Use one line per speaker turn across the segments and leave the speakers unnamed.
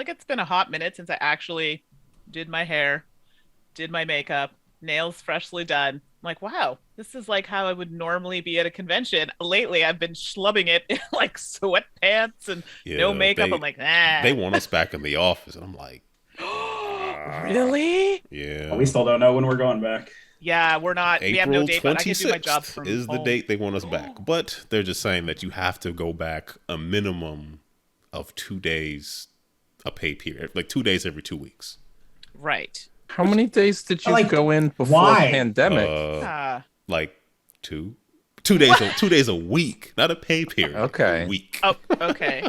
like it's been a hot minute since I actually did my hair, did my makeup, nails freshly done. I'm like, wow, this is like how I would normally be at a convention. Lately, I've been schlubbing it in like sweatpants and no
Yeah,
makeup. I'm like, ah.
they want us back in the office, and I'm like,
Really?
Well, we
yeah.
still don't know when we're going back.
Yeah, we're not. We have no
April
date, but I can do my job
26th
from
is the
home.
date they want us back. But they're just saying that you have to go back a minimum of 2 days a pay period, like 2 days every 2 weeks.
Right.
How many days did you
Like,
go in before
why?
pandemic?
Ah.
Like two, 2 days, 2 days a week, not a pay period.
Okay.
A week.
Oh, okay.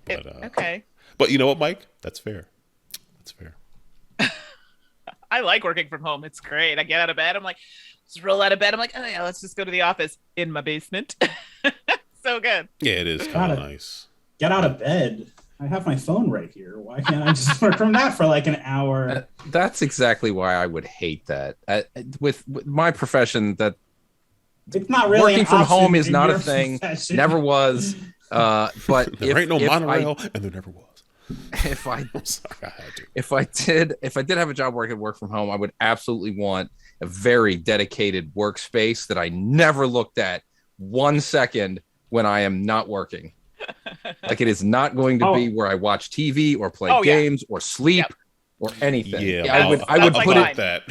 But,
Okay.
but you know what, Mike? That's fair. That's fair.
I like working from home. It's great. I get out of bed. I'm like, just roll out of bed. I'm like, oh yeah, let's just go to the office in my basement. So good.
Yeah, it is kind
Gotta-
of nice.
Get out of bed. I have my phone right here. Why can't I just work from that for like an hour?
That's exactly why I would hate that. With my profession, that
It's not really
working
an
from
option
home is
in
not
your
a thing.
profession.
Never was. But
There ain't no monorail, and there never was.
if I
I'm sorry, I had to.
if I did have a job where I could work from home, I would absolutely want a very dedicated workspace that I never looked at 1 second when I am not working. Like it is not going to be where I watch TV or play games or sleep or anything.
Yeah,
I would
that's
put
like
it
that.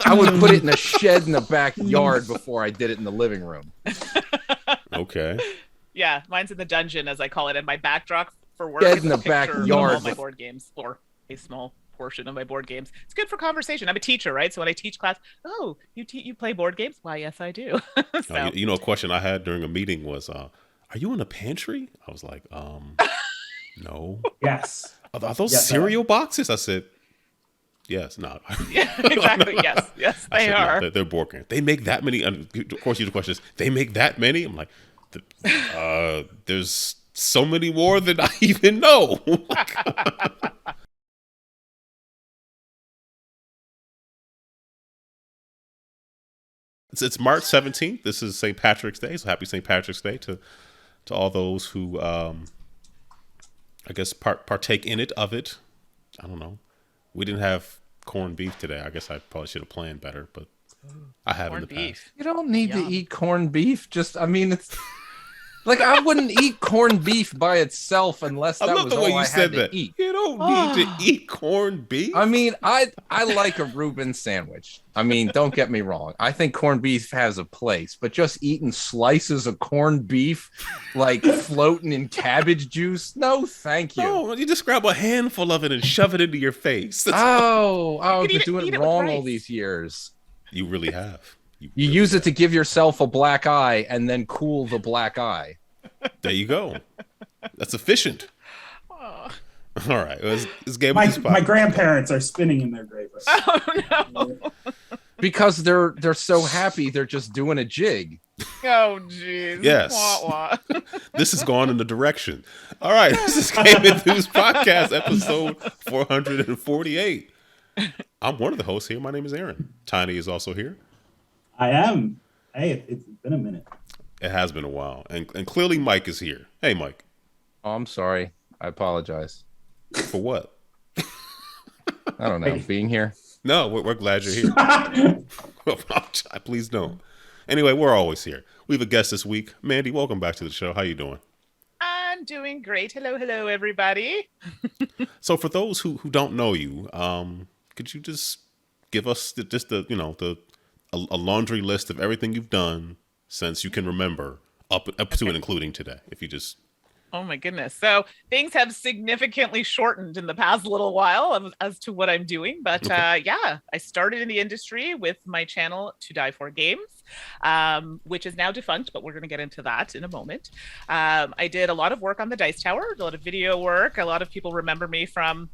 I would put it in a shed in the backyard before I did it in the living room.
Okay.
Yeah, mine's in the dungeon, as I call it, and my backdrop for work
Dead
is
in
a
the
picture of
backyard
all my
with-
board games, or a small portion of my board games. It's good for conversation. I'm a teacher, right? So when I teach class, oh, you play board games? Why, yes, I do. So,
You know, a question I had during a meeting was, "Are you in a pantry?" I was like, no.
Yes.
Are those
Yes,
cereal boxes? I said, yes. No.
yeah, exactly. Yes,
I
they
said,
are.
No, they're board games. They make that many. And of course, you the question is, they make that many? I'm like, there's so many more than I even know. It's March 17th. This is St. Patrick's Day. So happy St. Patrick's Day to all those who, I guess, partake in it, of it. I don't know. We didn't have corned beef today. I guess I probably should have planned better, but I have
Corned
in the
beef.
past.
You don't need
Yum.
to eat corned beef. It's like I wouldn't eat corned beef by itself unless
I
that
love
was
the way
all
you
I
said
had to
that.
eat.
You don't need to eat corned beef.
I mean, I like a Reuben sandwich. I mean, don't get me wrong. I think corned beef has a place, but just eating slices of corned beef like floating in cabbage juice, no, thank you.
No, you just grab a handful of it and shove it into your face.
I've been
eat
doing
it
it
with
wrong
rice.
all these years.
You really have.
You
really
use it
have.
to give yourself a black eye and then cool the black eye.
There you go. That's efficient.
Oh,
All right. It's Game
My,
of this
my
podcast.
grandparents are spinning in their grave right now.
no.
Because they're so happy they're just doing a jig.
Oh, jeez.
Yes.
Wah, wah.
This has gone in the direction. All right. This is GameEnthus podcast, episode 448. I'm one of the hosts here. My name is Aaron. Tiny is also here.
I am. Hey, it's been a minute.
It has been a while. And clearly Mike is here. Hey, Mike.
Oh, I'm sorry. I apologize.
For what?
I don't know. Being here.
No, we're glad you're here. Please don't. Anyway, we're always here. We have a guest this week. Mandi, welcome back to the show. How you doing?
I'm doing great. Hello, everybody.
So for those who don't know you, could you just give us a laundry list of everything you've done since you can remember up to and including today? If you just
Oh my goodness. So things have significantly shortened in the past little while as to what I'm doing. But yeah, I started in the industry with my channel To Die For Games, which is now defunct, but we're going to get into that in a moment. I did a lot of work on the Dice Tower, a lot of video work. A lot of people remember me from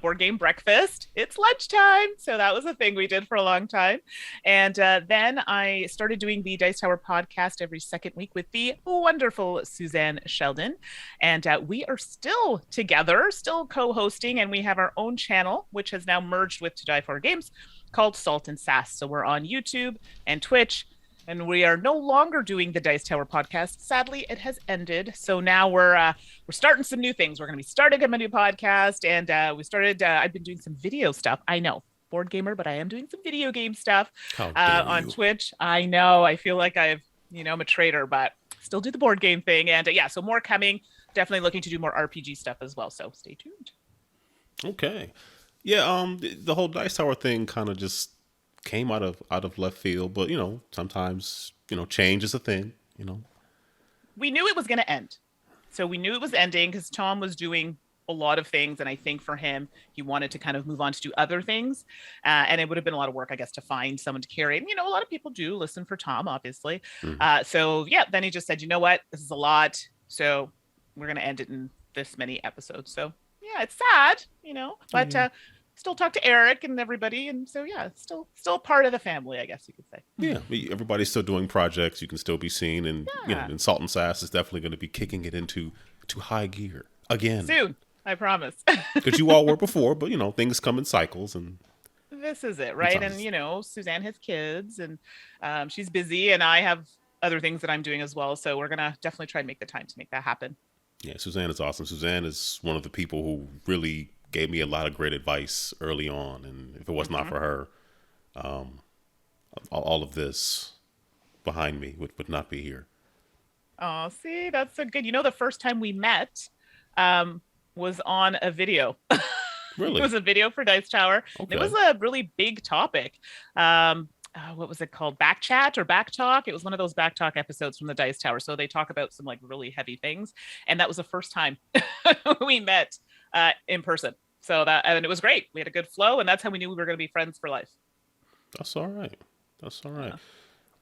Board Game Breakfast. It's lunchtime. So that was a thing we did for a long time. And then I started doing the Dice Tower podcast every second week with the wonderful Suzanne Sheldon. And we are still together, still co-hosting, and we have our own channel, which has now merged with To Die For Games, called Salt and Sass. So we're on YouTube and Twitch And we are no longer doing the Dice Tower podcast. Sadly, it has ended. So now we're starting some new things. We're going to be starting a new podcast, and we started. I've been doing some video stuff. I know, board gamer, but I am doing some video game stuff on Twitch. I know. I feel like I'm a traitor, but still do the board game thing. And so more coming. Definitely looking to do more RPG stuff as well. So stay tuned.
Okay. Yeah, the whole Dice Tower thing kind of just came out of left field, but sometimes change is a thing.
We knew it was going to end, so we knew it was ending because Tom was doing a lot of things, and I think for him, he wanted to kind of move on to do other things, and it would have been a lot of work, I guess, to find someone to carry. And a lot of people do listen for Tom, obviously. So then he just said, you know what, this is a lot, so we're going to end it in this many episodes. So yeah, it's sad, but still talk to Eric and everybody, and so it's still part of the family, I guess you could say.
Yeah, everybody's still doing projects. You can still be seen, and and Salt and Sass is definitely going to be kicking it into high gear again
soon. I promise.
Because you all were before, but things come in cycles, and
this is it, right? And Suzanne has kids, and she's busy, and I have other things that I'm doing as well. So we're gonna definitely try and make the time to make that happen.
Yeah, Suzanne is awesome. Suzanne is one of the people who really gave me a lot of great advice early on, and if it was not for her, all of this behind me would not be here.
Oh, see, that's so good. The first time we met was on a video.
Really?
It was a video for Dice Tower. Okay. It was a really big topic. What was it called? Back chat or back talk? It was one of those back talk episodes from the Dice Tower. So they talk about some really heavy things. And that was the first time we met in person. So and it was great. We had a good flow, and that's how we knew we were going to be friends for life.
That's all right.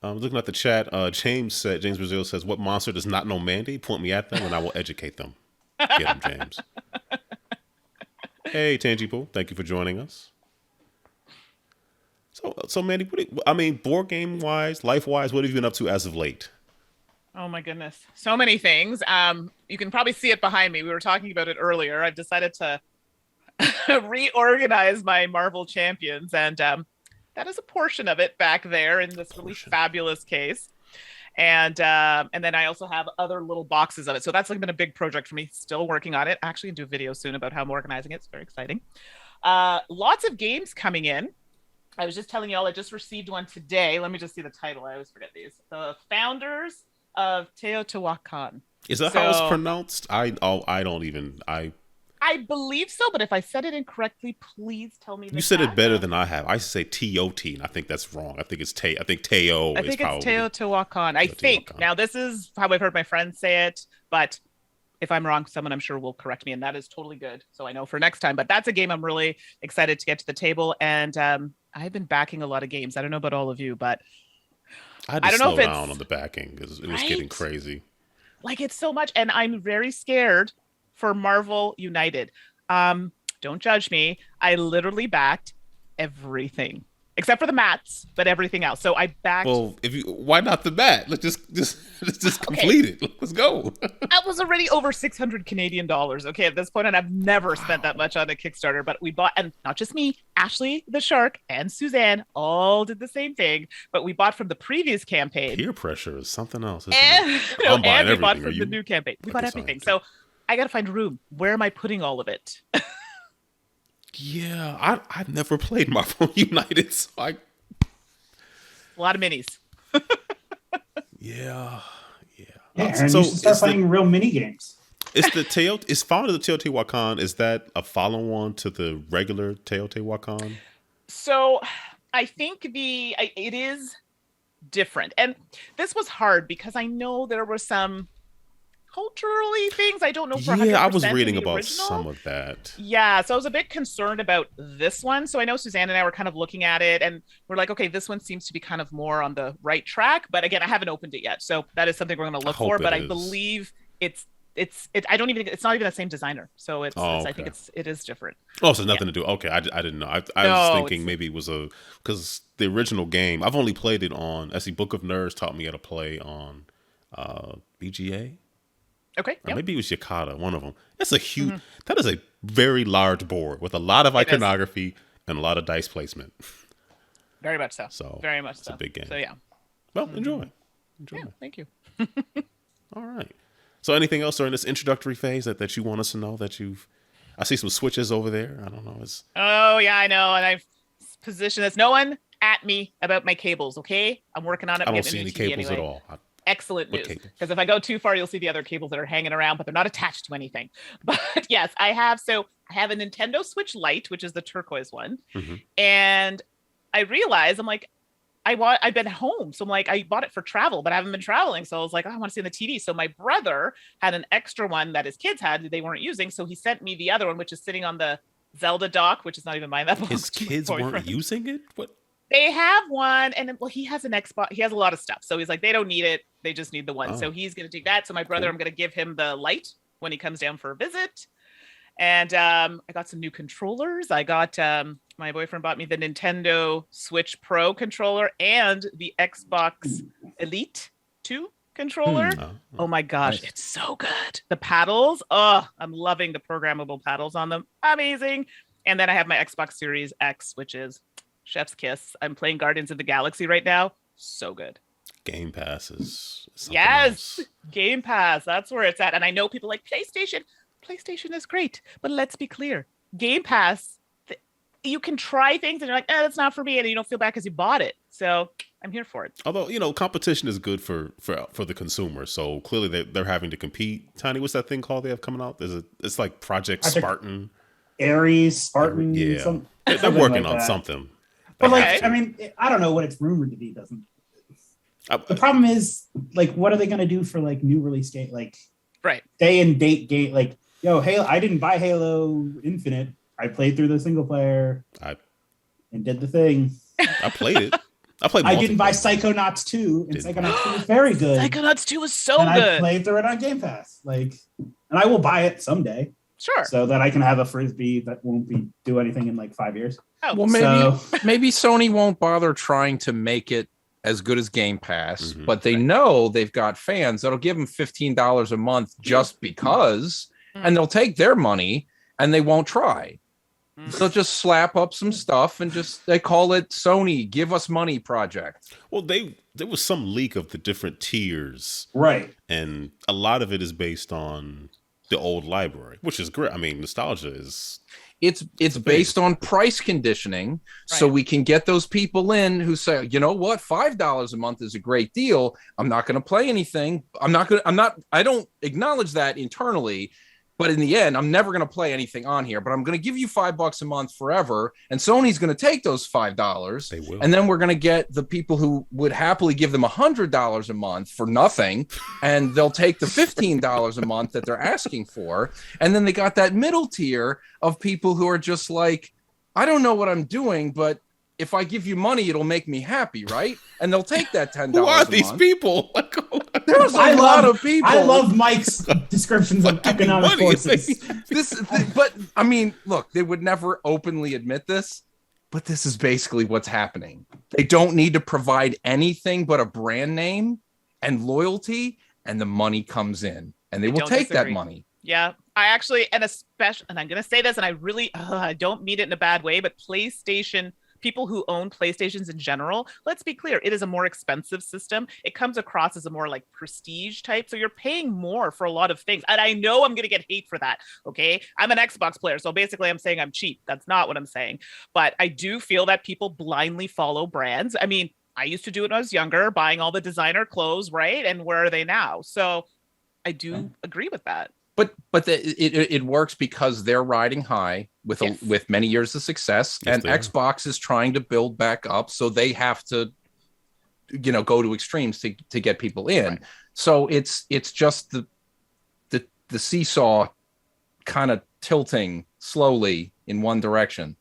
Looking at the chat, James Brazil says, "What monster does not know Mandi? Point me at them, and I will educate them." Get him, James. Hey, Tangible, thank you for joining us. So Mandi, board game wise, life wise, what have you been up to as of late?
Oh my goodness, so many things. You can probably see it behind me. We were talking about it earlier. I've decided to reorganize my Marvel champions, and that is a portion of it back there in this really fabulous case. And then I also have other little boxes of it. So that's been a big project for me. Still working on it. Actually, going to do a video soon about how I'm organizing it. It's very exciting. Lots of games coming in. I was just telling y'all I just received one today. Let me just see the title. I always forget these. The Founders of Teotihuacan.
Is that how it's pronounced?
I believe so, but if I said it incorrectly, please tell me.
You said it better than I have. I say Teoti, and I think that's wrong. I think it's Teo. I think it's
Teotihuacan. I think. Now, this is how I've heard my friends say it, but if I'm wrong, someone I'm sure will correct me, and that is totally good. So I know for next time. But that's a game I'm really excited to get to the table, and I've been backing a lot of games. I don't know about all of you, but
I don't know if it's down on the backing because it was getting crazy.
It's so much, and I'm very scared for Marvel United. Don't judge me. I literally backed everything except for the mats, but everything else. So I backed.
Well, why not the mat? Let's just complete it. Let's go.
That was already over 600 Canadian dollars. Okay, at this point, and I've never spent that much on a Kickstarter. But we bought, and not just me, Ashley the Shark and Suzanne all did the same thing. But we bought from the previous campaign.
Peer pressure is something else.
And we bought from the new campaign. We bought everything. So I got to find room. Where am I putting all of it?
Yeah, I've never played Marvel United, so a
lot of minis.
Yeah.
Aaron, you should start playing real mini games.
Is Founder of the Teotihuacan, is that a follow-on to the regular Teotihuacan?
So I think it is different. And this was hard because I know there were some culturally things I don't know for 100%.
I was reading about some of that.
Yeah, so I was a bit concerned about this one. So I know Suzanne and I were kind of looking at it, and we're like, okay, this one seems to be kind of more on the right track. But again, I haven't opened it yet, so that is something we're going to look for. But I believe it's not even the same designer, so I think it is different.
Oh, so nothing to do. Okay, I didn't know. I was thinking maybe it was because the original game I've only played it on. Actually, Book of Nerds taught me how to play on BGA.
Okay.
Or maybe it was Yakata, one of them. That's a huge. That is a very large board with a lot of iconography and a lot of dice placement.
Very much so. Very much
it's
so.
a big game.
So yeah.
Well, enjoy.
Yeah, thank you.
All right. So anything else during this introductory phase that you want us to know I see some switches over there. I don't know.
Oh, yeah, I know. And I've positioned this. No one at me about my cables, okay? I'm working on it.
I don't see any cables
anyway.
At all.
Excellent news. Because if I go too far, you'll see the other cables that are hanging around, but they're not attached to anything. But yes, I have a Nintendo Switch Lite, which is the turquoise one. Mm-hmm. And I realized, I'm like, I've been home. So I'm like, I bought it for travel, but I haven't been traveling. So I was like, I want to see on the TV. So my brother had an extra one that his kids had that they weren't using. So he sent me the other one, which is sitting on the Zelda dock, which is not even mine.
His kids weren't using it? What?
They have one. And well, he has an Xbox. He has a lot of stuff. So he's like, they don't need it. They just need the one. Oh. So he's going to take that. So my brother, I'm going to give him the Lite when he comes down for a visit. And I got some new controllers. I got my boyfriend bought me the Nintendo Switch Pro controller and the Xbox Elite 2 controller. Oh my gosh, nice. It's so good. The paddles, I'm loving the programmable paddles on them. Amazing. And then I have my Xbox Series X, which is chef's kiss. I'm playing Guardians of the Galaxy right now. So good.
Game Pass is
yes, else. Game Pass. That's where it's at. And I know people like PlayStation. PlayStation is great, but let's be clear. Game Pass, you can try things and you're like, that's not for me, and you don't feel bad because you bought it. So I'm here for it.
Although, competition is good for the consumer. So clearly they're having to compete. Tiny, what's that thing called they have coming out? It's like Project Spartan.
Ares, Spartan.
Yeah. They're working on something.
But I mean, I don't know what it's rumored to be. The problem is, like, what are they going to do for like new release game? Like,
right.
Day and date game. Like, Halo, I didn't buy Halo Infinite. I played through the single player and did the thing.
I played it.
I didn't buy Psychonauts 2, and Psychonauts 2 was very good.
Psychonauts 2 was so
good.
I
played through it on Game Pass. And I will buy it someday.
Sure.
So that I can have a Frisbee that won't do anything in like 5 years.
Oh,
well, maybe Sony won't bother trying to make it as good as Game Pass, but they know they've got fans that'll give them $15 a month just because, and they'll take their money and they won't try. They'll just slap up some stuff and they call it Sony Give Us Money Project.
Well, there was some leak of the different tiers,
right?
And a lot of it is based on the old library, which is great. I mean, nostalgia is.
It's based on price conditioning, right. So we can get those people in who say, you know what, $5 a month is a great deal. I'm not going to play anything. I don't acknowledge that internally, but in the end, I'm never going to play anything on here. But I'm going to give you $5 a month forever, and Sony's going to take those $5.
They will.
And then we're going to get the people who would happily give them $100 a month for nothing, and they'll take the $15 a month that they're asking for. And then they got that middle tier of people who are just like, I don't know what I'm doing, but if I give you money, it'll make me happy, right? And they'll take that $10
Who are these people?
There's a lot of people.
I love Mike's descriptions of economic forces.
But I mean, look, they would never openly admit this, but this is basically what's happening. They don't need to provide anything but a brand name and loyalty, and the money comes in, and they will take that money.
Yeah, I actually, and I'm going to say this, and I don't mean it in a bad way, but PlayStation. People who own PlayStations in general, let's be clear, it is a more expensive system. It comes across as a more like prestige type. So you're paying more for a lot of things. And I know I'm going to get hate for that. Okay. I'm an Xbox player. So basically I'm saying I'm cheap. That's not what I'm saying. But I do feel that people blindly follow brands. I mean, I used to do it when I was younger, buying all the designer clothes, right? And where are they now? So I do agree with that.
But it works because they're riding high with many years of success, and Xbox is trying to build back up, so they have to, go to extremes to get people in. Right. So it's just the seesaw kind of tilting slowly in one direction.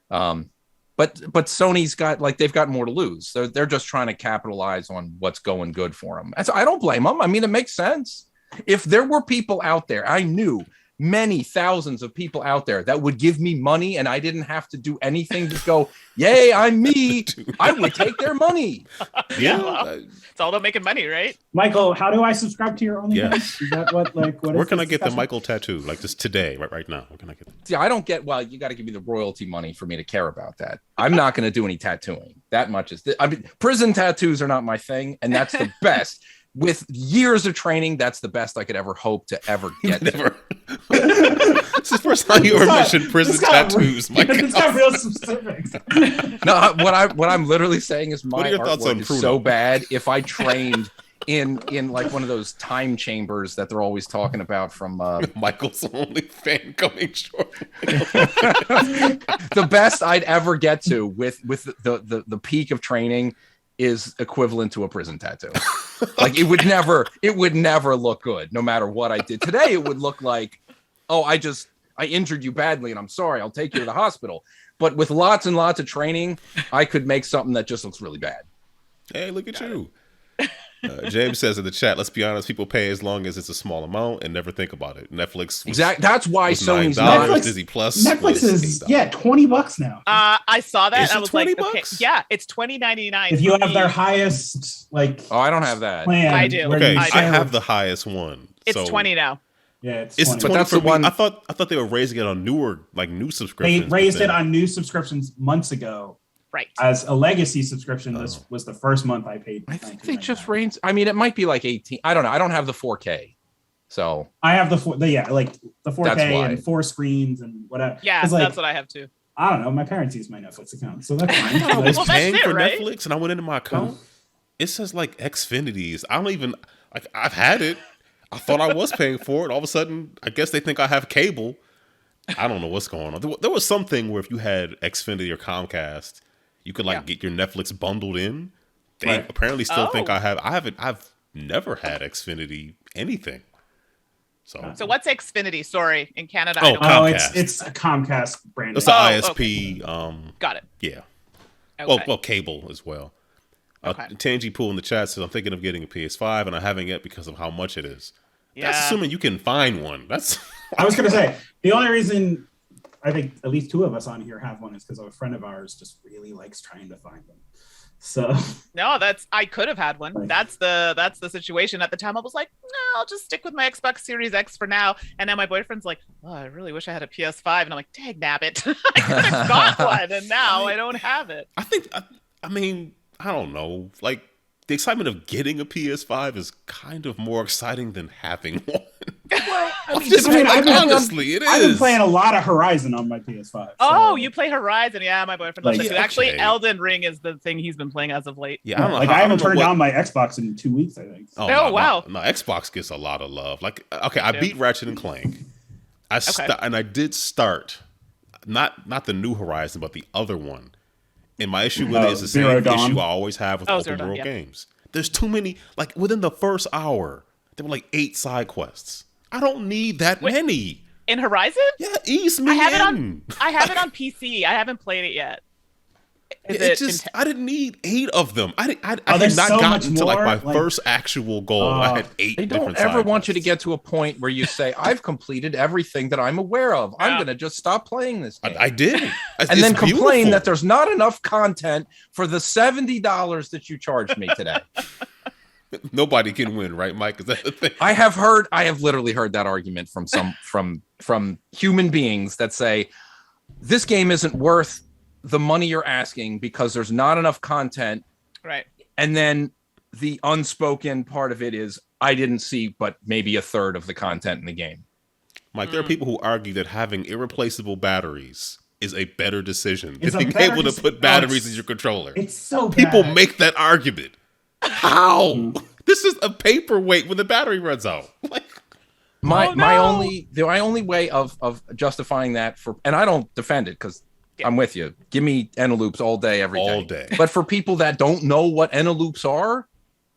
But Sony's got they've got more to lose. They're just trying to capitalize on what's going good for them. And so I don't blame them. I mean, it makes sense. If there were people out there, I knew many thousands of people out there that would give me money and I didn't have to do anything to go, yay, I'm me, I would take their money.
Yeah, well, it's all about making money, right?
Michael, how do I subscribe to your OnlyFans?
Yeah.
Is that what
Where can I get the Michael tattoo? Like just today, right now. Where can I get that?
See, I don't get, well, you got to give me the royalty money for me to care about that. I'm not going to do any tattooing. That much is, I mean, prison tattoos are not my thing, and that's the best. With years of training, that's the best I could ever hope to ever get to.
It's the first time you ever mentioned prison tattoos.
It's got real specifics.
No, what I'm literally saying is my
thoughts on
artwork is so bad. If I trained in like one of those time chambers that they're always talking about from
Michael's only fan coming short.
The best I'd ever get to with the peak of training is equivalent to a prison tattoo. Like it would never look good no matter what I did. Today it would look like, oh, I injured you badly and I'm sorry, I'll take you to the hospital. But with lots and lots of training, I could make something that just looks really bad.
Hey, look at you. James says in the chat, let's be honest, people pay as long as it's a small amount and never think about it. Netflix
exactly. That's why Sony's
not
not.
Disney Plus.
Netflix is $20 now.
I saw that.
Is
I
it
was
$20
like,
bucks?
okay, yeah, it's $20.99.
If you have their highest, like,
Oh, I don't have that.
plan,
I do.
Okay,
you
I
share-
have the highest one.
It's
so
20 now.
Yeah, it's
It's
20.
20
that's
for
the
me.
one-
I thought they were raising it on new
They
subscriptions.
raised
but
it
then-
on new subscriptions months ago.
Right.
As a legacy subscription, this was the first month I paid.
I think they
$19.99.
just raised. I mean, it might be like 18. I don't know. I don't have the 4K, so
I have the 4K
That's why.
and 4 screens and whatever.
Yeah,
'Cause, like,
that's what I have too.
I don't know. My parents use my Netflix account, so that's fine.
I was
Well, that's
paying
it,
for
right?
Netflix and I went into my account. It says like Xfinities. I don't even like. I've had it. I thought I was paying for it. All of a sudden, I guess they think I have cable. I don't know what's going on. There was something where if you had Xfinity or Comcast, you could get your Netflix bundled in. They apparently still think I have. I've never had Xfinity anything. So
what's Xfinity? Sorry, in Canada.
Oh,
I don't know.
Comcast.
It's a Comcast brand.
it's the
okay.
ISP.
Got it.
Yeah.
Okay.
Well, cable as well.
Okay.
Tangy Pool in the chat says, I'm thinking of getting a PS5 and I haven't yet because of how much it is.
Yeah.
That's assuming you can find one. That's.
I was going to say, the only reason I think at least 2 of us on here have one is because a friend of ours just really likes trying to find them. So
No, I could have had one. That's the situation. At the time I was like, no, I'll just stick with my Xbox Series X for now. And now my boyfriend's like, oh, I really wish I had a PS5. And I'm like, dang nabbit. I could have got one and now I don't have it.
I mean, I don't know. Like, the excitement of getting a PS5 is kind of more exciting than having one.
well,
honestly, it is.
I've been playing a lot of Horizon on my PS5.
Oh, you play Horizon. Yeah, my boyfriend loves it too.
okay.
Actually, Elden Ring is the thing he's been playing as of late.
Yeah, I don't know.
I haven't turned on my Xbox in 2 weeks, I think.
Oh,
Oh, wow.
No, Xbox gets a lot of love. Like, okay, I beat Ratchet and Clank. And I did start, not the new Horizon, but the other one. And my issue with it is the
Zero
same
Dawn.
issue I always have with
Zero
open
Dawn,
world
yeah.
games. There's too many. Like, within the first hour, there were like 8 side quests. I don't need that many.
In Horizon?
Yeah, ease me
I have
in.
I have it on PC. I haven't played it yet.
I didn't need 8 of them. I had
there's
not
so
gotten
much
to like
more,
my
like-
first actual goal. I had 8
they
different
don't ever
side
want you to
quests.
get to a point where you say, I've completed everything that I'm aware of. I'm
Yeah.
going to just stop playing this game.
I did.
and
It's
then complain
beautiful.
that there's not enough content for the $70 that you charged me today.
Nobody can win, right, Mike? Is that the thing?
I have literally heard that argument from some from human beings that say this game isn't worth the money you're asking because there's not enough content.
Right.
And then the unspoken part of it is I didn't see but maybe a third of the content in the game.
Mike, there are people who argue that having irreplaceable batteries is a better decision
It's
than
a
being
better
able to
deci-
put batteries in your controller.
It's so bad.
People make that argument. How? This is a paperweight when the battery runs out. Like,
My
Oh,
my
no.
only way of justifying that for, and I don't defend it because I'm with you. Give me Eneloops all day, every day.
all day.
But for people that don't know what Eneloops are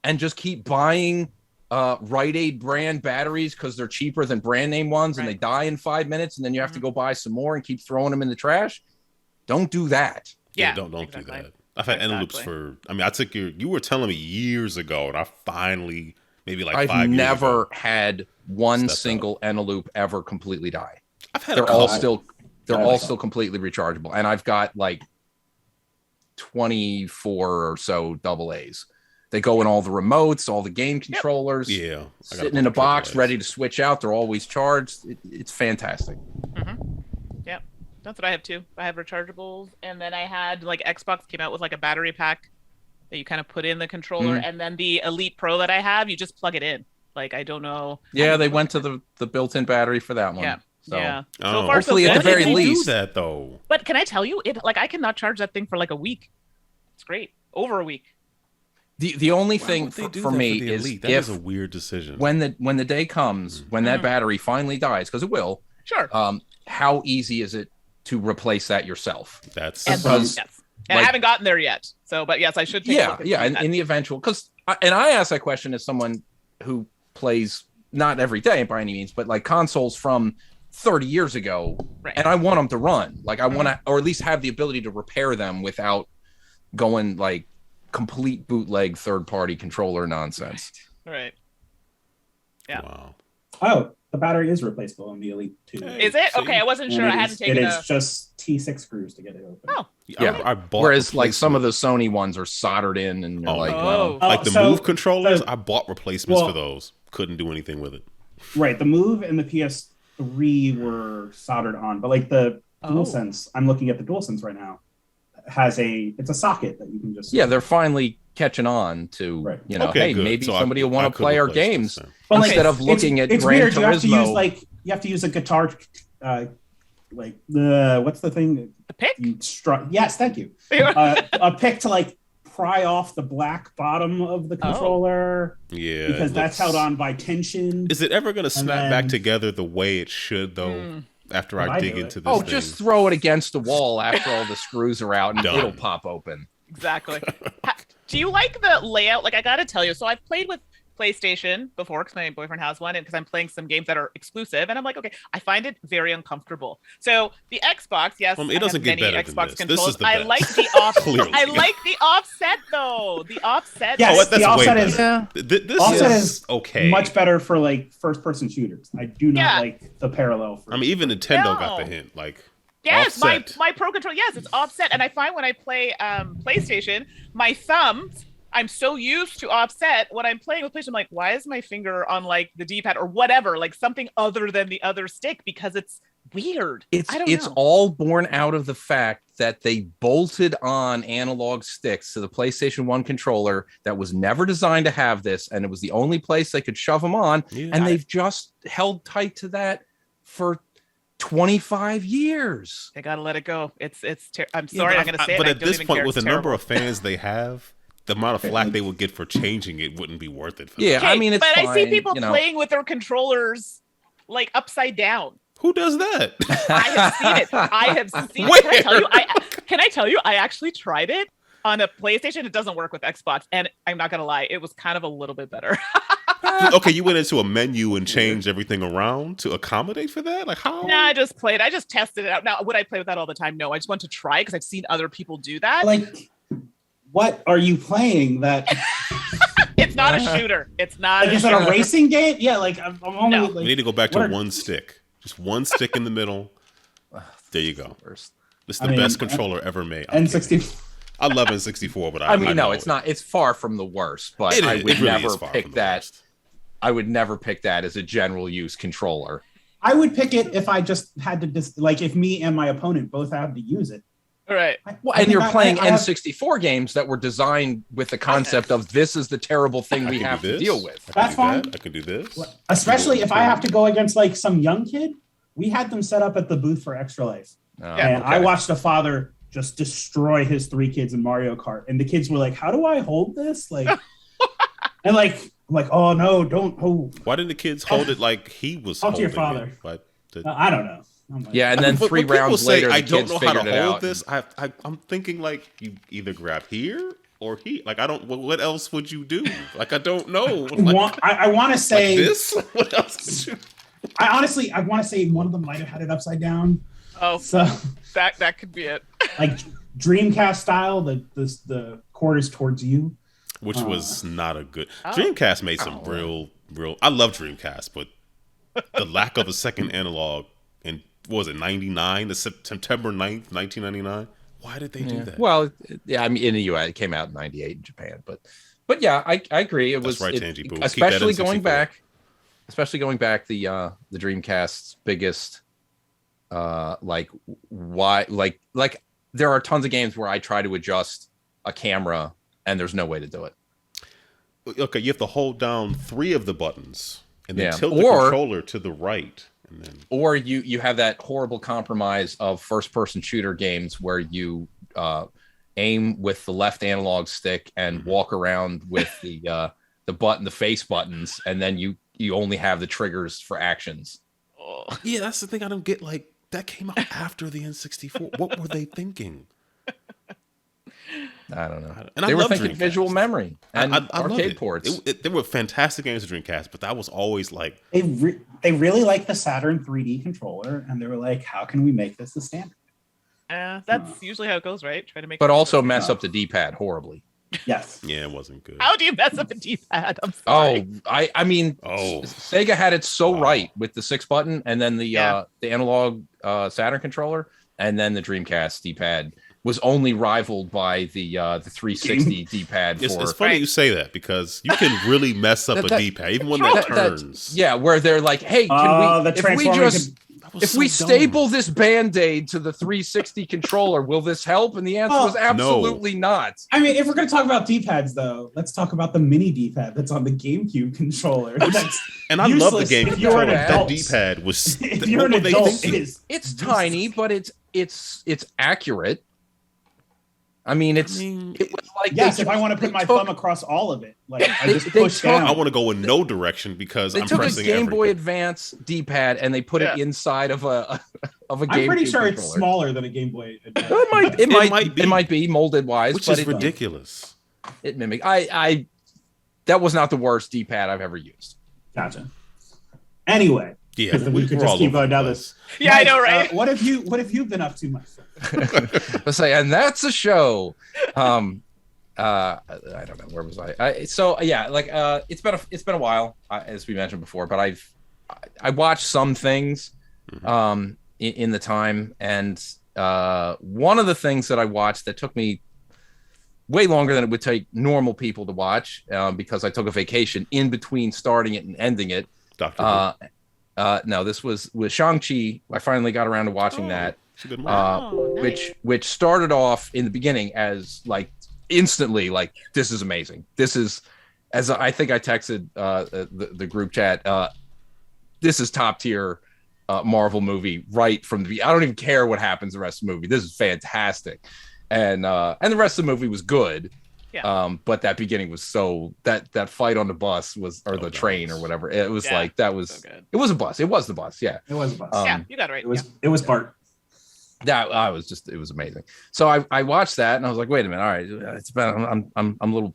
and just keep buying Rite Aid brand batteries because they're cheaper than brand name ones and they die in 5 minutes and then you have to go buy some more and keep throwing them in the trash, don't do that.
Yeah.
don't
exactly.
do that. I've had Eneloops
Exactly.
I took you were telling me years ago, and I finally maybe like
I've
5 years
never
ago.
had one
Stepped
single Eneloop ever completely die.
I've had
They're
a
all
couple.
still completely rechargeable, and I've got like 24 or so AA's. They go in all the remotes, all the game controllers.
Yeah,
sitting in a box, ready to switch out. They're always charged. It's fantastic.
Yep, that's what I have too. I have rechargeables, and then I had like Xbox came out with like a battery pack that you kind of put in the controller, and then the Elite Pro that I have, you just plug it in. Like I don't know.
Yeah, they went to the built-in battery for that one.
Yeah.
So.
Yeah.
Oh.
So far,
Hopefully
so
at
good.
the very
Why did they
least.
do that though.
But can I tell you, it like I cannot charge that thing for like a week. It's great. Over a week.
The only
Why
thing
would they do
for
that
me
the
is
Elite? That is a weird decision.
when the day comes when that battery finally dies, because it will.
Sure.
How easy is it to replace that yourself?
That's
And,
Because,
yes. And I haven't gotten there yet. So, but yes, I should take a look at
and in the eventual, because I ask that question as someone who plays not every day by any means, but like consoles from 30 years ago,
Right.
and I want them to run. Like I want to, or at least have the ability to repair them without going like complete bootleg third-party controller nonsense.
Right. Yeah.
Wow.
Oh, the battery is replaceable on the Elite 2.
Hey.
Is it?
See?
Okay, I wasn't sure.
And
I
it
hadn't
is-
taken
It
a.
is just T6 screws to get it open.
Oh.
Yeah.
I bought
Whereas like some of the
replacement-
Sony ones are soldered in, and you're
Oh,
like,
no.
well,
Oh.
like the
So-
Move controllers,
so-
I bought replacements
well-
for those. Couldn't do anything with it.
Right, the Move and the PS3 were soldered on, but like the DualSense, I'm looking at the DualSense right now, it's a socket that you can just...
yeah, they're finally catching on to,
Right.
you know,
Okay,
hey,
good.
maybe
So
somebody will
I
want to
could
play our
replace
games
this then.
But, like,
instead of looking at
it's
Gran
weird.
Turismo.
You have to use a guitar, like the what's the thing?
The pick?
You yes, thank you. A pick to like pry off the black bottom of the controller
Yeah,
because
it
that's
looks-
held on by tension.
Is it ever going to snap
then-
back together the way it should, though? After
Well,
I
I
dig
do
into
it.
this,
Oh, just throw it against the wall after all the screws are out, and
Done.
it'll pop open.
Exactly. Do you like the layout? Like, I got to tell you. So I've played with PlayStation before because my boyfriend has one, and because I'm playing some games that are exclusive, and I'm like, okay, I find it very uncomfortable. So the Xbox, yes,
It doesn't
I
get
have many
better than
Xbox
this.
controls.
This is the
I
best.
like the off.
Clearly.
I like the offset though. The offset.
Yes,
Oh, that's
the
way
offset
better.
is
Yeah.
This
offset
is
is
okay.
much better for like first-person shooters. I do not
Yeah.
like the parallel. For
I mean, even Nintendo got the
No.
hint. Like,
Yes,
offset.
my Pro Controller. Yes, it's offset, and I find when I play PlayStation, my thumbs. I'm so used to offset when I'm playing with PlayStation. I'm like, why is my finger on like the D-pad or whatever, like something other than the other stick? Because it's weird. I don't
It's
know.
all born out of the fact that they bolted on analog sticks to the PlayStation 1 controller that was never designed to have this, and it was the only place they could shove them on,
Yeah.
and they've just held tight to that for 25 years.
They gotta let it go. I'm sorry,
Yeah,
I'm gonna say it.
But
I
at
don't
this
even
point,
care.
with the
It's
number
terrible.
of fans they have, the amount of flack they would get for changing it wouldn't be worth it. For
Yeah,
them.
I mean, it's
but I see
fine,
people
you know.
playing with their controllers like upside down.
Who does that?
I have seen it. I have seen
Where?
it. Can I tell you? I actually tried it on a PlayStation. It doesn't work with Xbox, and I'm not gonna lie, it was kind of a little bit better.
Okay, you went into a menu and changed everything around to accommodate for that? Like, how?
Nah, I just played. I just tested it out. Now, would I play with that all the time? No, I just want to try because I've seen other people do that.
like, what are you playing? That
It's not a shooter. It's not.
like,
a
is it
shooter.
a racing game? Yeah, like I'm only
No.
like
We need to go back to
what are-
one stick. Just one stick in the middle. There you go. This is the
I mean,
best controller ever made. I'm kidding.
N64.
I love N64, but
I mean, no,
know
it's not. It's far from the worst, but
It
I
is.
would
It really
never
is far
pick
from the
that.
worst.
I would never pick that as a general use controller.
I would pick it if I just had to like if me and my opponent both had to use it.
Right.
Well,
I
and
think
you're playing
I have-
N64 games that were designed with the concept of this is the terrible thing we
I can
have
do
to
this.
deal with.
I can
That's
do
fine.
that. I can do this.
Especially if I have to go against like some young kid. We had them set up at the booth for Extra Life.
Oh,
And
okay.
I watched a father just destroy his 3 kids in Mario Kart. And the kids were like, how do I hold this? Like, and like, oh no, don't hold.
Why didn't the kids hold it like he was
Talk to
holding
your father.
it? But
I don't know. I'm like,
Yeah, and then
When
3
people
rounds
say,
later, the
I don't
kids
know how to
figured it
hold
out.
this. I'm thinking like you either grab here or here. Like I don't. What else would you do? Like I don't know. Like,
I want to say
like this. What else would you?
I want to say one of them might have had it upside down.
Oh,
So
that could be it.
like Dreamcast style, the cord is towards you.
which was not a good.
Oh.
Dreamcast made some real. I love Dreamcast, but the lack of a second analog in what was it 99, the September 9th, 1999. Why did they do that?
Well, yeah, I mean, in the US, it came out in '98 in Japan, but yeah, I agree. It was
right, Tangy Boo.
Especially going back, the Dreamcast's biggest, like there are tons of games where I try to adjust a camera and there's no way to do it.
Okay, you have to hold down 3 of the buttons and then tilt the controller to the right. And then...
Or you have that horrible compromise of first-person shooter games where you aim with the left analog stick and walk around with the face buttons, and then you only have the triggers for actions.
Yeah, that's the thing I don't get. Like, that came out after the N64. What were they thinking?
I don't know.
And
they were thinking
Dreamcast.
Visual memory and arcade ports.
There were fantastic games of Dreamcast, but that was always like...
They really liked the Saturn 3D controller, and they were like, how can we make this the standard?
That's usually how it goes, right? Try to make.
But also mess up the D-pad horribly.
Yes.
Yeah, it wasn't good.
How do you mess up a D-pad? I'm sorry.
I mean, Sega had it so right with the 6-button, and then the analog Saturn controller, and then the Dreamcast D-pad was only rivaled by the 360 D-pad.
It's funny you say that, because you can really mess up a D-pad, even when that turns.
Where they're like, hey, if we staple this Band-Aid to the 360 controller, will this help? And the answer was absolutely not.
I mean, if we're going to talk about D-pads, though, let's talk about the mini D-pad that's on the GameCube controller.
And I love the GameCube controller. That D-pad was...
If you're an adult,
it's tiny, but it's accurate. I mean, it was like...
Yes, if I want to put my thumb across all of it. Like, I just push down.
I want to go in no direction because I'm pressing
They took a Game Boy Advance D-pad and they put it inside of a GameCube.
I'm pretty sure it's smaller than a Game Boy Advance. It
might be molded wise,
which is ridiculous.
It mimics. That was not the worst D-pad I've ever used.
Gotcha. Anyway,
yeah,
we could just keep going down this.
Yeah, Mike, I know, right?
What have you been up to, my friend?
Let's say, and that's a show. I don't know, where was I? It's been a while, as we mentioned before, but I watched some things in the time, and one of the things that I watched that took me way longer than it would take normal people to watch, because I took a vacation in between starting it and ending it. No, this was with Shang-Chi. I finally got around to watching that.
Nice.
Which started off in the beginning as like instantly like, this is amazing. This is, as I think I texted the group chat, this is top tier Marvel movie right from the... I don't even care what happens the rest of the movie. This is fantastic. And the rest of the movie was good. Yeah. But that beginning was that fight on the bus was, or the train or whatever. It was like, that was, so it was a bus. It was the bus. Yeah.
It was a bus.
Yeah, you got it right.
It was Bart.
It was amazing. So I watched that and I was like, wait a minute. All right. It's been, I'm a little,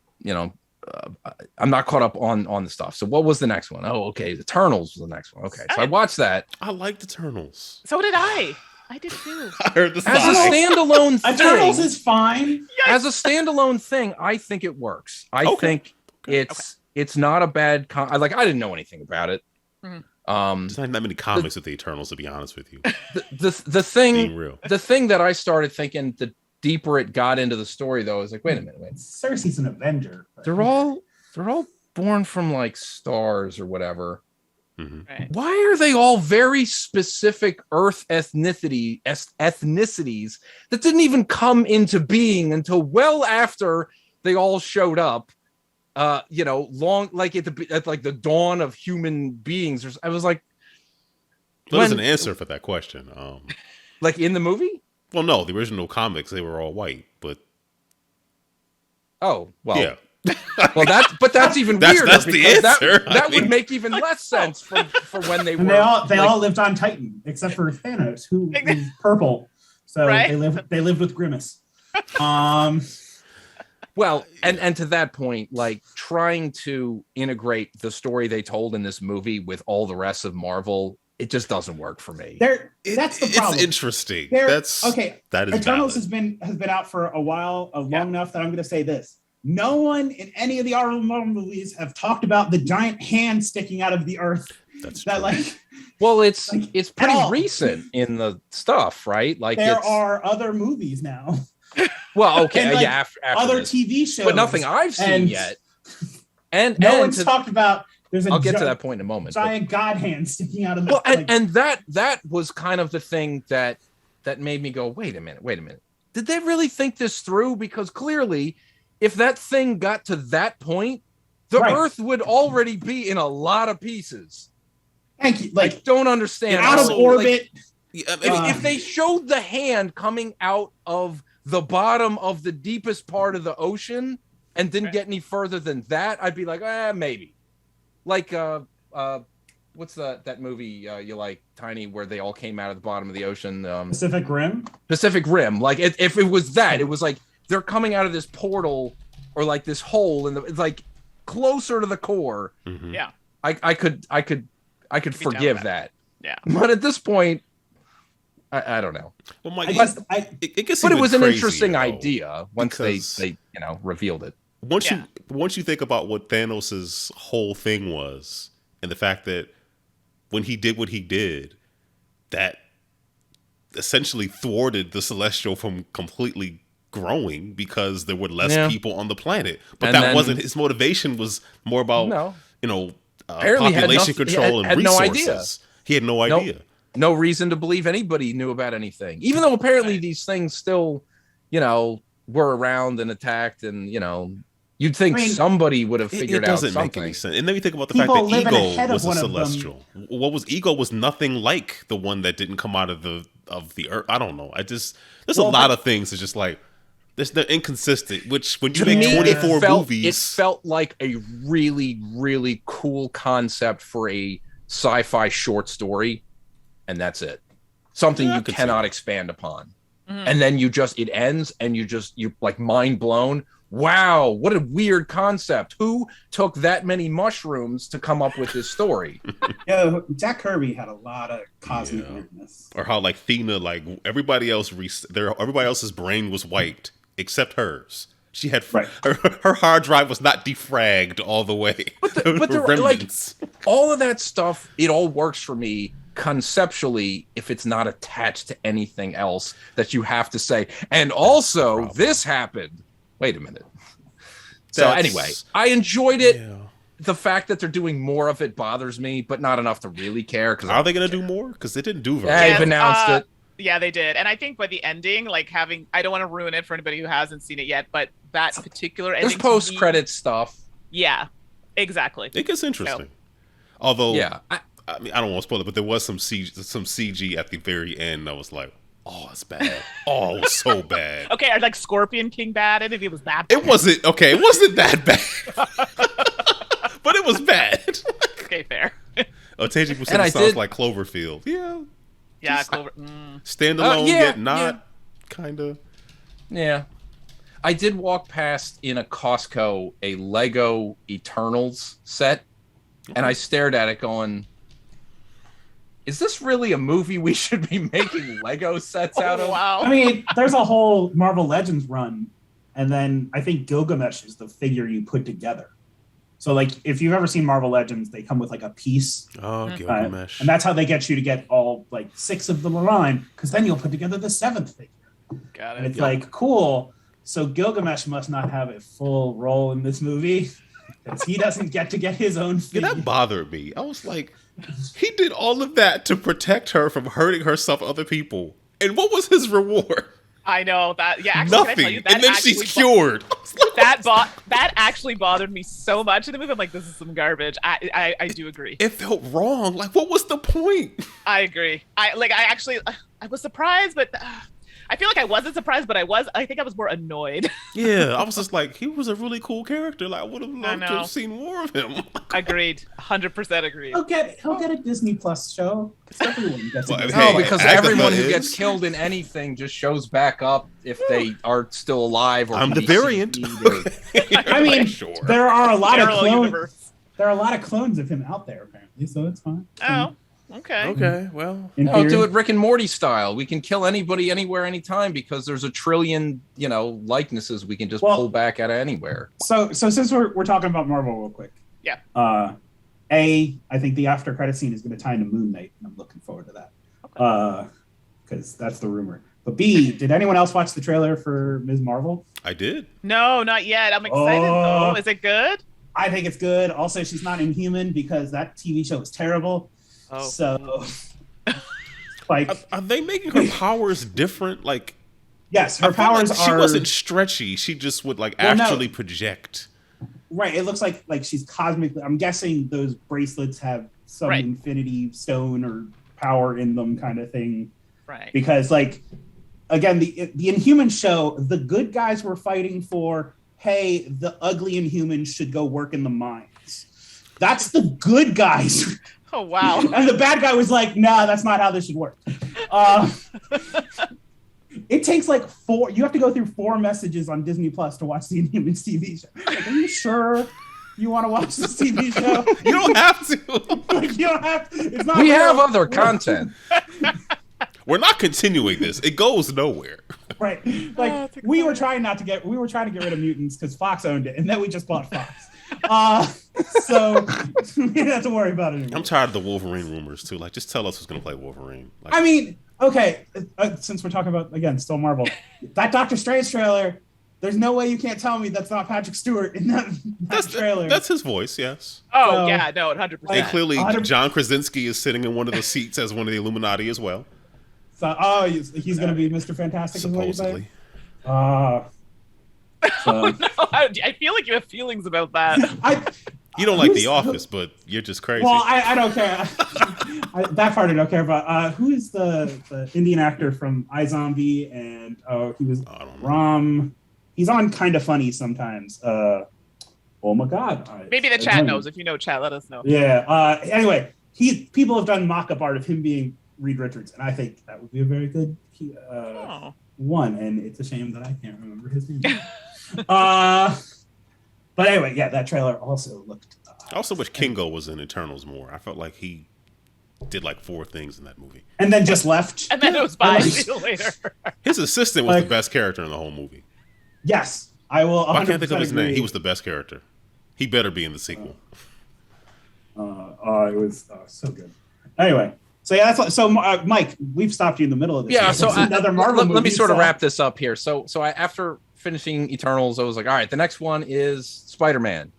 I'm not caught up on the stuff. So what was the next one? Oh, okay. The Eternals was the next one. Okay. So I watched that.
I liked Eternals.
So did I. I did too.
I heard the
as a standalone thing.
Eternals is fine.
As a standalone thing, I think it works. I think it's not a bad I didn't know anything about it.
Mm-hmm.
There's not that many comics with the Eternals, to be honest with you.
The thing that I started thinking, the deeper it got into the story, though, is like, wait a minute.
Cersei's an Avenger.
They're all born from like stars or whatever.
Mm-hmm.
Right.
Why are they all very specific Earth ethnicities that didn't even come into being until well after they all showed up? Long like at like the dawn of human beings. I was like,
there's an answer for that question.
Like in the movie?
Well, no, the original comics they were all white, but
yeah. Well, that's even weirder.
That's the answer.
That would make even less sense for when they were.
They all lived on Titan except for Thanos, who is purple. So they lived with Grimace.
Well, and to that point, like trying to integrate the story they told in this movie with all the rest of Marvel, it just doesn't work for me.
That's the problem.
It's interesting.
That is
Eternals
has been out for a while, long enough that I'm going to say this. no one in any of the Marvel movies have talked about the giant hand sticking out of the earth.
That's
that
true.
like.
Well, it's pretty
all.
recent in the stuff, right? Like
there are other movies now.
Well, okay,
and, like,
yeah, after
other
this.
TV shows,
but nothing I've seen yet. And
no one's talked about.
I'll get to that point in a moment.
Giant god hand sticking out of the.
Well, and that was kind of the thing that made me go, wait a minute. Did they really think this through? Because clearly, if that thing got to that point, the Earth would already be in a lot of pieces.
Thank you. Like,
I don't understand.
Out of orbit.
If they showed the hand coming out of the bottom of the deepest part of the ocean and didn't get any further than that, I'd be like, maybe. Like, what's that movie you like, Tiny, where they all came out of the bottom of the ocean?
Pacific Rim?
Pacific Rim. Like, if it was that, it was like they're coming out of this portal or like this hole and it's like closer to the core.
Mm-hmm.
Yeah.
I could forgive that.
Yeah.
But at this point, I don't know.
Well, Mike,
it gets but it was an interesting idea once they revealed it.
Once you think about what Thanos' whole thing was, and the fact that when he did what he did, that essentially thwarted the Celestial from completely growing because there were less people on the planet. But that wasn't his motivation. Was more about population control and resources. He had no idea.
No reason to believe anybody knew about anything, even though apparently these things still, were around and attacked, and you'd think somebody would have figured out something. It doesn't make any sense.
And then you think about the fact that Ego was a Celestial. What was Ego was nothing like the one that didn't come out of the Earth. I don't know. There's a lot of things that's just like they're inconsistent. Which when you make 24 movies,
it felt like a really, really cool concept for a sci-fi short story. And that's it. Something you cannot expand upon. Mm-hmm. And then it ends and you're like mind blown. Wow, what a weird concept. Who took that many mushrooms to come up with this story?
Jack Kirby had a lot of cosmic weirdness.
Or how like Thena, like everybody else's brain was wiped except hers. She had her hard drive was not defragged all the way.
But the remnants. Like, all of that stuff, it all works for me conceptually if it's not attached to anything else that you have to say. And also, this happened. Wait a minute. So anyway, I enjoyed it. Yeah. The fact that they're doing more of it bothers me, but not enough to really care.
Are they going to do more? Because they didn't do very
well. They've announced it.
Yeah, they did. And I think by the ending, like I don't want to ruin it for anybody who hasn't seen it yet, but that particular ending.
There's post-credit stuff.
Yeah, exactly.
It gets interesting. Although,
I
mean, I don't want to spoil it, but there was some CG at the very end. I was like, oh, it's bad. Oh, it was so bad.
Okay, are like Scorpion King bad? I think it was that bad.
It wasn't that bad. But it was bad.
Okay, fair.
Teji Musita sounds like Cloverfield. Yeah.
Yeah, Clover.
Standalone, yet not, kind of.
Yeah. I did walk past in a Costco a Lego Eternals set, and I stared at it going, is this really a movie we should be making Lego sets out of?
Wow.
I mean, there's a whole Marvel Legends run, and then I think Gilgamesh is the figure you put together. So, like, if you've ever seen Marvel Legends, they come with, like, a piece.
Oh, Gilgamesh.
And that's how they get you to get all, like, 6 of them aligned, because then you'll put together the 7th figure.
Got it.
And it's like, cool. So Gilgamesh must not have a full role in this movie, because he doesn't get to get his own figure.
Yeah, that bothered me. I was like, he did all of that to protect her from hurting herself other people. And what was his reward?
I know that. Yeah, actually,
nothing.
Can I tell you, that
and then she's cured.
That actually bothered me so much in the movie. I'm like, this is some garbage. I do agree.
It felt wrong. Like, what was the point?
I agree. I was surprised, but I feel like I wasn't surprised, but I think I was more annoyed.
Yeah, I was just like, he was a really cool character. Like, I would have loved to have seen more of him.
Agreed. 100% agreed.
He'll get a Disney Plus show. Everyone gets
because everyone who gets killed in anything just shows back up if they are still alive. Or
I'm the variant.
I mean, there are a lot of clones. There are a lot of clones of him out there, apparently, so it's fine.
Oh. Okay.
Okay, well,
No, do it Rick and Morty style. We can kill anybody, anywhere, anytime because there's a trillion, likenesses we can just pull back out of anywhere.
So since we're talking about Marvel real quick.
Yeah.
I think the after credit scene is going to tie into Moon Knight, and I'm looking forward to that.
Okay.
Because that's the rumor. But B, did anyone else watch the trailer for Ms. Marvel?
I did.
No, not yet. I'm excited though. Is it good?
I think it's good. Also, she's not Inhuman because that TV show is terrible.
Oh.
So, like,
are they making her powers different? Like,
yes, her powers
like she wasn't stretchy. She just would actually project.
Right. It looks like she's cosmically. I'm guessing those bracelets have some infinity stone or power in them, kind of thing.
Right.
Because, again, the Inhuman show, the good guys were fighting for, hey, the ugly Inhumans should go work in the mines. That's the good guys.
Oh, wow.
And the bad guy was like, nah, that's not how this should work. It takes you have to go through 4 messages on Disney Plus to watch the Inhumans TV show. Are you sure you want to watch this TV show?
You don't have to.
You don't have to. It's not
we have other content.
We're not continuing this. It goes nowhere.
Right. We were trying to get rid of mutants because Fox owned it, and then we just bought Fox. So we don't have to worry about it anymore.
I'm tired of the Wolverine rumors too. Just tell us who's gonna play Wolverine.
I mean, okay, since we're talking about, again, still Marvel, that Doctor Strange trailer, there's no way you can't tell me that's not Patrick Stewart in that trailer.
That's his voice, yes.
Oh,
So,
yeah, no, 100%.
And clearly,
100%.
John Krasinski is sitting in one of the seats as one of the Illuminati as well.
So, he's going to be Mr. Fantastic,
supposedly.
Is what
No, I feel like you have feelings about that.
You don't like The Office, but you're just crazy.
Well, I don't care. That part I don't care about. Who is the Indian actor from iZombie? And he was Ram. He's on Kind of Funny sometimes. Oh my God!
Maybe the chat knows. If you know chat, let us know.
Yeah. Anyway, people have done mock-up art of him being Reed Richards, and I think that would be a very good one. And it's a shame that I can't remember his name. But anyway, yeah, that trailer also looked.
I also wish Kingo was in Eternals more. I felt like he did 4 things in that movie,
and then just left.
And then it was bye later.
His assistant was the best character in the whole movie.
Yes, I will.
I can't think of his name. He was the best character. He better be in the sequel.
It was so good. Anyway, so yeah, Mike, we've stopped you in the middle of this.
Yeah, so
another Marvel movie.
Let me sort of wrap this up here. So after finishing Eternals, I was like, all right, the next one is Spider-Man.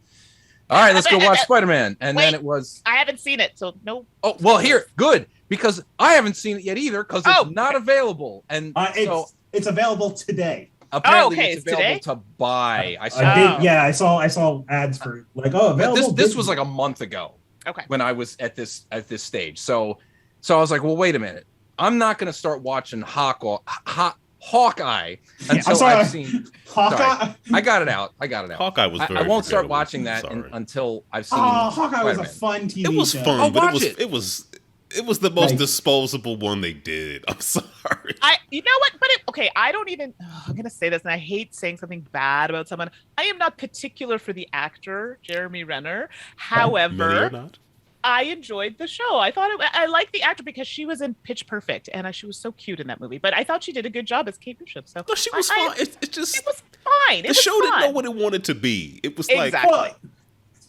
All right, let's go watch Spider-Man. And then it was...
I haven't seen it, so no.
Oh, well, here, good, because I haven't seen it yet either, because it's not available. And
it's available today.
Apparently, it's available to buy.
I saw ads for available.
This was a month ago.
Okay.
When I was at this stage, so I was like, well, wait a minute. I'm not going to start watching Hawkeye until I've seen Hawkeye. Sorry, I got it out.
Hawkeye was.
I won't start watching that until I've seen.
Hawkeye was a fun TV show.
It was fun, but it was the most disposable one they did. I'm sorry.
You know what? But I don't even. I'm gonna say this, and I hate saying something bad about someone. I am not particular for the actor Jeremy Renner. However, I enjoyed the show. I liked the actor because she was in Pitch Perfect, and she was so cute in that movie. But I thought she did a good job as Kate Bishop. So
no, she was fine. It
was fine.
The show didn't know what it wanted to be. It was
exactly.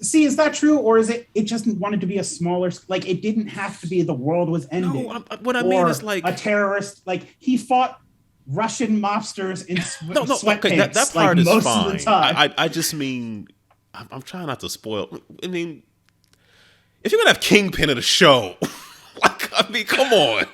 See, is that true, or is it just wanted to be a smaller? It didn't have to be the world was ending.
No, what I mean is
a terrorist. He fought Russian mobsters in sweatpants.
Okay, that part is
most
fine.
Of the time.
I just mean, I'm trying not to spoil. I mean, if you're gonna have Kingpin at a show, come on.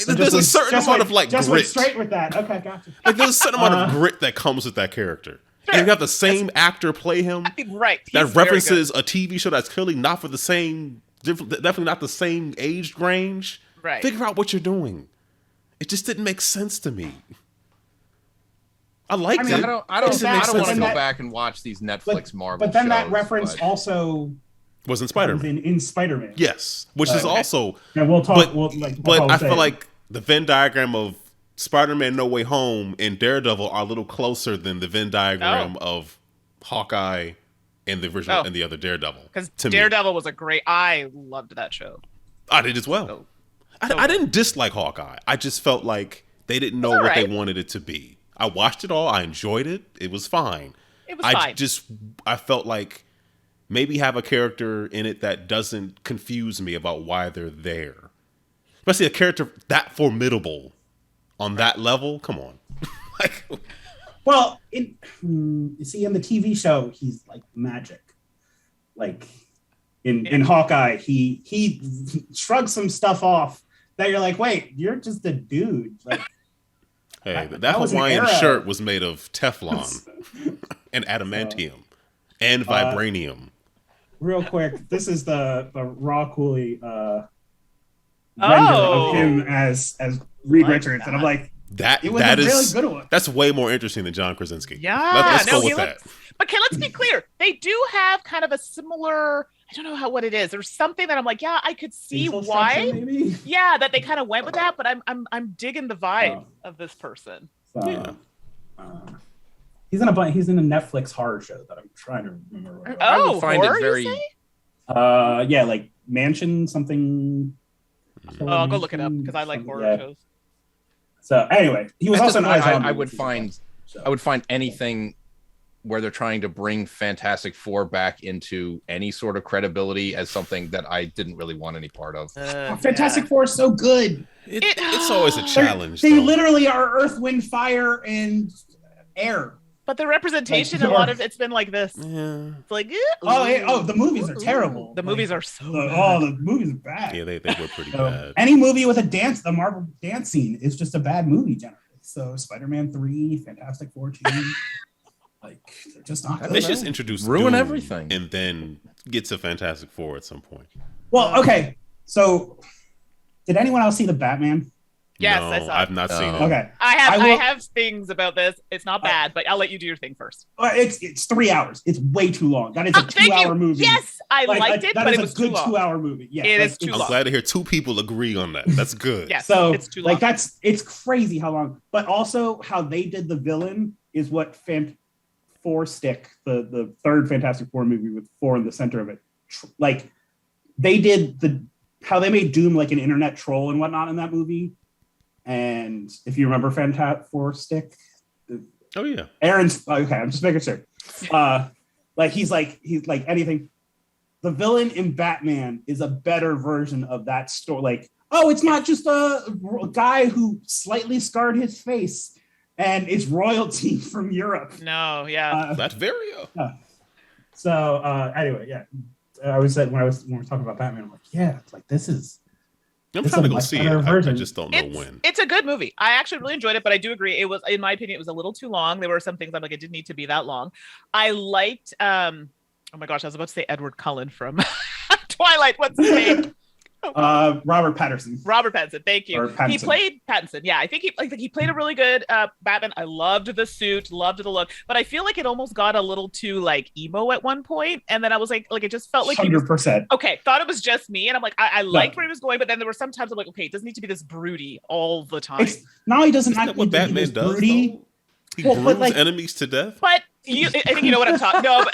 There's a certain amount of grit.
Went straight with that. Okay, gotcha.
There's a certain amount of grit that comes with that character. Sure. And you have the same actor play him.
Right.
That references a TV show that's clearly not for the same, definitely not the same age range.
Right.
Figure out what you're doing. It just didn't make sense to me. I liked it.
I don't want to go back and watch these Netflix Marvel
But then
shows,
that reference also
was in Spider-Man.
In Spider-Man.
Yes, which is also.
Yeah, we'll talk.
But I feel like the Venn diagram of Spider-Man No Way Home and Daredevil are a little closer than the Venn diagram of Hawkeye and the original and the other Daredevil.
Because Daredevil was I loved that show.
I did as well. I didn't dislike Hawkeye. I just felt like they didn't know what they wanted it to be. I watched it all. I enjoyed it. It was fine.
It was fine.
I felt like maybe have a character in it that doesn't confuse me about why they're there. Especially a character that formidable on that level. Come on. Like,
well, you see, in the TV show, he's like magic. Like in Hawkeye, he shrugs some stuff off that you're like, wait, you're just a dude. Like,
hey, that Hawaiian shirt was made of Teflon and adamantium and vibranium.
Real quick, this is the raw Cooley render of him as Reed Richards, and I'm like,
that is really good one. That's way more interesting than John Krasinski.
Yeah,
let's go with that.
But let's be clear, they do have kind of a similar. I don't know what it is. There's something that I'm like, yeah, I could see why. Yeah, that they kind of went with that, but I'm digging the vibe of this person.
So, he's in a Netflix horror show that I'm trying to remember.
I would find it very.
Yeah, like Mansion something.
I'll go look it up because I like horror shows.
So anyway, he was also an
I would find anything where they're trying to bring Fantastic Four back into any sort of credibility as something that I didn't really want any part of.
Fantastic Four is so good.
It's always a challenge.
They literally are Earth, Wind, Fire, and Air.
But the representation, a lot of it's been like this. Yeah. It's like,
the movies are terrible.
The movies are so
bad. The movies are bad.
Yeah, they were pretty bad.
Any movie with the Marvel dance scene is just a bad movie generally. So Spider-Man 3, Fantastic Four 2, like they're just not good.
They just introduce
ruin
Doom
everything
and then get to Fantastic Four at some point.
Well, okay. So did anyone else see the Batman?
Yes,
no,
I saw it.
I've not seen it.
Okay.
I have things about this. It's not bad, but I'll let you do your thing first.
It's 3 hours. It's way too long. That is a 2-hour movie.
Yes, I liked it, but it was too long.
That is a good 2-hour movie. Yeah,
it is too long.
I'm glad to hear two people agree on that. That's good.
Yes,
so
it's too long.
It's crazy how long. But also how they did the villain is what Four Stick, the third Fantastic Four movie with 4 in the center of it. Like they did how they made Doom like an internet troll and whatnot in that movie. And if you remember Fantastic Four Stick,
oh yeah,
Aaron's okay. I'm just making sure. Like he's like anything. The villain in Batman is a better version of that story. Like, oh, it's not just a guy who slightly scarred his face, and it's royalty from Europe.
No, yeah,
Latveria.
So anyway, yeah, I was when we were talking about Batman, I'm like, yeah, it's like this is.
I'm trying to go see it. I just don't know when.
It's a good movie. I actually really enjoyed it, but I do agree. It was, in my opinion, it was a little too long. There were some things I'm like, it didn't need to be that long. I liked, oh my gosh, I was about to say Edward Cullen from Twilight. What's his name?
Robert Pattinson.
Robert Pattinson, thank you. He played Pattinson. Yeah, I think he played a really good Batman. I loved the suit, loved the look, but I feel like it almost got a little too like emo at one point, and then I was like it just felt like
100%.
Okay, thought it was just me, and I'm like I liked where he was going, but then there were some times I'm like, okay, it doesn't need to be this broody all the time.
He doesn't.
Isn't that what Batman does? Broody. He brews enemies to death.
But I think you know what I'm talking. No, but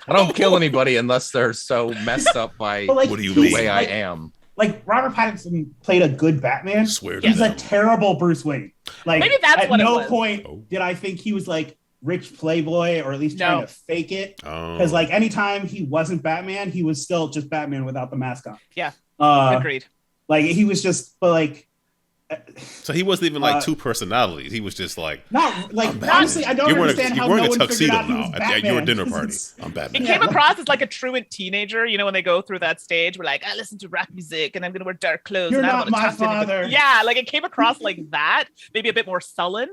I don't kill anybody unless they're so messed up by
what do you mean?
The way I am.
Like Robert Pattinson played a good Batman. He's a terrible Bruce Wayne. Like
maybe that's what it was.
At no point did I think he was like rich playboy or at least trying to fake it. Because like anytime he wasn't Batman, he was still just Batman without the mask on.
Yeah. Agreed.
Like he was just, but like.
So he wasn't even like two personalities. He was just like
not like honestly. I don't understand how no one figured out he was Batman.
At your dinner party, I'm Batman.
It came across as like a truant teenager. You know, when they go through that stage, we're like, I listen to rap music and I'm gonna wear dark clothes.
You're
and
not my father.
Yeah, like it came across like that. Maybe a bit more sullen.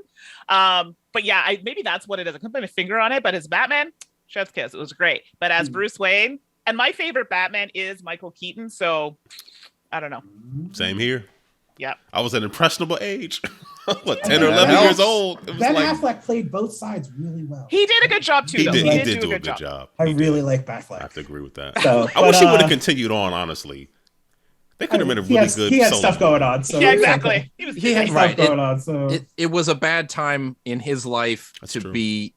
But yeah, maybe that's what it is. I couldn't put my finger on it, but as Batman, chef's kiss. It was great. But as Bruce Wayne, and my favorite Batman is Michael Keaton. So I don't know.
Same here.
Yeah,
I was an impressionable age. What, 10 or 11 years old?
Ben Affleck played both sides really well.
He did a good job too.
He did do a good job.
I really like Affleck.
I have to agree with that. I wish he would have continued on. Honestly, they could have been a really good.
He had stuff going on. So
yeah, exactly.
He had stuff going on. So
it was a bad time in his life to be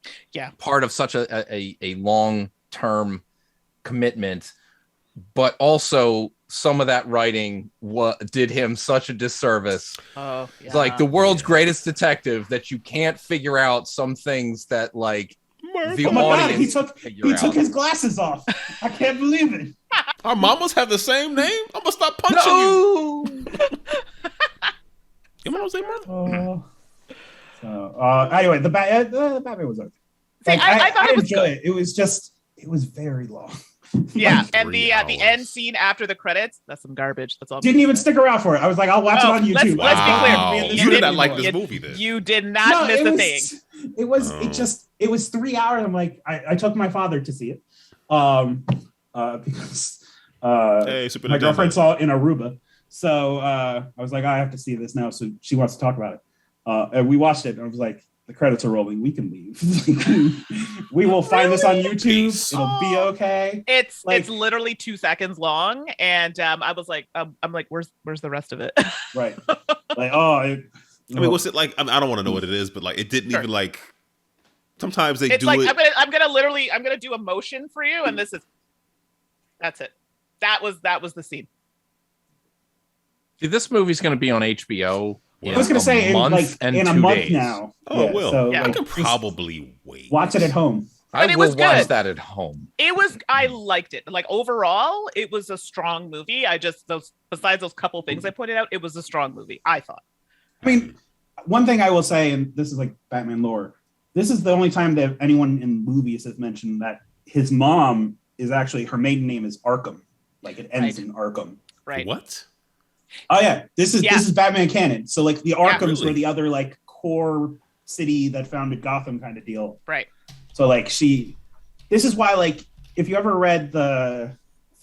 part of such a long-term commitment, but also some of that writing did him such a disservice.
Oh, yeah.
It's like the world's greatest detective that you can't figure out some things that like the
oh my God,
audience
he took his glasses off. I can't believe it.
Our mamas have the same name. I'm gonna stop punching you. Your mom's name Martha?
Anyway, the Batman was okay.
See, I thought it was
enjoy
good.
it. It was very long.
Yeah,
Like
and the
3 hours.
end scene after the credits, that's some garbage. That's all.
Didn't even stick around for it. I was like, I'll watch it on YouTube.
Let's be clear.
Wow.
You
You did not
didn't-
like this movie then.
You did not miss a thing.
It was 3 hours. I'm like, I took my father to see it. Because
Hey, Super
my
Nintendo.
girlfriend saw it in Aruba. So I was like, I have to see this now. So she wants to talk about it. And we watched it and I was like, the credits are rolling. We can leave. We will find this on YouTube.
Peace.
It'll be okay.
It's
Like-
literally 2 seconds long, and I was like, I'm like, where's the rest of it?
Right. Like,
I mean, what's it like? I don't want to know what it is, but like, it didn't even like. Sometimes they
It's
do
like
it.
I'm gonna do a motion for you, and that's it. That was the scene.
See, this movie's going to be on HBO.
I was going to say in a month
days.
now.
Oh, it will.
So,
Yeah.
I
like,
can probably wait.
watch it at home.
I
But it
will
was
watch
good.
that at home.
I liked it. Like overall, it was a strong movie. Besides those couple things I pointed out, it was a strong movie, I thought.
I mean, one thing I will say, and this is like Batman lore, this is the only time that anyone in movies has mentioned that his mom is actually, her maiden name is Arkham. Like it ends
Right.
in Arkham.
Right.
What?
Oh yeah, this is Batman canon. So like the Arkhams
really?
were the other like core city that founded Gotham kind of deal.
Right.
So like this is why like if you ever read the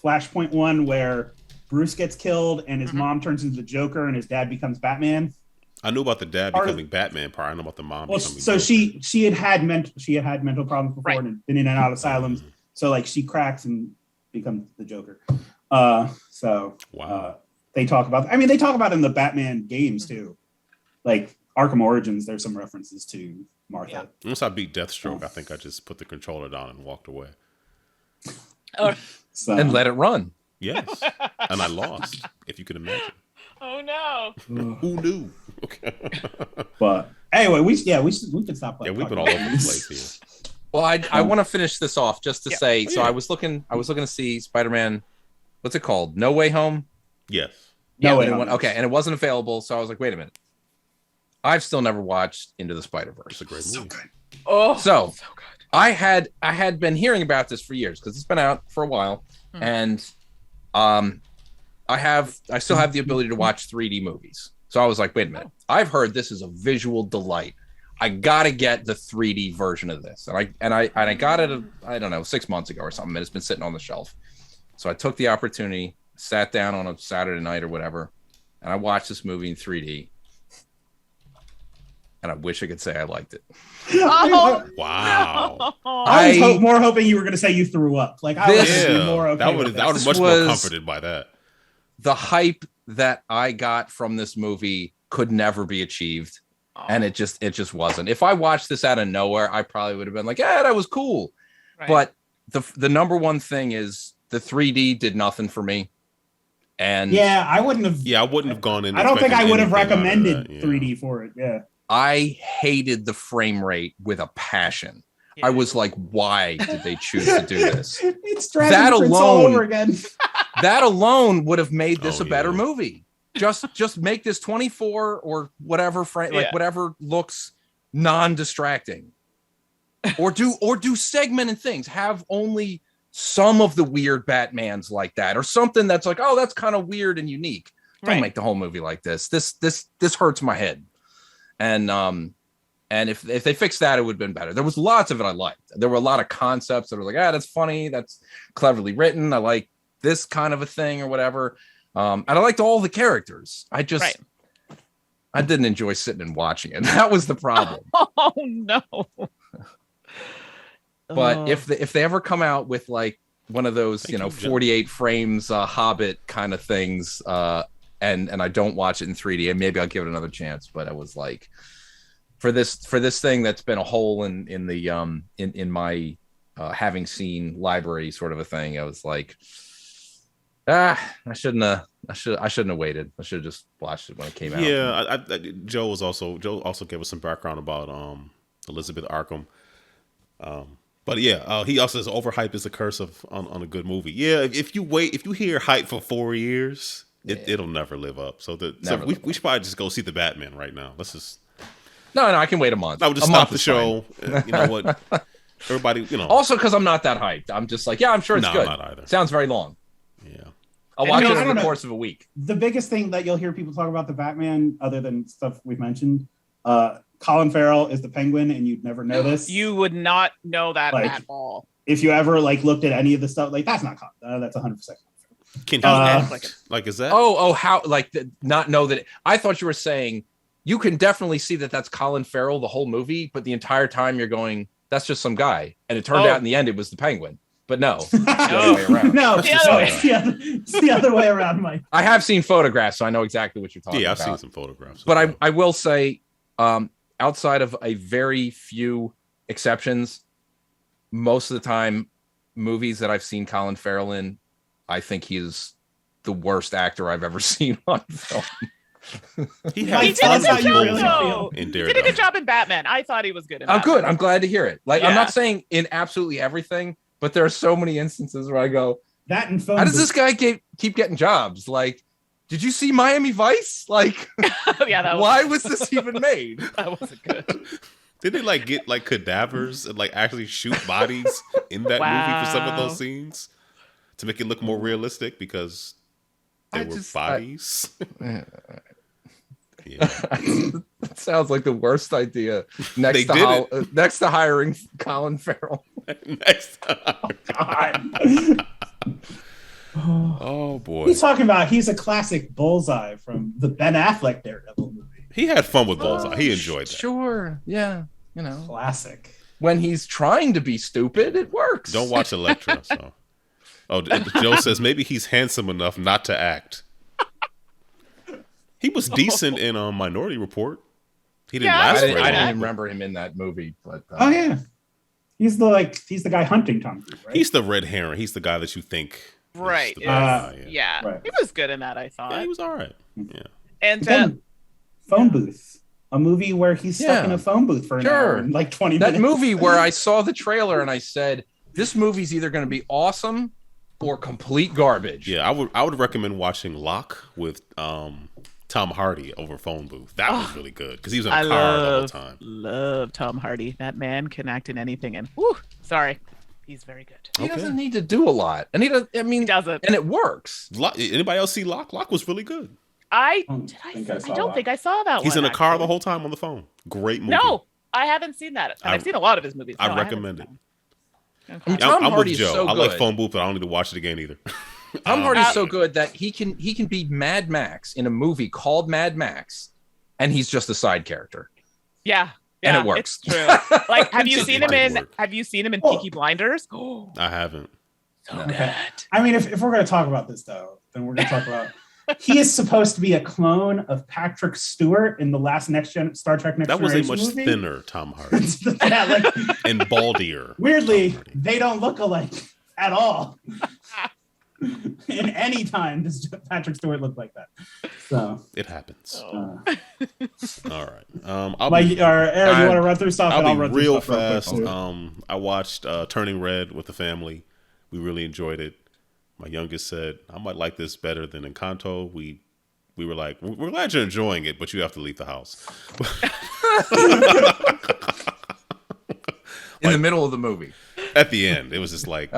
Flashpoint one where Bruce gets killed and his mom turns into the Joker and his dad becomes Batman.
I knew about the dad becoming Batman part. I know about the mom.
Well,
becoming
so
Joker.
she had mental problems before
Right.
and been in and out of asylums. So like she cracks and becomes the Joker.
Wow.
They talk about it in the Batman games too. Like Arkham Origins, there's some references to Martha.
Yeah.
Once I beat Deathstroke, I think I just put the controller down and walked away.
Oh,
So,
And let it run.
Yes, and I lost. If you can imagine.
oh no.
Who knew? Okay.
but anyway, we could stop.
Yeah, we've been all over the place here.
Well, I want to finish this off just to
Yeah.
say.
Oh,
So
yeah.
I was looking to see Spider-Man. What's it called? No Way Home.
Yes.
No Way
the new
Home.
one. Okay, and it wasn't available, so I was like, wait a minute. I've still never watched Into the
It's
Spider-Verse.
a great
So
movie.
good.
Oh,
So
good.
I had been hearing about this for years because it's been out for a while, and I still have the ability to watch 3D movies. So I was like, wait a minute, I've heard this is a visual delight. I gotta get the 3D version of this, and I got it. I don't know, 6 months ago or something. And it's been sitting on the shelf. So I took the opportunity, sat down on a Saturday night or whatever, and I watched this movie in 3D. And I wish I could say I liked it.
Oh,
Wow.
I was more hoping you were going to say you threw up. Like I was
Yeah.
more okay.
That would
with
I
that.
was
This
much more
was-
comforted by that.
The hype that I got from this movie could never be achieved. And it just wasn't. If I watched this out of nowhere, I probably would have been like, yeah, that was cool.
Right.
But the number one thing is the 3D did nothing for me. And
Yeah, I wouldn't have.
Yeah, I wouldn't have gone in.
I don't think I
expecting
would have
anything out of
recommended
that, yeah.
3D for it. Yeah.
I hated the frame rate with a passion.
Yeah.
I was like, why did they choose to do this?
It's Dragon
That
Prince all
alone-
over again.
That alone would have made this
Oh,
a better
yeah.
movie. Just make this 24 or whatever frame, like
Yeah.
whatever looks non-distracting. Or do segmented things. Have only some of the weird Batmans like that, or something that's like, oh, that's kind of weird and unique. Don't
Right.
make the whole movie like this. This hurts my head. And if they fixed that, it would have been better. There was lots of it I liked. There were a lot of concepts that were like, that's funny, that's cleverly written. I like this kind of a thing or whatever. And I liked all the characters. I didn't enjoy sitting and watching it. That was the problem.
Oh no.
But if they ever come out with like one of those,
Thank you, Jen.
48 frames Hobbit kind of things, and I don't watch it in 3D, and maybe I'll give it another chance. But I was like, for this thing that's been a hole in the in my having seen library sort of a thing, I was like, I shouldn't have. I shouldn't have waited. I should have just watched it when it came out.
Yeah, Joe also gave us some background about Elizabeth Arkham. But yeah, he also says overhype is a curse on a good movie. Yeah, if you hear hype for 4 years, it'll never live up. So we should probably just go see the Batman right now. Let's just.
No, I can wait a month.
I would just stop the show. You know what? Everybody, Also,
because I'm not that hyped. I'm just like, yeah, I'm sure it's good.
Not either.
Sounds very long.
Yeah.
I'll watch it over the course of a week.
The biggest thing that you'll hear people talk about the Batman, other than stuff we've mentioned, Colin Farrell is the Penguin, and you'd never know this.
You would not know that at all.
If you ever looked at any of the stuff, that's not Colin. That's 100%.
Can is that?
How not know that? I thought you were saying you can definitely see that that's Colin Farrell the whole movie, but the entire time you're going, that's just some guy, and it turned out in the end it was the Penguin. But no, it's the other way around.
No, it's the other way around, Mike.
I have seen photographs, so I know exactly what you're talking about.
Yeah, I've seen some photographs.
But I will say, outside of a very few exceptions, most of the time, movies that I've seen Colin Farrell in, I think he is the worst actor I've ever seen on film.
He did a good job in Batman. I thought he was good in Batman.
Good. I'm glad to hear it. I'm not saying in absolutely everything, but there are so many instances where I go,
that and phone.
How does this guy keep getting jobs? Did you see Miami Vice? Why was this even made?
That wasn't good.
Did they get cadavers and actually shoot bodies in that movie for some of those scenes to make it look more realistic because there were bodies? Yeah.
That sounds like the worst idea. Next to hiring Colin Farrell.
Oh boy.
He's talking about he's a classic Bullseye from the Ben Affleck Daredevil movie.
He had fun with Bullseye. He enjoyed that.
Sure. Yeah.
Classic.
When he's trying to be stupid, it works.
Don't watch Elektra. So. Oh, Joe says maybe he's handsome enough not to act. He was decent in Minority Report. He didn't last very long.
I didn't even remember him in that movie. But
oh yeah, he's the guy hunting Tom Cruise, right?
He's the red herring. He's the guy that you think.
Right. Right. He was good in that. I thought.
Yeah, he was all right. Yeah.
And
Phone Booth, a movie where he's stuck in a phone booth for an hour, and 20 minutes.
That movie where I saw the trailer and I said, "This movie's either going to be awesome or complete garbage."
Yeah, I would recommend watching Locke with Tom Hardy over Phone Booth. That was really good because he was in a car the whole time.
Love Tom Hardy. That man can act in anything, and he's very good.
He doesn't need to do a lot, and he doesn't, and it works.
Anybody else see Locke? Locke was really good.
I don't think I saw that one.
He's in a car the whole time on the phone. Great movie.
No, I haven't seen that. And I've seen a lot of his movies.
I recommend it.
Okay.
Tom Hardy's so good.
I like Phone Booth, but I don't need to watch it again either.
Tom Hardy's so good that he can be Mad Max in a movie called Mad Max, and he's just a side character.
Yeah.
And it works.
It's true. Have you seen him in Peaky Blinders?
I haven't.
So good.
I mean, if we're going to talk about this though, then we're going to talk about. He is supposed to be a clone of Patrick Stewart in the last Star Trek Next Generation.
That was a much thinner Tom Hardy. And baldier.
Weirdly, they don't look alike at all. In any time does Patrick Stewart look like that. So
it happens.
All
right.
Aaron, you want to run through stuff?
I'll run real fast. I watched Turning Red with the family. We really enjoyed it. My youngest said, I might like this better than Encanto. We were like, we're glad you're enjoying it, but you have to leave the house.
In the middle of the movie.
At the end. It was just like,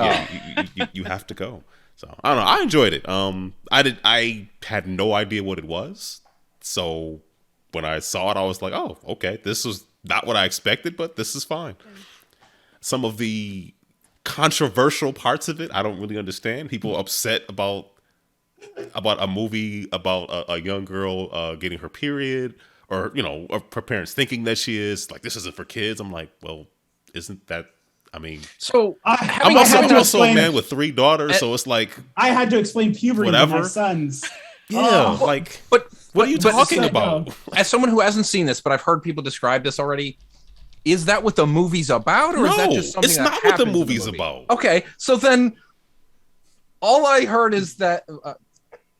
you have to go. So I don't know. I enjoyed it. I had no idea what it was. So when I saw it, I was like, oh, okay. This was not what I expected, but this is fine. Some of the controversial parts of it I don't really understand. People upset about a movie about a young girl getting her period, or her parents thinking that she is this isn't for kids. I'm like, well, isn't that? I mean,
so
I'm also a man with 3 daughters, so it's like
I had to explain puberty to my sons.
Yeah, but what are you talking about?
As someone who hasn't seen this, but I've heard people describe this already. Is that what the movie's about, or is that just something
it's not what the movie's about?
Okay, so then all I heard is that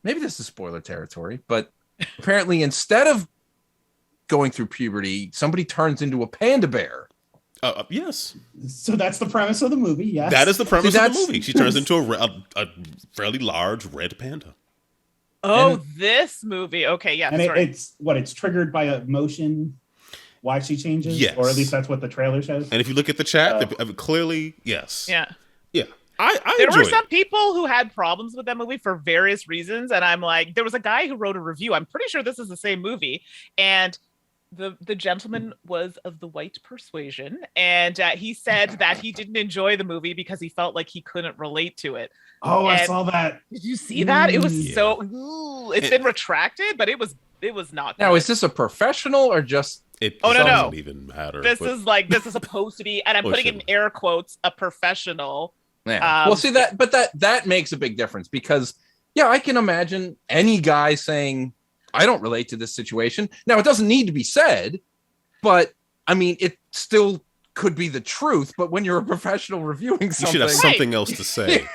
maybe this is spoiler territory, but apparently instead of going through puberty, somebody turns into a panda bear.
Yes.
So that's the premise of the movie. Yes,
that is the premise of the movie. She turns into a fairly large red panda.
Oh, this movie. Okay, yeah.
And it's triggered by a motion. Why she changes,
yes,
or at least that's what the trailer shows.
And if you look at the chat, clearly, yes,
yeah.
I
there were some people who had problems with that movie for various reasons, and I'm like, there was a guy who wrote a review. I'm pretty sure this is the same movie, and the gentleman was of the white persuasion, and he said that he didn't enjoy the movie because he felt like he couldn't relate to it.
Oh, and I saw that.
Did you see that? It was it's been retracted, but it was not.
Now, is this a professional or just?
It doesn't even matter.
This is supposed to be, and I'm putting it in air quotes, a professional.
Yeah. Well, see that makes a big difference because, yeah, I can imagine any guy saying, I don't relate to this situation. Now, it doesn't need to be said, but I mean, it still could be the truth. But when you're a professional reviewing something,
you should have something else to say.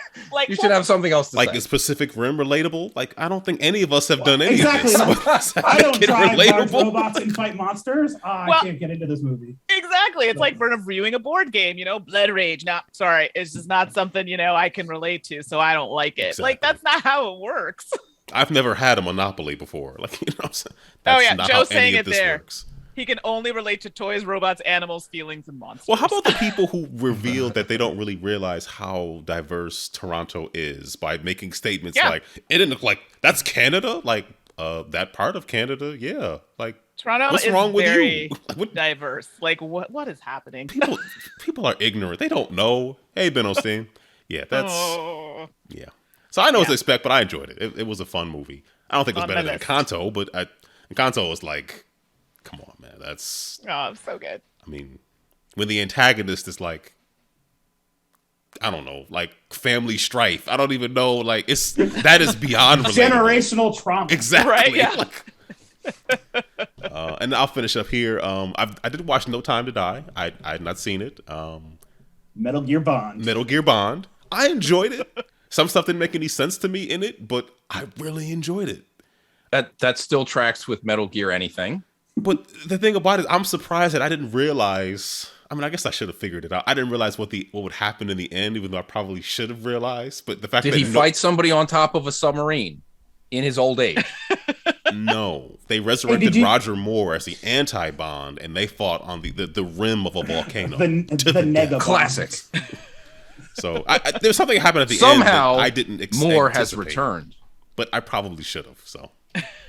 You should have something else to say.
Like, is Pacific Rim relatable? Like, I don't think any of us have done any
exactly.
of this.
I don't drive large robots and fight monsters. I can't get into this movie.
Exactly. It's like we're reviewing a board game, Blood Rage. No, sorry. It's just not something, I can relate to, so I don't like it. Exactly. Like, that's not how it works.
I've never had a Monopoly before. Like, what I'm saying?
That's
not
Joe's
how any
saying
of
it
this
there.
Works.
He can only relate to toys, robots, animals, feelings, and monsters.
Well, how about the people who revealed that they don't really realize how diverse Toronto is by making statements like, it didn't look like, that's Canada? Like, that part of Canada? Yeah. Like,
Toronto
what's
is
wrong with
very
you?
diverse. Like, what is happening?
People are ignorant. They don't know. Hey, Ben Osteen. Yeah, that's... Yeah. So I know what to expect, but I enjoyed it. It was a fun movie. I don't think it was better than Encanto, but Encanto was like... Come on, man. That's
so good.
I mean, when the antagonist is like, I don't know, like family strife. I don't even know. Like that is beyond
generational trauma.
Exactly.
Right, yeah.
And I'll finish up here. I did watch No Time to Die. I had not seen it.
Metal Gear Bond.
I enjoyed it. Some stuff didn't make any sense to me in it, but I really enjoyed it.
That still tracks with Metal Gear anything.
But the thing about it, I'm surprised that I didn't realize. I mean, I guess I should have figured it out. I didn't realize what would happen in the end, even though I probably should have realized. But the fact
did he fight somebody on top of a submarine in his old age?
No, they resurrected Roger Moore as the anti-Bond, and they fought on the rim of a volcano.
the nega
classic.
So there's something that happened at the
Somehow,
end that I didn't
Moore has returned,
but I probably should have. So,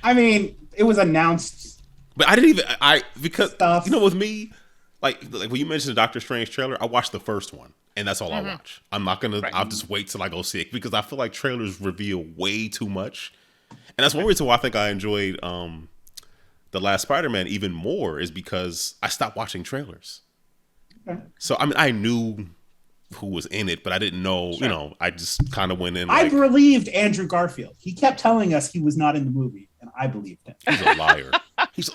I mean, it was announced.
But I didn't even because stuff. With me, like when you mentioned the Doctor Strange trailer, I watched the first one, and that's all I watch. I'm not gonna. Right. I'll just wait till I go see it because I feel like trailers reveal way too much, and that's one reason why I think I enjoyed the last Spider-Man even more is because I stopped watching trailers. Okay. So I mean, I knew who was in it, but I didn't know. Sure. I just kind of went in.
I believed Andrew Garfield. He kept telling us he was not in the movie, and I believed him.
He's a liar.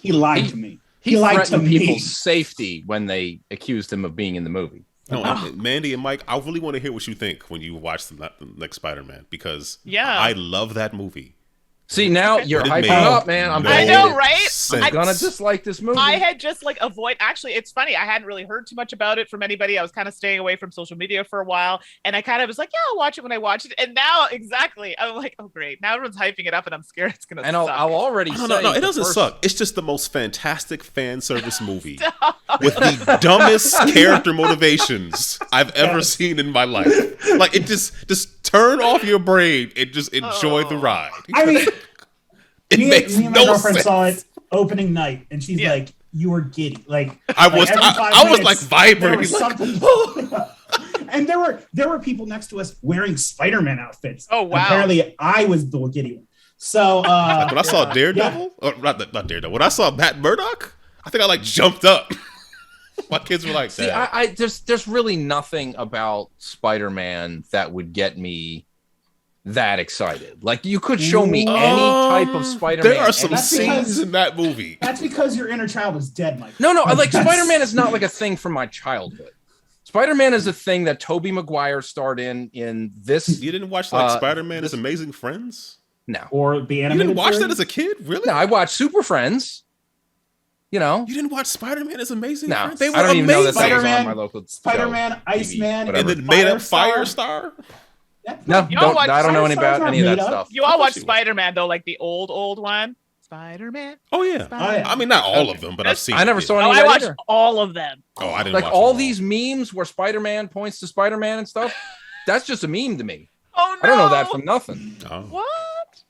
He lied to me.
He lied to people's safety when they accused him of being in the movie.
No, Mandi and Mike, I really want to hear what you think when you watch the next Spider-Man because I love that movie.
See, now you're hyping up, man.
I know, right?
I'm gonna dislike this movie.
I had just actually, it's funny. I hadn't really heard too much about it from anybody. I was kind of staying away from social media for a while. And I kind of was like, yeah, I'll watch it when I watch it. And now, exactly, I'm like, oh, great. Now everyone's hyping it up and I'm scared it's going to suck.
And I'll already say.
No, it doesn't suck. It's just the most fantastic fan service movie with the dumbest character motivations I've ever seen in my life. Like, it just turn off your brain and just enjoy the ride.
I mean, me and my girlfriend
sense.
saw it opening night, and she's like, "You were giddy." Like
I was like vibrating.
And there were people next to us wearing Spider-Man outfits.
Oh wow!
Apparently, I was the giddy one. So
like when I saw Daredevil, or not Daredevil. When I saw Matt Murdock, I think I jumped up. My kids were like,
"See, there's really nothing about Spider-Man that would get me that excited. Like you could show me any type of Spider-Man.
There are some scenes in that movie.
That's because your inner child is dead, Mike.
No, like Spider-Man is not like a thing from my childhood. Spider-Man is a thing that Tobey Maguire starred in this.
You didn't watch like Spider-Man His Amazing Friends?
No.
Or the animated
You didn't watch
series?
that as a kid? Really?
No, I watched Super Friends. You know.
You didn't watch Spider-Man His Amazing
No.
Friends? They were
I don't even know
amazing.
that was on my local
Spider-Man,
show,
Iceman,
TV,
And then made up Firestar?
No, I don't know any about any of that
Firestar's
stuff.
You all watch Spider-Man though, like the old one. Spider-Man.
Oh yeah.
Spider-Man.
I mean, not all of them, but I've seen.
I never saw any
Oh,
of
I
that
watched
either.
all of them.
Oh, I didn't
Like
watch
all
them
these memes where Spider-Man points to Spider-Man and stuff. That's just a meme to me.
Oh no!
I don't know that from nothing.
Oh.
What?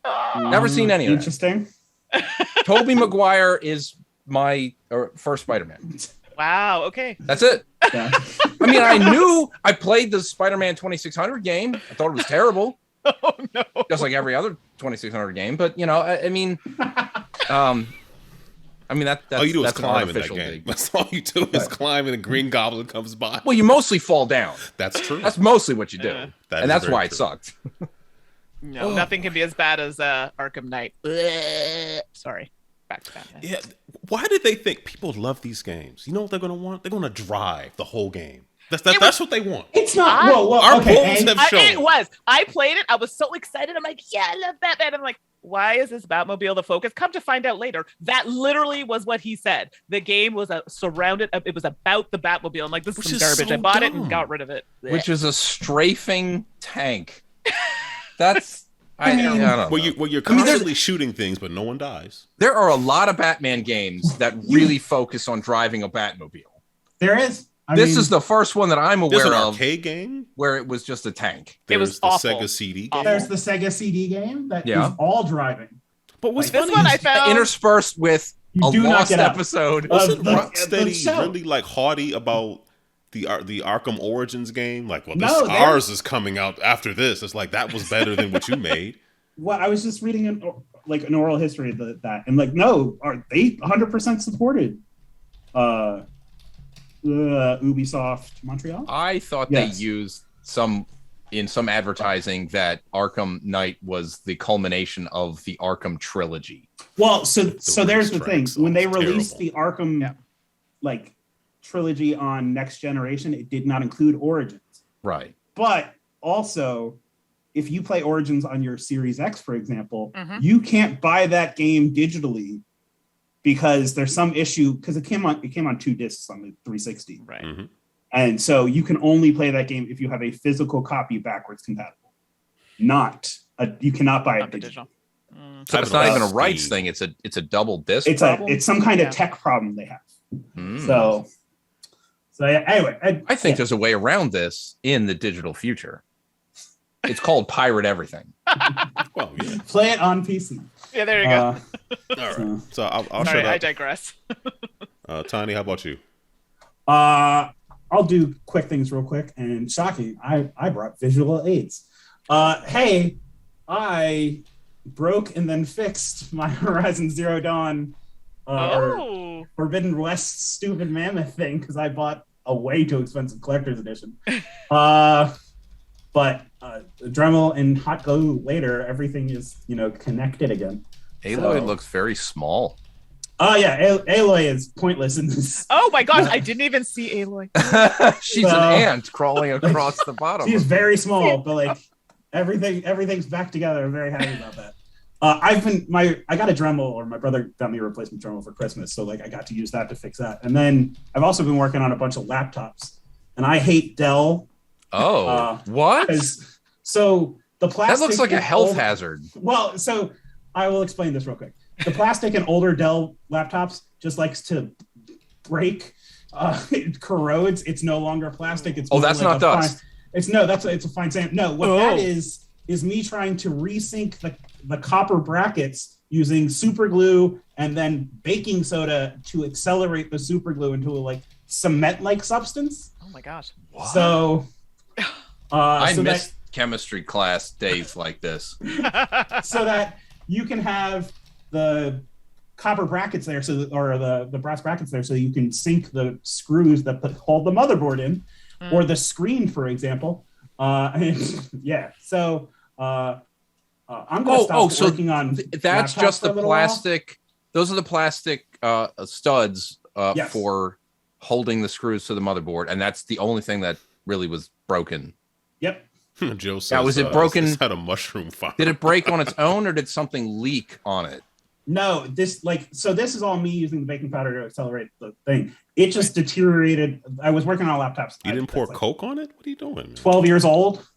Oh.
Never seen any of that.
Interesting.
Tobey Maguire is my first Spider-Man.
Wow. Okay.
That's it.
Yeah.
I mean, I knew I played the Spider-Man 2600 game. I thought it was terrible,
Oh no.
just like every other 2600 game. But you know, I mean, that's
All you do is
that's an
climb in that
artificial
game.
dig.
That's all you do is climb, and a Green Goblin comes by.
Well, you mostly fall down.
That's true.
That's mostly what you do,
Yeah.
That
and
is
that's
very
why it
true.
sucked.
No, nothing can be as bad as Arkham Knight. Sorry. Back to Batman.
Yeah. Why did they think people love these games? You know what they're going to want? They're going to drive the whole game. That's what they want.
It's not.
I-
Whoa,
Our
okay.
polls have shown.
It was. I played it. I was so excited. I'm like, yeah, I love Batman. I'm like, why is this Batmobile the focus? Come to find out later, that literally was what he said. The game was surrounded. It was about the Batmobile. I'm like, this is
Which
some
is
garbage.
so
I bought it
dumb.
and got rid of it.
Which is a strafing tank. That's I don't know.
Where you're constantly shooting things, but no one dies.
There are a lot of Batman games that really focus on driving a Batmobile.
There is.
This is the first one that I'm
There's
aware
an
of
arcade game.
where it was just a tank.
It
There's
was
the
awful.
Sega CD
Awful.
game.
There's the Sega CD game that is
Yeah.
all driving.
But what's
This
funny
one I
is,
found.
Interspersed with
You
a
do not
lost
get out.
episode.
wasn't
the
Rocksteady
show.
really like haughty about the Arkham Origins game? Like, well, this
No, they're-
ours is coming out after this. It's like that was better than what you made.
Well, I was just reading an oral history of that, and like, no, they 100% supported Ubisoft Montreal?
I thought
Yes.
they used in some advertising that Arkham Knight was the culmination of the Arkham trilogy.
Well, so there's the thing.
tracks
When they
are
released
terrible.
the Arkham like trilogy on Next Generation, it did not include Origins.
Right.
But also, if you play Origins on your Series X, for example,
Mhm.
you can't buy that game digitally because there's some issue because it came on 2 discs on the 360.
Right.
Mhm.
And so you can only play that game if you have a physical copy backwards compatible. You cannot buy
Not
it
the
digitally.
digital. Mm.
So it's not even a rights thing. It's a double disc. problem?
It's some kind
Yeah.
of tech problem they have.
Hmm.
So yeah, anyway,
I think there's a way around this in the digital future. It's called pirate everything.
Well, yeah.
play it on PC.
Yeah, there you go.
All right. So I'll
Sorry,
shut
I
up.
digress.
Tiny, how about you?
I'll do quick things real quick. And shocking, I brought visual aids. Hey, I broke and then fixed my Horizon Zero Dawn or Forbidden West stupid mammoth thing because I bought a way too expensive collector's edition. But Dremel and Hot Glue later, everything is connected again.
Aloy
So-
looks very small.
Oh yeah, Aloy is pointless in this.
Oh my gosh, I didn't even see Aloy.
She's an ant crawling across the bottom.
She's very small, but like everything's back together. I'm very happy about that. I got a Dremel, or my brother got me a replacement Dremel for Christmas, so like I got to use that to fix that. And then I've also been working on a bunch of laptops, and I hate Dell.
Oh, what?
So the plastic
That looks like a
and
health
old-
hazard.
Well, so I will explain this real quick. The plastic in older Dell laptops just likes to break. It corrodes. It's no longer plastic. It's
Oh,
more
that's
like
not
a
dust.
It's a fine sand. No, what that is me trying to resync the copper brackets using super glue and then baking soda to accelerate the super glue into a like cement-like substance.
Oh my gosh.
What?
So
I
so
missed chemistry class days like this.
so that you can have the copper brackets there, or the brass brackets there, so you can sink the screws that hold the motherboard in, or the screen, for example. Yeah. So I'm going to stop working on.
That's
laptops
just
for a
the
little while.
plastic. Those are the plastic studs
Yes.
for holding the screws to the motherboard, and that's the only thing that really was broken.
Yep.
Joe says,
Now, was it broken?
It's had a mushroom fire.
Did it break on its own, or did something leak on it?
No, this is all me using the baking powder to accelerate the thing. It just deteriorated. I was working on laptops.
You didn't pour Coke on it? What are you doing, man?
12 years old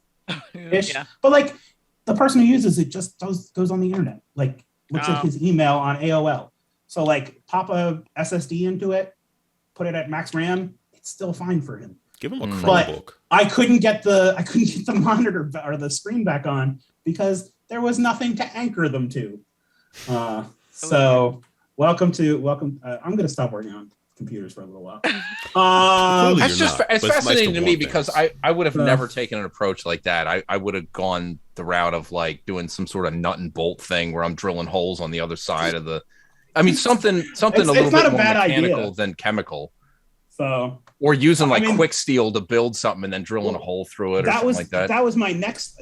ish.
Yeah.
But like the person who uses it just goes on the internet. Like looks at his email on AOL. So like pop a SSD into it, put it at max RAM, it's still fine for him.
Give him a Chromebook.
But I couldn't get the monitor or the screen back on because there was nothing to anchor them to. So welcome. I'm going to stop working on computers for a little while.
It's fascinating to me because I would have never taken an approach like that. I would have gone the route of like doing some sort of nut and bolt thing where I'm drilling holes on the other side of the. I mean, something a little bit more mechanical than chemical.
So,
or using quick steel to build something and then drilling a hole through it or something like that.
That was my next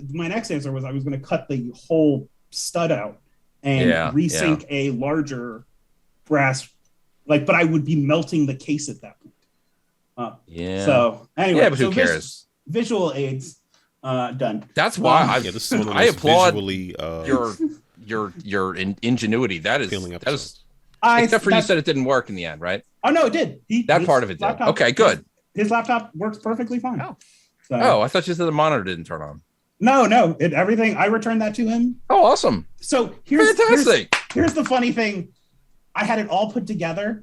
answer was I was going to cut the whole stud out and resync a larger brass, but I would be melting the case at that point. So anyway,
but who cares?
Visual aids done.
That's why I applaud
visually,
your ingenuity. That is except for you said it didn't work in the end, right?
Oh no, it did.
That part of it did. Okay, good.
His laptop works perfectly fine.
I thought you said the monitor didn't turn on.
No, everything. I returned that to him.
Oh, awesome!
So here's the funny thing. I had it all put together,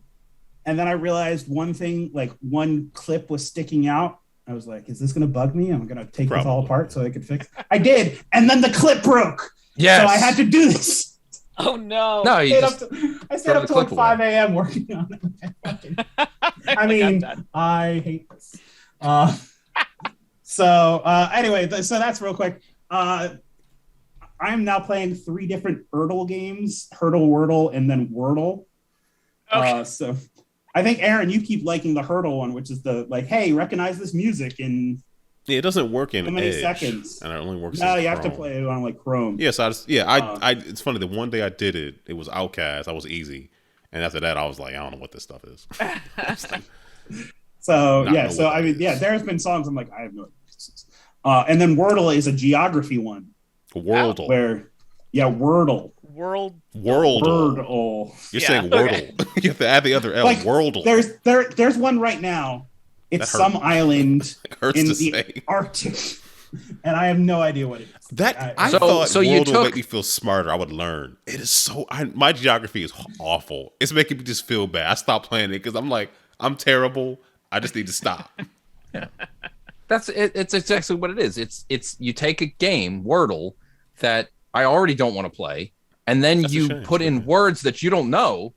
and then I realized one thing. Like one clip was sticking out. I was like, "Is this going to bug me? I'm going to take this all apart so I could fix." I did, and then the clip broke.
Yes.
So I had to do this.
Oh no!
No, I stayed up till like 5 a.m. working on it. I mean, I hate this. Anyway, so that's real quick. I'm now playing 3 different Heardle games: Heardle, Wordle, and then Worldle.
Okay.
So I think Aaron, you keep liking the Heardle one, which is the hey, recognize this music in.
Yeah, it doesn't work in
so many
Edge,
seconds,
and it only works.
No, you
Chrome.
have to play it on like Chrome.
Yes, it's funny. The one day I did it, it was Outcast. I was easy, and after that, I was like, I don't know what this stuff is. There's been songs I'm like, I have no idea. And then Wordle is a geography one. Worldle.
Wordle.
Wordle. You're saying Wordle.
Okay.
You have to add the other L. Worldle.
There's one right now. It's some island in the Arctic, and I have no idea what it is.
I thought Worldle would make me feel smarter. I would learn. It is so. My geography is awful. It's making me just feel bad. I stopped playing it because I'm like, I'm terrible. I just need to stop.
Yeah, that's it. It's exactly what it is. It's you take a game Wordle that I already don't want to play, and then you put in words that you don't know.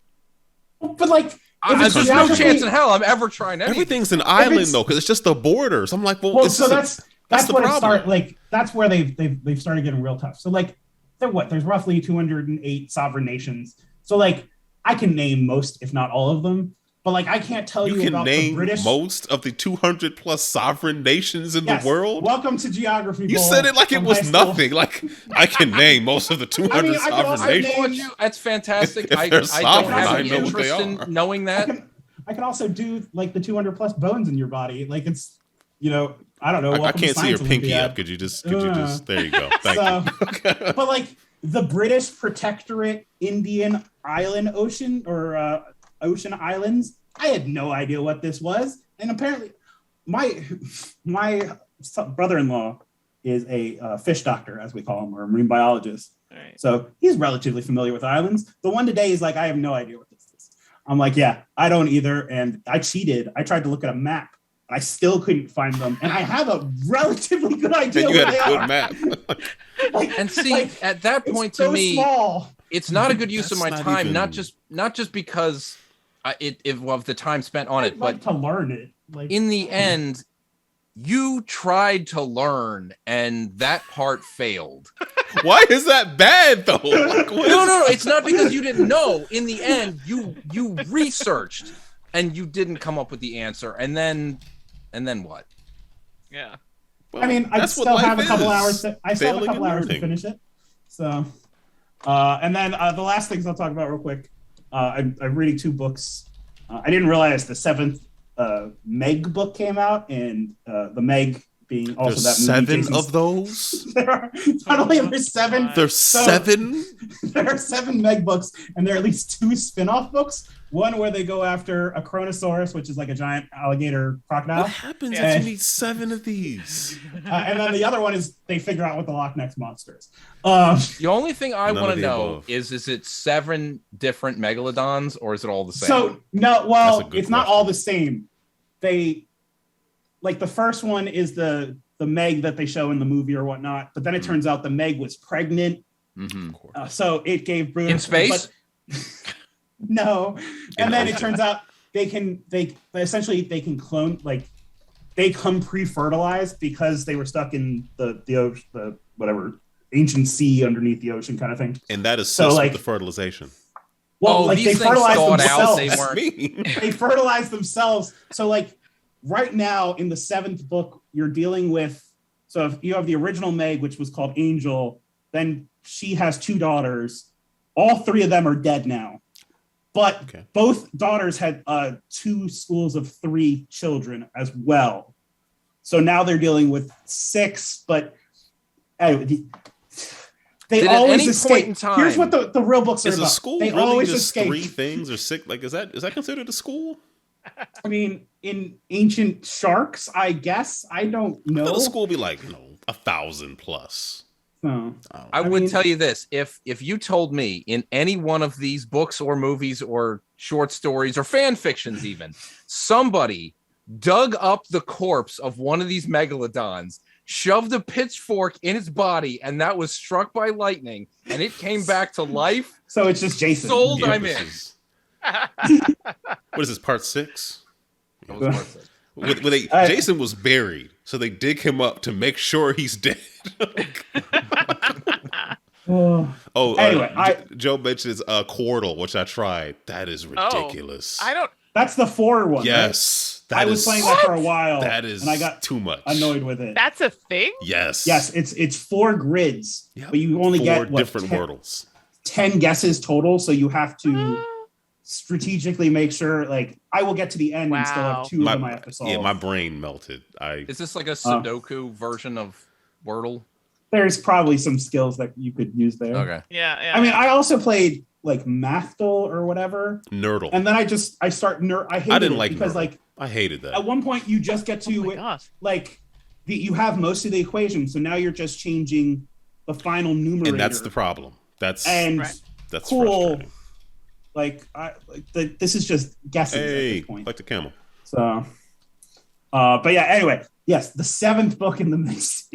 But like.
There's no chance in hell I'm ever trying anything.
Everything's an island though, because it's just the borders. I'm like,
that's what it started. Like that's where they've started getting real tough. So like, there's roughly 208 sovereign nations. So like, I can name most, if not all of them, but like I can't tell you about the British.
Most of the 200 plus sovereign nations in the world.
Welcome to Geography.
You said it like it was nothing. Like I can name most of the 200 sovereign nations.
That's fantastic. I don't have any interest in knowing that.
I can also do like the 200 plus bones in your body. Like it's, I don't know.
I can't see your pinky up. Could you just? There you go. Thank you.
But like the British Protectorate Indian Island Ocean or Ocean Islands, I had no idea what this was, and apparently, my brother-in-law is a fish doctor, as we call him, or a marine biologist.
Right.
So he's relatively familiar with islands. The one today is like, I have no idea what this is. I'm like, yeah, I don't either, and I cheated. I tried to look at a map. I still couldn't find them, and I have a relatively good idea.
And you had a good map.
At
that point, to me,
small.
It's not a good use of my time. Not just because of the time spent on it, but
to learn it. Like,
in the end, you tried to learn, and that part failed.
Why is that bad though?
No. It's not because you didn't know. In the end, you researched, and you didn't come up with the answer, and then what?
Yeah.
Well, I mean, I still have a couple hours. I still have a couple hours to finish it. So, and then the last things I'll talk about real quick. I'm reading 2 books. I didn't realize the 7th Meg book came out, and the Meg being also
There's
that movie.
7 of those.
There are not only are there 7.
There's 7.
There are 7 Meg books, and there are at least 2 spin-off books. One where they go after a Chronosaurus, which is like a giant alligator crocodile.
What happens if you need 7 of these?
And then the other one is they figure out what the Loch Ness monster is.
The only thing I want to know
above.
is it 7 different megalodons or is it all the same?
So no, well,
That's a good
it's not
question.
all the same. They like the first one is the Meg that they show in the movie or whatnot, but then it turns out the Meg was pregnant, so it gave birth
in space.
No, and then it turns out they can clone, like they come pre-fertilized because they were stuck in the ocean, the whatever ancient sea underneath the ocean kind of thing.
And that is
So, like-
the fertilization.
Well, like
these
they
things
fertilize
thawed
themselves.
out, they
That's
weren't.
me.
They fertilize themselves. So like right now in the 7th book, you're dealing with, so if you have the original Meg, which was called Angel, then she has 2 daughters. All 3 of them are dead now. But both daughters had 2 schools of 3 children as well. So now they're dealing with 6, but anyway, they
Did at
always
any
escape.
point in time-
Here's what the real books are
Is a
about.
school
They
really
always
just
escape.
3 things or 6? Like, is that considered a school?
I mean, in ancient sharks, I guess. I don't
I
know.
thought a school would be like 1,000 plus.
No.
I would
mean-
tell you this: if you told me in any one of these books or movies or short stories or fan fictions, even somebody dug up the corpse of one of these megalodons, shoved a pitchfork in its body, and that was struck by lightning, and it came back to life.
So it's just Jason.
Sold.
Yeah,
I'm
this
in.
is- what is this, part 6?
That was worth it.
Jason was buried, so they dig him up to make sure he's dead.
Anyway,
Joe mentions Quordle, which I tried. That is ridiculous.
I don't.
That's the 4 one.
Yes,
Right? I was playing that for a while.
That is,
and I got
too much.
annoyed with it.
That's a thing.
Yes,
Yes, it's 4 grids,
Yep.
but you only
4
get
different Wordles.
10 guesses total. So you have to strategically make sure. Like, I will get to the end and still
Wow.
have 2 of them I have to solve.
Yeah, my brain melted.
Is this like a Sudoku version of Wordle?
There's probably some skills that you could use there.
Okay.
Yeah.
I mean, I also played like Mathdle or whatever,
Nerdle.
and then I hated
didn't
it
like
because
Nerdle.
like
I hated that.
at one point you just get
Oh my
to
gosh.
like you have most of the equation, so now you're just changing the final numerator,
And that's the problem. That's
Right.
cool.
frustrating.
This is just guessing at
Hey,
this point.
like the camel.
So, but yeah. Anyway, yes, the 7th book in the mix.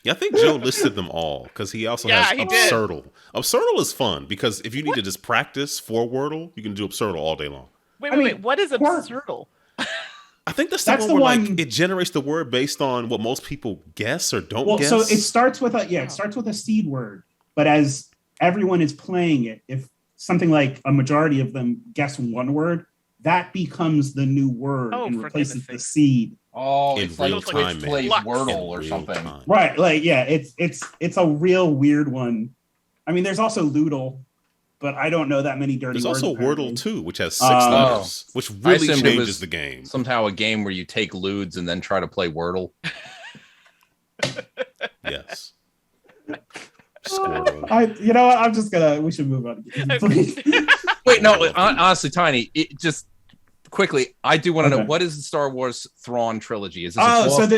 Yeah, I think Joe listed them all because he also has
he did.
Absurdle. Absurdle is fun because if you need to just practice for Wordle, you can do Absurdle all day long.
Wait. What is Absurdle?
I think that's
That's
the
the
one where
one-
like it generates the word based on what most people guess or don't
Well,
guess.
so it starts with a seed word, but as everyone is playing it, if something like a majority of them guess one word, that becomes the new word and
for
replaces
goodness
the seed.
Oh,
In
it's like
real
Twitch
time, man.
plays
Lux.
Wordle
In
or
real
something.
time.
Right, like it's a real weird one. I mean, there's also Loodle, but I don't know that many dirty
There's
words.
also
apparently.
Wordle 2, which has 6
Oh.
letters, which really
assumed it
changes
was
the game.
Somehow a game where you take lewds and then try to play Wordle.
Yes. Squirtle.
You know what? We should move on. Please.
Wait, no, honestly, Tiny, it just quickly, I do want to know,
Okay.
what is the Star Wars Thrawn trilogy? Is this a
Oh,
book?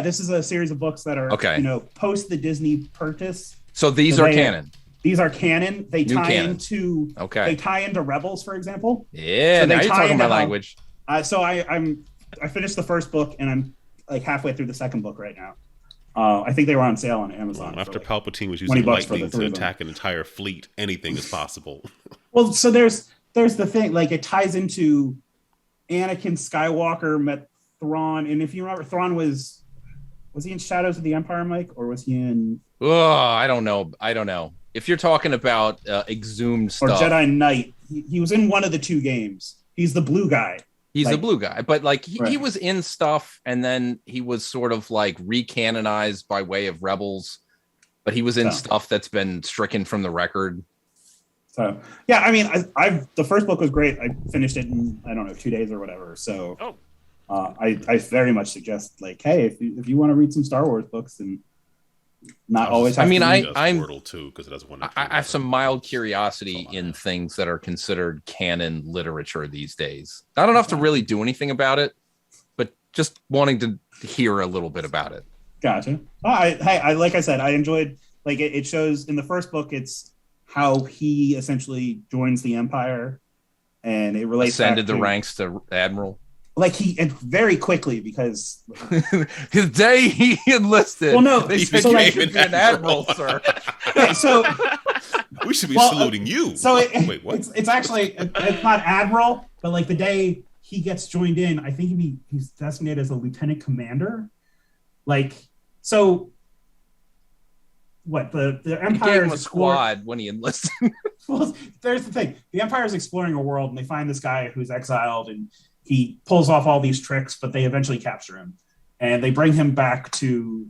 this is a series of books that are
Okay.
post the Disney purchase.
So these
so
are
they-
canon.
These are canon. They
New
tie
canon.
into
Okay.
Rebels, for example.
Yeah,
So
now
they
you're
tie
talking
into
my
how-
language.
So I finished the first book and I'm like halfway through the second book right now. I think they were on sale on Amazon.
After
for,
Palpatine was
20
using
bucks for
lightning
the 3
to
of them.
attack an entire fleet, anything is possible.
Well, so there's the thing, like it ties into Anakin Skywalker met Thrawn, and if you remember, Thrawn was he in Shadows of the Empire, Mike, or was he in
Oh, I don't know. If you're talking about exhumed
or
stuff,
Jedi Knight? He was in one of the 2 games. He's the blue guy.
he's the
like-
blue guy. But like he
Right.
was in stuff, and then he was sort of like recanonized by way of Rebels. But he was in
Oh.
stuff that's been stricken from the record.
So yeah, I mean, I've the first book was great. I finished it in, I don't know, 2 days or whatever. So I very much suggest, like, hey, if you want to read some Star Wars books and not always have
I'm
Wordle too, because that's one.
I have some mild curiosity in things that are considered canon literature these days. Not enough to really do anything about it, but just wanting to hear a little bit about it.
Gotcha. I like I said, I enjoyed, like, it shows in the first book, it's how he essentially joins the Empire, and it relates
ascended
back
the
to,
ranks to admiral.
like, and very quickly, because
his day he enlisted.
Well, no,
they
he
said
became
you should be an admiral, sir.
okay, so
we should be saluting you.
So
wait, what?
It's actually it's not admiral, but like the day he gets joined in, I think he's designated as a lieutenant commander. Like, so what the Empire
is a squad when he enlisted.
Well, there's the thing: the Empire is exploring a world, and they find this guy who's exiled, and he pulls off all these tricks, but they eventually capture him, and they bring him back to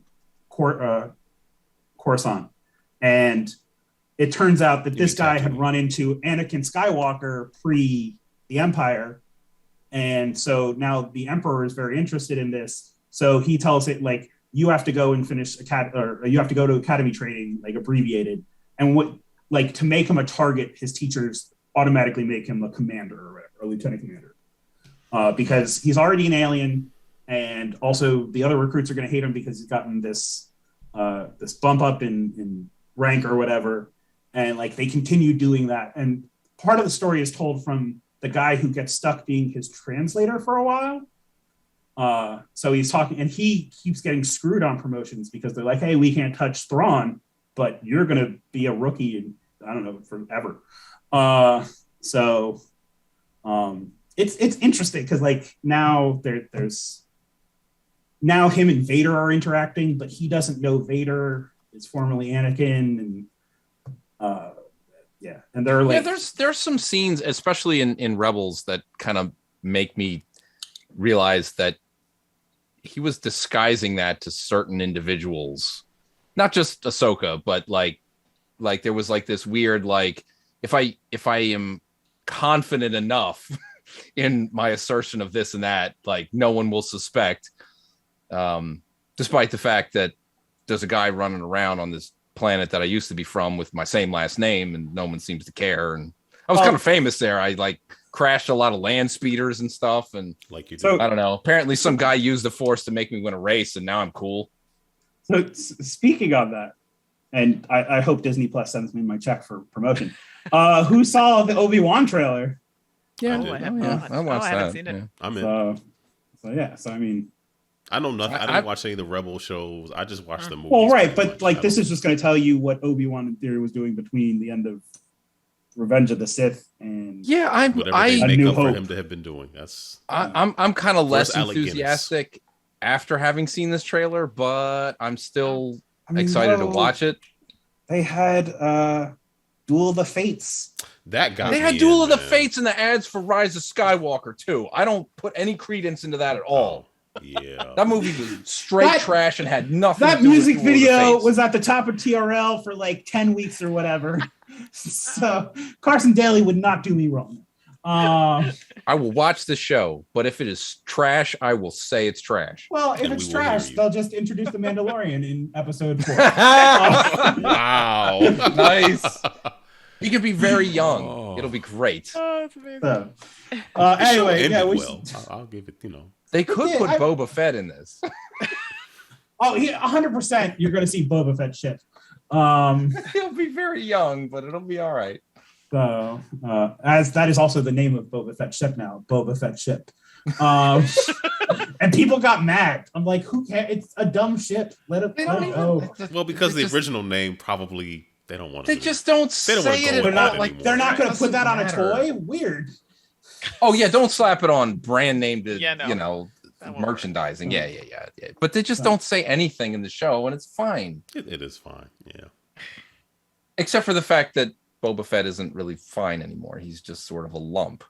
Coruscant. And it turns out that this guy had run into Anakin Skywalker pre the Empire, and so now the Emperor is very interested in this. So he tells it, like, you have to go and finish you have to go to academy training, like, abbreviated, and what, like, to make him a target, his teachers automatically make him a commander or whatever, a lieutenant commander. Because he's already an alien, and also the other recruits are going to hate him because he's gotten this this bump up in rank or whatever, and, like, they continue doing that. And part of the story is told from the guy who gets stuck being his translator for a while. So he's talking, and he keeps getting screwed on promotions because they're like, hey, we can't touch Thrawn, but you're going to be a rookie in, I don't know, forever. It's interesting because, like, now there's now him and Vader are interacting, but he doesn't know Vader is formerly Anakin, and and they're like,
there's some scenes, especially in Rebels, that kind of make me realize that he was disguising that to certain individuals, not just Ahsoka, but like there was, like, this weird, like, if I am confident enough in my assertion of this and that, like, no one will suspect, despite the fact that there's a guy running around on this planet that I used to be from with my same last name, and no one seems to care. And I was kind of famous there. I, like, crashed a lot of land speeders and stuff, and, like, you do. So, I don't know, apparently some guy used the Force to make me win a race, and now I'm cool.
So speaking of that, and I hope Disney Plus sends me my check for promotion. Who saw the Obi-Wan trailer?
Yeah, I have not.
I watched that.
I haven't seen it.
Yeah. I'm in.
So I mean,
I know nothing. I didn't watch any of the Rebel shows. I just watched the movies.
Well, right, but, like, this is just going to tell you what Obi-Wan in theory was doing between the end of Revenge of the Sith and
whatever they make up for him to have been doing.
I'm kind of less enthusiastic after having seen this trailer, but I'm still excited to watch it.
They had Duel of the Fates.
That guy.
They had Duel of the Fates in the ads for Rise of Skywalker too. I don't put any credence into that at all.
Yeah,
that movie was straight trash and had nothing.
That music video was at the top of TRL for like 10 weeks or whatever. So Carson Daly would not do me wrong.
I will watch the show, but if it is trash, I will say it's trash.
Well, if it's trash, they'll just introduce the Mandalorian in episode 4.
Wow,
nice. He could be very young. Oh. It'll be great.
Oh, that's amazing.
Anyway,
I'll give it.
They could put Boba Fett in this.
100%. You're going to see Boba Fett shit.
He'll be very young, but it'll be all right.
So, as that is also the name of Boba Fett ship now, Boba Fett ship. And people got mad. I'm like, who cares? It's a dumb ship. Let it go.
Well, because the original name probably they don't want to.
They just don't say it.
They're not going to put that on a toy. Weird.
Oh yeah, don't slap it on brand name merchandising. Yeah. But they just don't say anything in the show, and it's fine.
It is fine. Yeah.
Except for the fact that Boba Fett isn't really fine anymore. He's just sort of a lump.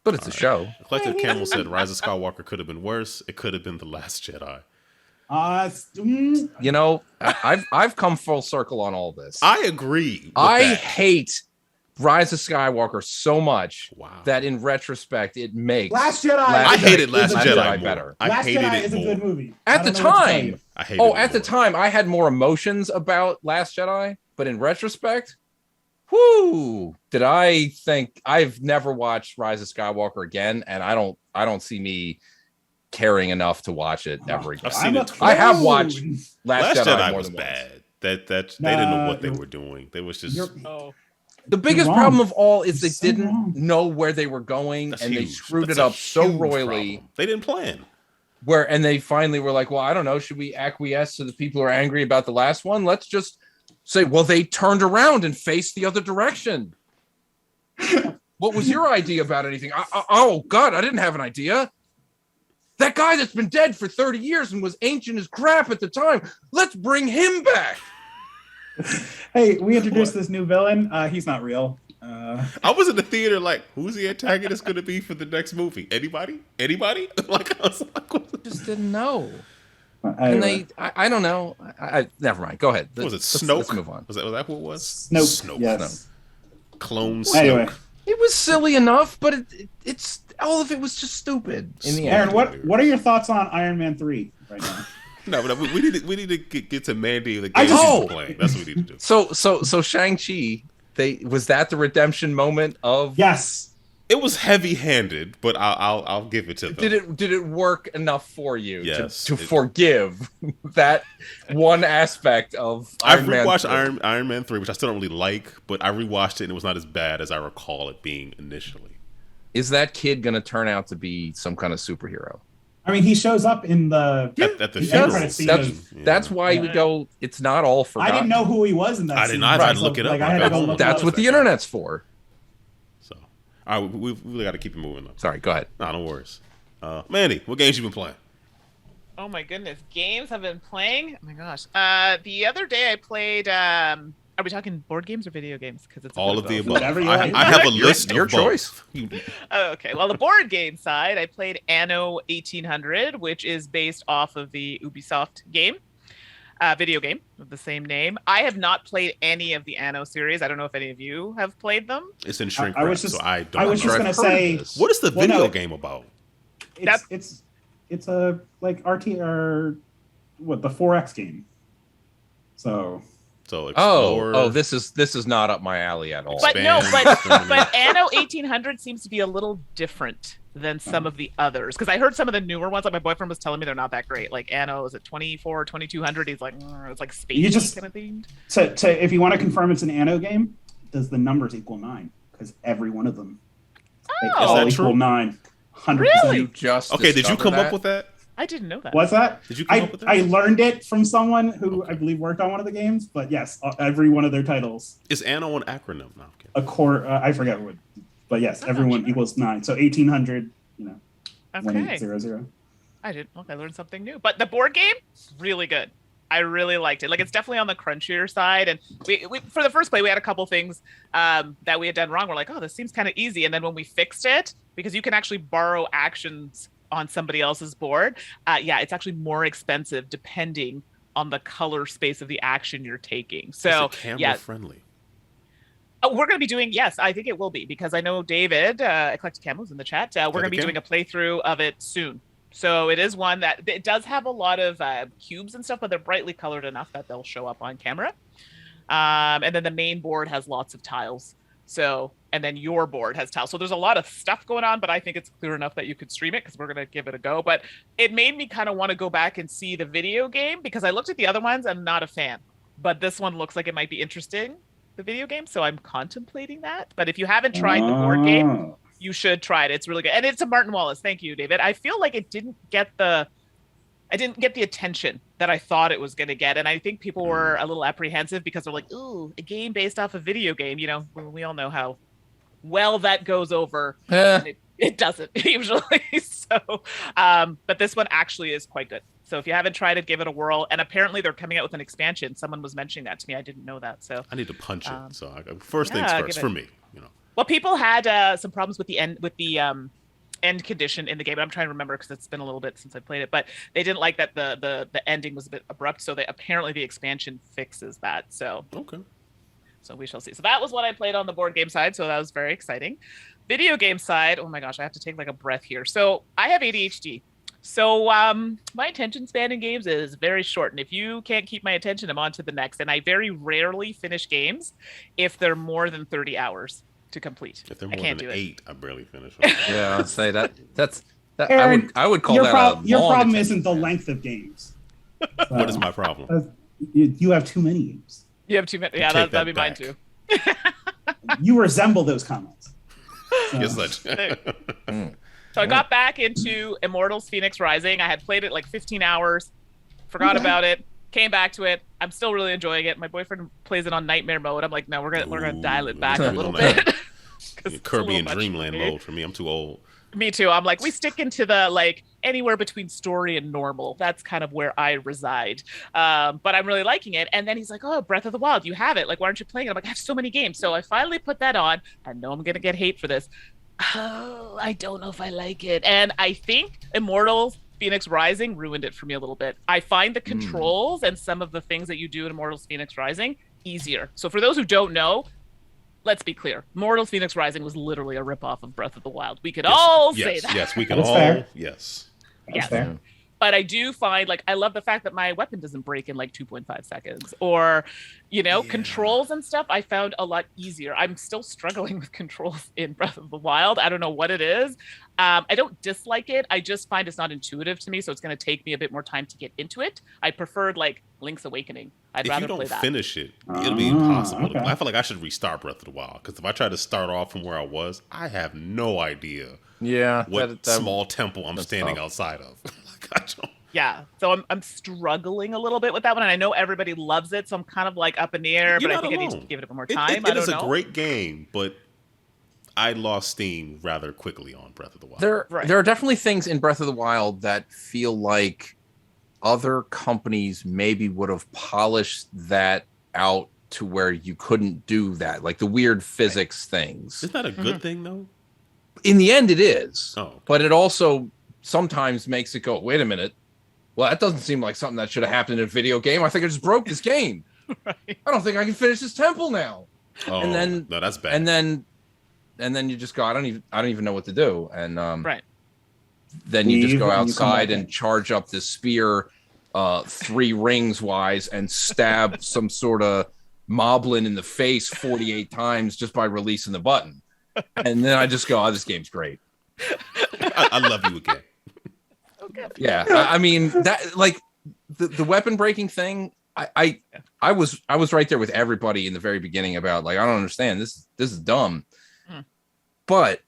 But it's a show.
Collective Camel said Rise of Skywalker could have been worse. It could have been The Last Jedi.
You know, I've come full circle on all this.
I agree.
I hate Rise of Skywalker so much that in retrospect it makes
Last Jedi.
I hated Last Jedi
better.
I
Last
hated
Jedi
it
is a
more.
good movie.
At the time,
I hated it
at the
more.
time, I had more emotions about Last Jedi, but in retrospect, whoo, did I think I've never watched Rise of Skywalker again, and I don't see me caring enough to watch it ever again.
I've seen it twice.
I have watched Last Jedi more
was
than once.
bad. They didn't know what they were doing. They was just
the biggest
wrong.
problem of all is
You're
they
so
didn't
wrong.
know where they were going,
That's
and they
huge.
screwed
That's
it
a
up so
huge
royally.
problem. They didn't plan.
And they finally were like, well, I don't know, should we acquiesce to the people who are angry about the last one? Let's just say, well, they turned around and faced the other direction. What was your idea about anything? Oh God, I didn't have an idea. That guy that's been dead for 30 years and was ancient as crap at the time, let's bring him back.
Hey, we introduced this new villain. He's not real.
I was in the theater like, who's the antagonist going to be for the next movie? Anybody? Like, I was like, what?
Just didn't know.
Anyway.
And I don't know. Never mind. Go ahead.
What was it? Snoke?
Let's move on.
Was that who it was?
Snoke. Yes.
Clone Snoke.
Anyway.
It was silly enough, but it's all of it was just stupid in the end.
Aaron, what are your thoughts on Iron Man 3 right now?
No, but we need to get to Mandi the game she's playing. That's what we need to do.
So Shang-Chi, was that the redemption moment of?
Yes.
It was heavy-handed, but I'll give it to them.
Did it work enough for you to
Yes,
forgive that one aspect of
I
Iron Man
rewatched
3?
Iron Man 3, which I still don't really like, but I rewatched it and it was not as bad as I recall it being initially.
Is that kid going to turn out to be some kind of superhero?
I mean, he shows up in the
At the
end
funeral.
credit scene.
That's why we go. It's not all
I
forgotten.
didn't know who he was in that.
I didn't
scene.
either. I had to
So,
look it up.
Like, I had to go look
That's
it
what
up.
the internet's for.
So, all right, we really got to keep it moving. Though.
Sorry, go ahead.
No worries. Mandi, what games you been playing?
Oh my goodness, games I've been playing. Oh my gosh. The other day I played. Are we talking board games or video games? Because it's
All of the above.
Whatever you like.
I have a list
Your
of both.
choice.
Oh, okay. Well, the board game side, I played Anno 1800, which is based off of the Ubisoft game, video game of the same name. I have not played any of the Anno series. I don't know if any of you have played them.
It's in shrink
I
wrap,
was just-
so I don't.
I was just
know.
gonna say,
What is the
Well,
video
no,
game about?
it's a like RT or what the 4X game. So
So Explorer.
This is not up my alley at all.
But
Expand.
but Anno 1800 seems to be a little different than some of the others. Because I heard some of the newer ones, like my boyfriend was telling me they're not that great. Like Anno, is it 2200? He's like, it's like space kind of themed.
So if you want to confirm it's an Anno game, does the numbers equal 9? Because every one of them they
Oh.
all
Is that
equal
true?
9. 100%.
Really?
You just
Okay, did you
discovered
come
that?
up with that?
I didn't know that.
What's that?
Did you come up with that?
I learned it from someone who I believe worked on one of the games. But yes, every one of their titles.
Is Anno an acronym? No, okay.
A core, I forget what. But yes, everyone
sure.
equals 9. So 1800,
Okay.
1800.
I didn't. Look, I learned something new. But the board game, really good. I really liked it. Like, it's definitely on the crunchier side. And we for the first play, we had a couple things that we had done wrong. We're like, oh, this seems kind of easy. And then when we fixed it, because you can actually borrow actions on somebody else's board, it's actually more expensive depending on the color space of the action you're taking. So,
Is it camera friendly?
Oh, we're going to be doing, yes, I think it will be, because I know David, Eclectic Camo's in the chat. We're going to be doing a playthrough of it soon. So it is one that it does have a lot of cubes and stuff, but they're brightly colored enough that they'll show up on camera. And then the main board has lots of tiles. So, and then your board has tiles. So there's a lot of stuff going on, but I think it's clear enough that you could stream it because we're going to give it a go. But it made me kind of want to go back and see the video game because I looked at the other ones. I'm not a fan, but this one looks like it might be interesting, the video game. So I'm contemplating that. But if you haven't tried the board game, you should try it. It's really good. And it's a Martin Wallace. Thank you, David. I feel like it didn't get the attention that I thought it was going to get. And I think people were a little apprehensive because they're like, ooh, a game based off a video game. You know, we all know how well that goes over. And it doesn't usually. So, but this one actually is quite good. So if you haven't tried it, give it a whirl. And apparently they're coming out with an expansion. Someone was mentioning that to me. I didn't know that. So
I need to punch it. So first things first for me, you know.
Well, people had some problems with the end condition in the game. I'm trying to remember because it's been a little bit since I played it, but they didn't like that the ending was a bit abrupt. So apparently the expansion fixes that. So
okay.
So we shall see. So that was what I played on the board game side. So that was very exciting. Video game side. Oh my gosh, I have to take like a breath here. So I have ADHD. So my attention span in games is very short. And if you can't keep my attention, I'm on to the next. And I very rarely finish games if they're more than 30 hours to complete.
If they're
I
more
can't
than
do
8, I barely finish.
Yeah, I'd say that's
Aaron,
I would call
your
that
your
long
problem
attention
isn't the
span.
length of games.
What is my problem?
You have too many games.
You have too many. Yeah,
Take
that'd be
that
mine
back.
too.
You resemble those comments. So,
Yes, I
So I got back into Immortals Phoenix Rising. I had played it like 15 hours, forgot about it, came back to it. I'm still really enjoying it. My boyfriend plays it on nightmare mode. I'm like, no, we're gonna dial it back a little bit.
Kirby and Dreamland mode for me. I'm too old.
Me too. I'm like, we stick into the like anywhere between story and normal. That's kind of where I reside. But I'm really liking it. And then he's like, oh, Breath of the Wild, you have it. Like, why aren't you playing it? I'm like, I have so many games. So I finally put that on. I know I'm going to get hate for this. Oh, I don't know if I like it. And I think Immortals Phoenix Rising ruined it for me a little bit. I find the controls and some of the things that you do in Immortals Phoenix Rising easier. So for those who don't know, let's be clear. Immortals Phoenix Rising was literally a ripoff of Breath of the Wild. We could all say that.
Yes, we can
That's
all.
fair.
Yes.
That's fair.
But I do find, like, I love the fact that my weapon doesn't break in like 2.5 seconds, or, controls and stuff I found a lot easier. I'm still struggling with controls in Breath of the Wild. I don't know what it is. I don't dislike it. I just find it's not intuitive to me, so it's going to take me a bit more time to get into it. I preferred like Link's Awakening. I'd rather play that.
If you don't finish it, it'll be impossible.
Okay.
I feel like I should restart Breath of the Wild, because if I try to start off from where I was, I have no idea
Yeah,
what small temple I'm standing
tough.
outside of. Like, I don't.
Yeah, so I'm struggling a little bit with that one, and I know everybody loves it, so I'm kind of like up in the air,
You're
but I
not
think I need
alone.
to give it a bit more
It
time. I don't
is
know.
a great game, but I lost steam rather quickly on Breath of the Wild.
There
Right.
are definitely things in Breath of the Wild that feel like other companies maybe would have polished that out to where you couldn't do that, like the weird physics things.
Isn't that a good thing, though?
In the end, it is.
Oh, okay.
But it also sometimes makes it go, wait a minute. Well, that doesn't seem like something that should have happened in a video game. I think I just broke this game.
Right.
I don't think I can finish this temple now.
Oh,
and then
no, that's bad.
And then you just go, I don't even know what to do. And
Right.
then you just
Leave
go
and you come
outside
back
and
in.
charge up this spear 3 rings wise and stab some sort of moblin in the face 48 times just by releasing the button. And then I just go, oh, this game's great.
I love you again.
Yeah, I mean that, like the weapon breaking thing. I was right there with everybody in the very beginning about, like, I don't understand this is dumb, but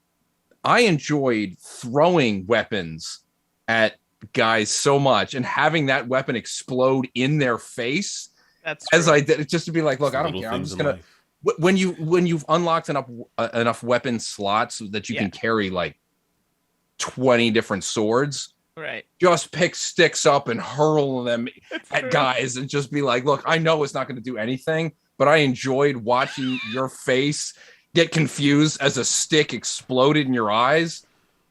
I enjoyed throwing weapons at guys so much and having that weapon explode in their face.
That's
as
true.
I did, just to be like, look, I don't
Little
care. I'm
things
just
in
gonna.
life.
When you've unlocked enough weapon slots so that you can carry like 20 different swords,
Right.
just pick sticks up and hurl them at
true.
guys and just be like, look, I know it's not going to do anything, but I enjoyed watching your face get confused as a stick exploded in your eyes.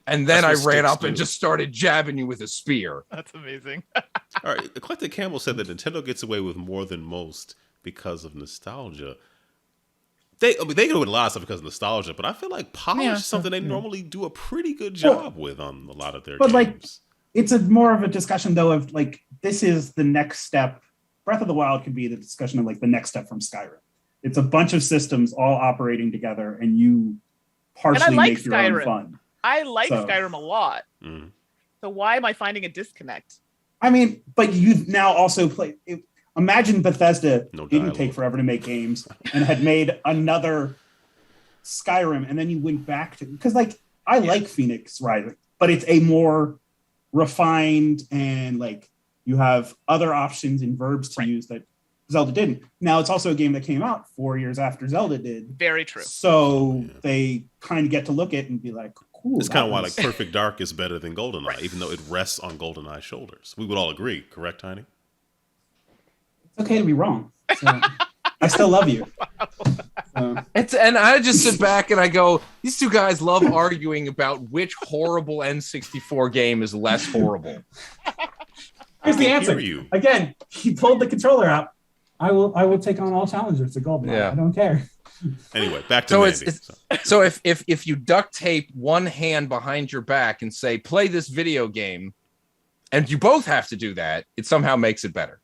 And then
That's
I
what
ran
sticks
up and
do.
just started jabbing you with a spear.
That's amazing.
All right, Eclectic Campbell said that Nintendo gets away with more than most because of nostalgia. They get away with a lot of stuff because of nostalgia, but I feel like polish is something they normally do a pretty good job with on a lot of their
But like,
games.
it's more of a discussion though of like, this is the next step. Breath of the Wild could be the discussion of like the next step from Skyrim. It's a bunch of systems all operating together, and you partially
like
make your own
Skyrim.
fun.
I like
So-
Skyrim a lot.
Mhm.
So why am I finding a disconnect?
I mean, but you've now also played. Imagine Bethesda
No
didn't
dialogue.
take forever to make games and had made another Skyrim, and then you went back to, because like I like Phoenix Rising, but it's a more refined, and like you have other options and verbs to use that Zelda didn't. Now it's also a game that came out 4 years after Zelda did,
Very true.
so they kind of get to look at it and be like, cool.
It's kind of
that
why
was-
like Perfect Dark is better than GoldenEye, even though it rests on GoldenEye's shoulders. We would all agree, correct, Tiny?
it's okay to be wrong. So, I still love you.
And I just sit back and I go, these two guys love arguing about which horrible N64 game is less horrible.
Here's the answer. Again, he pulled the controller out. I will take on all challengers to Goldeneye. Yeah. I don't care.
Anyway, back to Mandi.
So if you duct tape one hand behind your back and say, play this video game, and you both have to do that, it somehow makes it better.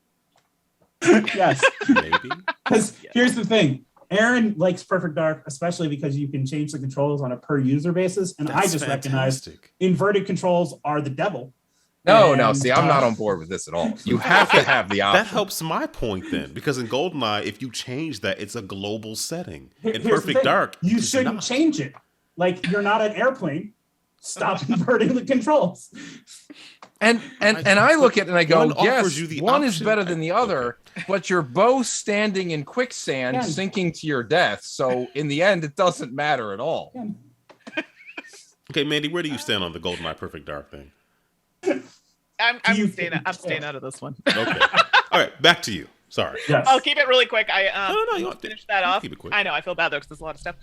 Yes.
Maybe.
Because here's the thing. Aaron likes Perfect Dark, especially because you can change the controls on a per user basis. And I just recognize inverted controls are the devil.
No, see, I'm not on board with this at all. You have to have the option.
That helps my point then, because in GoldenEye, if you change that, it's a global setting. In Perfect Dark,
you shouldn't change it. Like, you're not an airplane. Stop inverting the controls.
And I look at it and I go, yes, one is better than the other, but you're both standing in quicksand, sinking to your death. So in the end, it doesn't matter at all.
Okay, Mandi, where do you stand on the GoldenEye Perfect Dark thing?
I'm staying out of this one.
Okay. All right, back to you. Sorry.
Yes. I'll keep it really quick.
You
finish that off.
Keep it quick.
I know. I feel bad though because there's a lot of stuff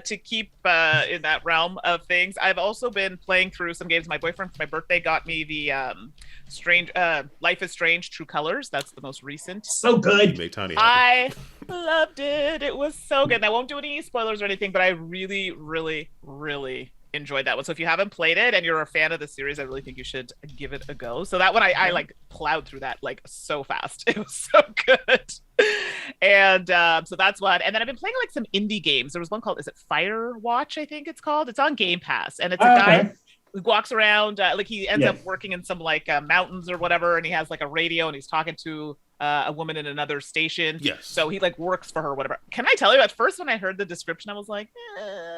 to keep in that realm of things. I've also been playing through some games. My boyfriend for my birthday got me the Life is Strange: True Colors. That's the most recent.
So good.
I loved it. It was so good. And I won't do any spoilers or anything, but I really, really, really enjoyed that one. So if you haven't played it and you're a fan of the series, I really think you should give it a go. So that one I like plowed through that like so fast. It was so good. And so that's one. And then I've been playing like some indie games. There was one called, is it Firewatch? I think it's called. It's on Game Pass, and it's a guy who walks around like he ends up working in some like mountains or whatever, and he has like a radio and he's talking to a woman in another station.
Yes.
So he like works for her, whatever. Can I tell you, at first when I heard the description, I was like,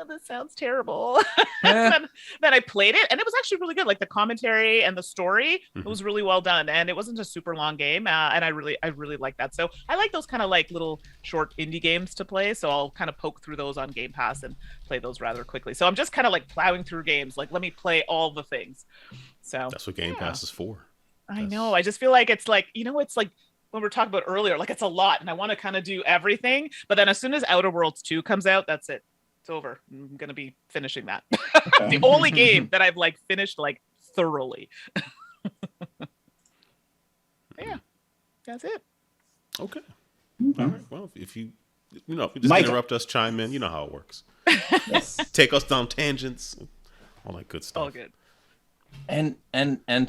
this sounds terrible. then I played it, and it was actually really good. Like the commentary and the story, it was really well done, and it wasn't a super long game. And I really like that. So I like those kind of like little short indie games to play. So I'll kind of poke through those on Game Pass and play those rather quickly. So I'm just kind of like plowing through games. Like, let me play all the things. So
that's what Game Pass is for.
I know. I just feel like it's like, it's like when we were talking about earlier, like it's a lot and I want to kind of do everything. But then as soon as Outer Worlds 2 comes out, that's it. It's over. I'm going to be finishing that. The only game that I've like finished like thoroughly. Yeah, that's it.
Okay. All right. Well, if you just interrupt us, chime in, you know how it works.
Yes.
Take us down tangents, all that good stuff.
All good.
And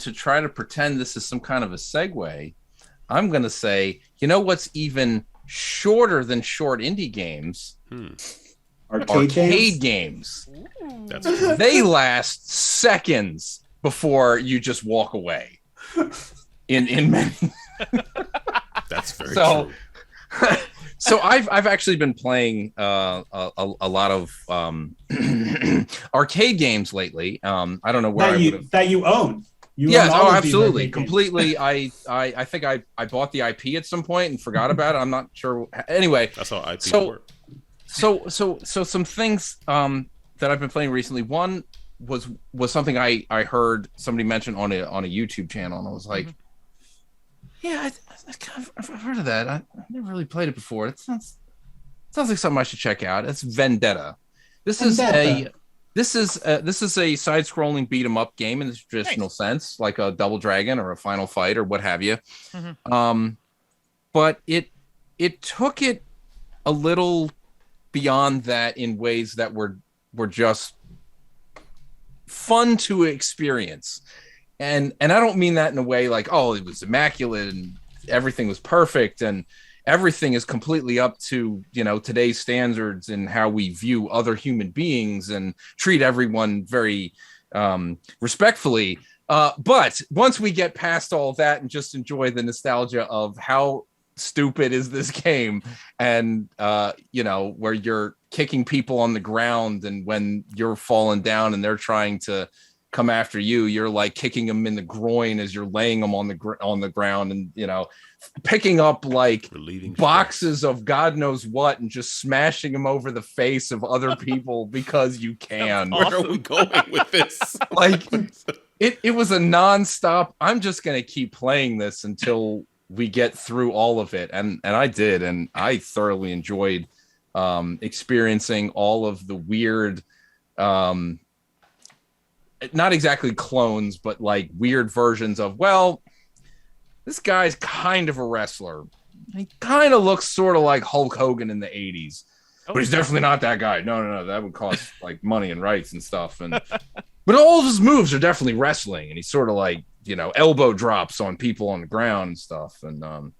to try to pretend this is some kind of a segue, I'm going to say, what's even shorter than short indie games? Arcade games. They last seconds before you just walk away. In many.
That's very true.
So I've actually been playing a lot of arcade games lately. I don't know where
that you own.
Yes, absolutely, completely. I think I bought the IP at some point and forgot about it. I'm not sure. Anyway,
that's how IP work.
So some things that I've been playing recently. One was something I heard somebody mention on a YouTube channel, and I was like, yeah, I've heard of that. I've never really played it before. It sounds like something I should check out. It's Vendetta. This is a side-scrolling beat-em-up game in the traditional sense, like a Double Dragon or a Final Fight or what have you. But it took it a little beyond that in ways that were just fun to experience. And I don't mean that in a way like, oh, it was immaculate and everything was perfect and everything is completely up to, today's standards and how we view other human beings and treat everyone very respectfully. But once we get past all that and just enjoy the nostalgia of how stupid is this game and, where you're kicking people on the ground and when you're falling down and they're trying to come after you, you're like kicking them in the groin as you're laying them on the ground and, picking up like boxes of God knows what and just smashing them over the face of other people because you can.
Where are we going with this?
Like it was a nonstop. I'm just going to keep playing this until we get through all of it. And I did. And I thoroughly enjoyed experiencing all of the weird, not exactly clones, but like weird versions of, well, this guy's kind of a wrestler. He kind of looks sort of like Hulk Hogan in the 80s, but he's definitely not that guy. No, that would cost like money and rights and stuff. And but all of his moves are definitely wrestling, and he's sort of like, you know, elbow drops on people on the ground and stuff. And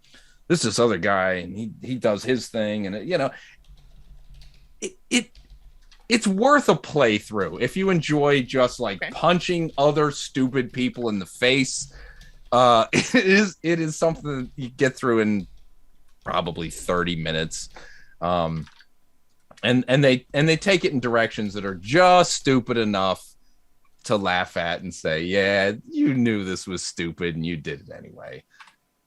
this other guy, and he does his thing, and you know, it's worth a playthrough if you enjoy just like punching other stupid people in the face. It is something that you get through in probably 30 minutes. And they take it in directions that are just stupid enough to laugh at and say, yeah, you knew this was stupid and you did it anyway.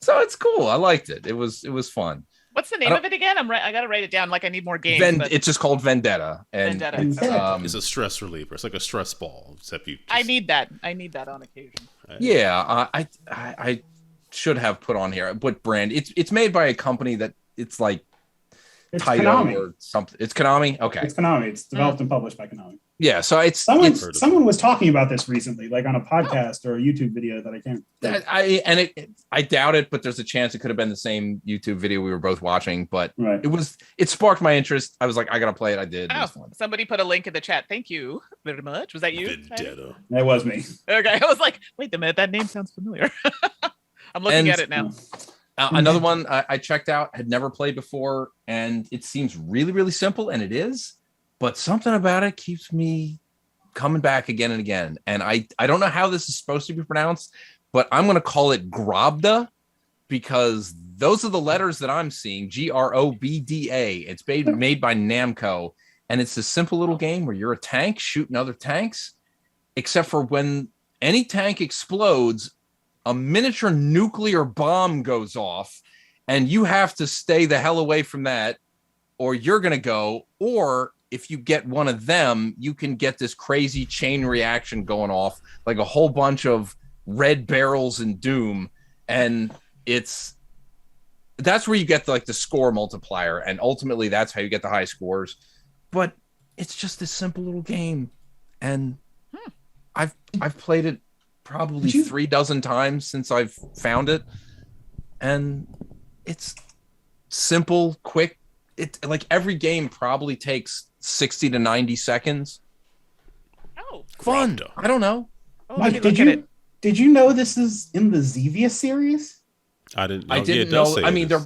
So it's cool. I liked it. It was fun.
What's the name of it again? I gotta write it down. Like I need more games.
It's just called Vendetta. And
Vendetta.
It's a stress reliever. It's like a stress ball, except you.
I need that on occasion.
Yeah, I should have put on here what brand. It's made by a company that it's like Taito or something. It's Konami. Okay,
it's Konami. It's developed and published by Konami.
Yeah, so
someone was talking about this recently, like on a podcast or a YouTube video that I can't.
I doubt it, but there's a chance it could have been the same YouTube video we were both watching. But
right.
It sparked my interest. I was like, I gotta play it. I did.
Oh, somebody put a link in the chat. Thank you very much. Was that you?
Vendetta.
That was me.
Okay, I was like, wait a minute, that name sounds familiar. I'm looking at it now.
Another one I checked out, had never played before, and it seems really, really simple, and it is. But something about it keeps me coming back again and again. And I don't know how this is supposed to be pronounced, but I'm going to call it Grobda because those are the letters that I'm seeing. Grobda. It's made by Namco. And it's this simple little game where you're a tank shooting other tanks, except for when any tank explodes, a miniature nuclear bomb goes off, and you have to stay the hell away from that, or you're going to go, or if you get one of them, you can get this crazy chain reaction going off, like a whole bunch of red barrels in Doom. And that's where you get the score multiplier. And ultimately that's how you get the high scores. But it's just this simple little game. And I've played it probably 3 dozen times since I've found it. And it's simple, quick. It like every game probably takes 60 to 90 seconds.
Oh,
fun. I don't know.
Oh,
Mike, did you know this is in the Xevious series?
I didn't know.
I didn't know. I mean, they're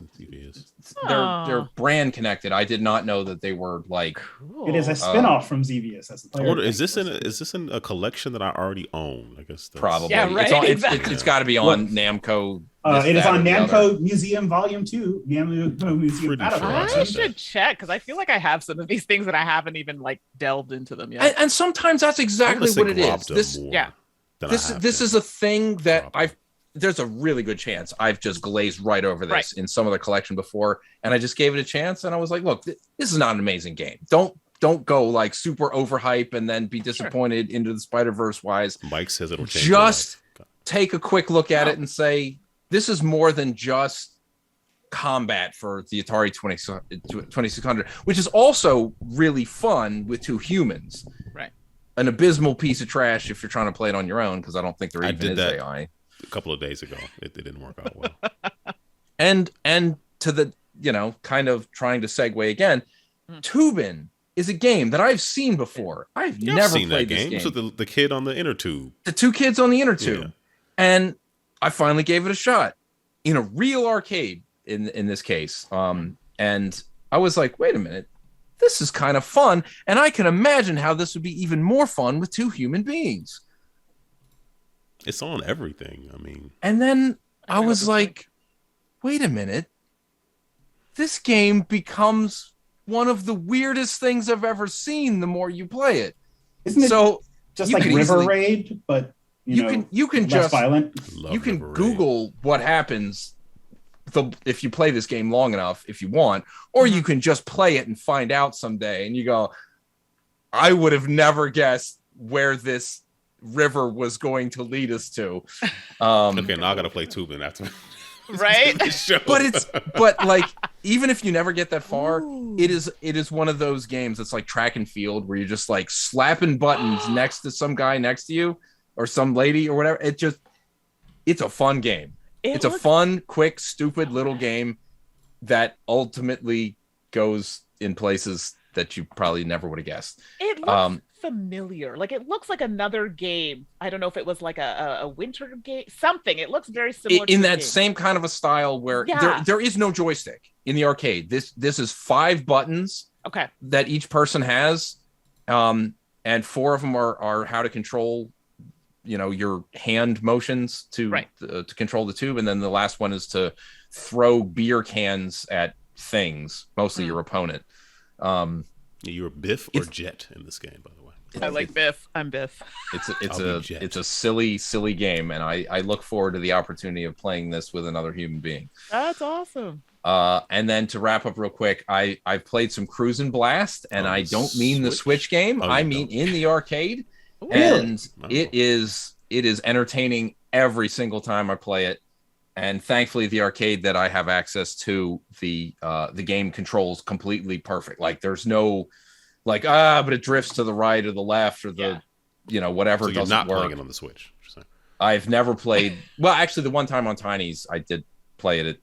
brand connected. I did not know that they were like.
Cool. It is a spinoff from Xevious. As the
is this in a collection that I already own? I guess
probably.
Yeah, right.
It's got to be on Namco.
It is on Namco Museum Volume 2. Namco Museum Battle.
I should check because I feel like I have some of these things that I haven't even like delved into them yet.
And sometimes that's exactly what it is. This is a thing that there's a really good chance I've just glazed right over this in some of the collection before, and I just gave it a chance, and I was like, look, this is not an amazing game. Don't go like super overhype and then be disappointed into the Spiderverse wise.
Mike says it'll change.
Just take a quick look at it and say, this is more than just combat for the Atari 2600, which is also really fun with 2 humans.
Right.
An abysmal piece of trash if you're trying to play it on your own, because I don't think there even is AI.
A couple of days ago, it didn't work out well.
and to the kind of trying to segue again, Toobin is a game that I've seen before. I've never played this game.
So the kid on the inner tube,
the 2 kids on the inner tube, and I finally gave it a shot in a real arcade. In this case, and I was like, wait a minute, this is kind of fun, and I can imagine how this would be even more fun with 2 human beings.
It's on everything. I mean,
and then I was like, wait a minute. This game becomes one of the weirdest things I've ever seen the more you play it.
Isn't it just like River Raid, but you can
less
just violent?
You can Google what happens if you play this game long enough, if you want, or you can just play it and find out someday, and you go, I would have never guessed where this river was going to lead us to.
Okay, now I gotta play Toobin after.
Right?
but even if you never get that far,
Ooh.
it is one of those games that's like track and field where you're just like slapping buttons next to some guy next to you or some lady or whatever. It's a fun game. It's a fun, quick, stupid little game that ultimately goes in places that you probably never would have guessed.
It looks familiar. Like it looks like another game. I don't know if it was like a winter game, something. It looks very similar
in
to
that
game.
same kind of a style where
Yeah.
there is no joystick in the arcade. This is 5 buttons that each person has, and 4 of them are how to control, your hand motions to control the tube, and then the last one is to throw beer cans at things, mostly your opponent.
You're Biff or Jet in this game, by the way.
I like Biff. I'm Biff.
It's a silly game, and I look forward to the opportunity of playing this with another human being.
That's awesome.
And then to wrap up real quick, I've played some Cruis and Blast, and I don't mean the Switch game. I mean in the arcade.
Ooh.
And it is entertaining every single time I play it. And thankfully, the arcade that I have access to, the game controls completely perfect. Like there's no but it drifts to the right or the left or the whatever.
So you're
doesn't
not
work.
playing it on the Switch.
I've never played. Well, actually, the one time on Tiny's, I did play it at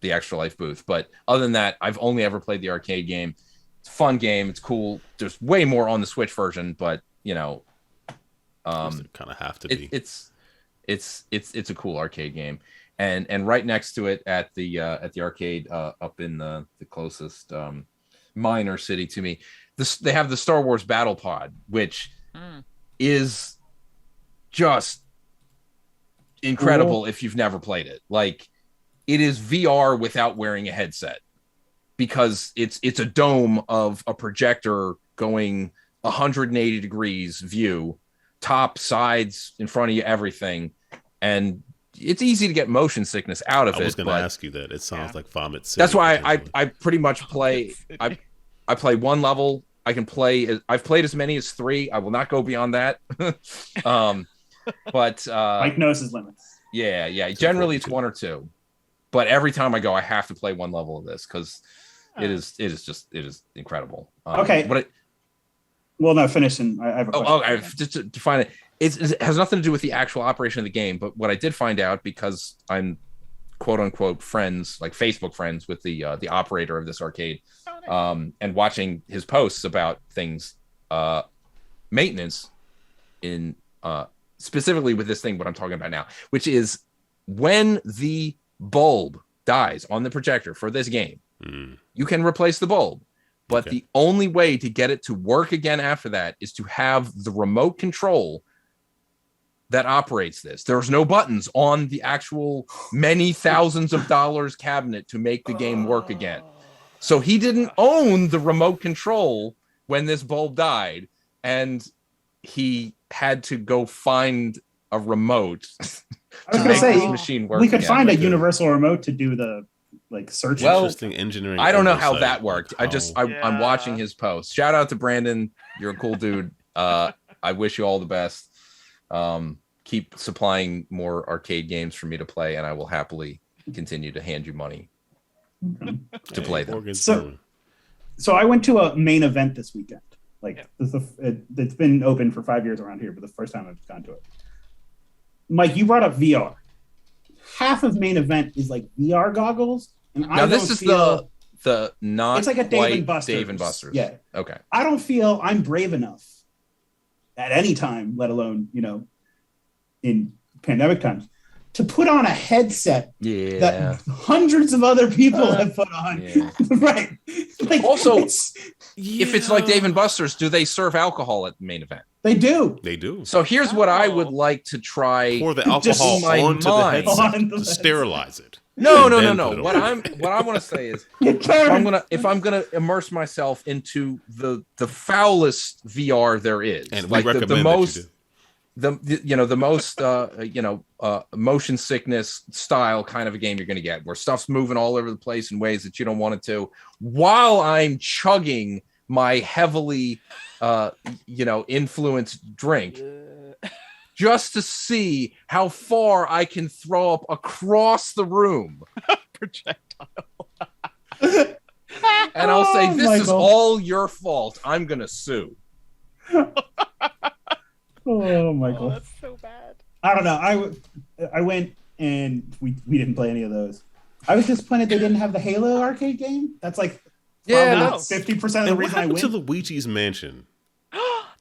the Extra Life booth. But other than that, I've only ever played the arcade game. It's a fun game. It's cool. There's way more on the Switch version, but
kind of have to be.
It's a cool arcade game. And right next to it at the arcade up in the closest minor city to me, they have the Star Wars BattlePod, which is just incredible if you've never played it. Like it is VR without wearing a headset, because it's a dome of a projector going 180 degrees view, top, sides, in front of you, everything, and it's easy to get motion sickness out of it.
I was going to ask you that. It sounds like Vomit City.
That's why I pretty much play. I play one level. I can play. I've played as many as 3. I will not go beyond that. But
Mike knows his limits.
Yeah. Generally, it's 1 or 2. But every time I go, I have to play one level of this because it is incredible.
Okay. Well, no, finish, and I have a question.
Just to define it. It has nothing to do with the actual operation of the game, but what I did find out, because I'm quote unquote friends, like Facebook friends with the operator of this arcade, and watching his posts about things, maintenance in specifically with this thing, what I'm talking about now, which is when the bulb dies on the projector for this game, you can replace the bulb. But the only way to get it to work again after that is to have the remote control that operates this. There's no buttons on the actual many thousands of dollars cabinet to make the game work again. So he didn't own the remote control when this bulb died, and he had to go find a remote
I was going to say,
this machine work.
We could
again.
find a universal remote to do the search.
Well,
interesting engineering.
I don't know how that worked.
How...
I'm watching his post. Shout out to Brandon. You're a cool dude. I wish you all the best. Keep supplying more arcade games for me to play, and I will happily continue to hand you money to play them.
So I went to a main event this weekend. It's been open for 5 years around here, but the first time I've gone to it. Mike, you brought up VR. Half of main event is like VR goggles, and
the not.
It's like a Dave and Buster's. Yeah.
Okay.
I don't feel I'm brave enough at any time, let alone in pandemic times, to put on a headset that hundreds of other people have put on.
Yeah.
Right.
Also, if it's like Dave and Buster's, do they serve alcohol at the main event?
They do.
They do.
So here's what I would like to try.
Pour the alcohol onto the headset to sterilize it.
No. What I want to say is, if I'm gonna immerse myself into the foulest VR there is,
and
like
we recommend
the most.
That you do.
The most motion sickness style kind of a game you're going to get, where stuff's moving all over the place in ways that you don't want it to, while I'm chugging my heavily influenced drink, just to see how far I can throw up across the room.
Projectile.
And I'll say, this is
Michael.
all your fault. I'm going to sue.
Oh, Michael.
Oh, that's so bad.
I don't know. I went and we didn't play any of those. I was disappointed they didn't have the Halo arcade game. That's like
Yeah,
probably 50% of the
And what
reason I
happened
went.
to Luigi's Mansion?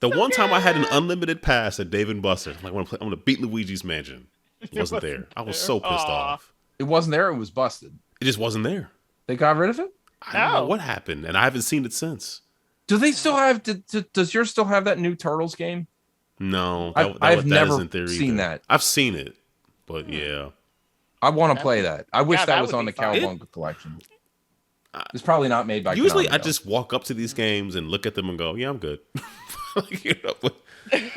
The one time I had an unlimited pass at Dave & Buster's, I'm like, I'm going to beat Luigi's Mansion. It wasn't there. I was so pissed off.
It wasn't there. It was busted.
It just wasn't there.
They got rid of it?
I don't know what happened, and I haven't seen it since.
Do they still have, does yours still have that new Turtles game?
No,
I've never
isn't there
seen
either.
that.
I've seen it, but yeah.
I want to play that. I wish
Yeah,
that
that
was
would
on
be
the
fun.
Cowabunga collection. It's probably not made by
Usually
Konami,
I
though.
just walk up to these games and look at them and go, yeah, I'm good. Like, you know,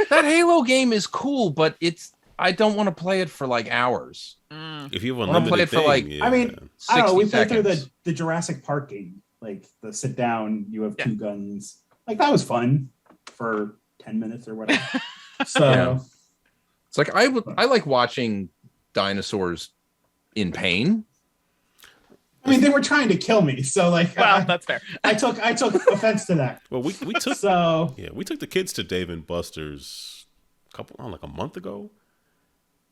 That Halo game is cool, but I don't want to play it for like hours.
if you have
I wanna play
unlimited
it for,
thing,
like,
yeah.
I mean, I don't know. We
60
played through
seconds.
the Jurassic Park game, like the sit down. You have two guns. Like that was fun for 10 minutes or whatever. So
Yeah. It's like I like watching dinosaurs in pain.
I mean, they were trying to kill me. So like,
Well, that's fair.
I took offense to that.
Well, we took
So
we took the kids to Dave & Buster's like a month ago.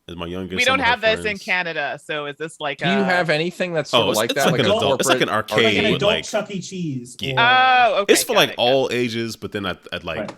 As my youngest,
We
some
don't
of her
have this in
friends.
Canada, so is this like?
Do you have anything that's sort of like
it's
that?
like an
a
adult. It's like an
corporate
arcade
like an
with
adult
like
Chuck E. Cheese.
Yeah.
or-
Oh, okay.
it's for
got
like
it,
all ages, but then at like
Right.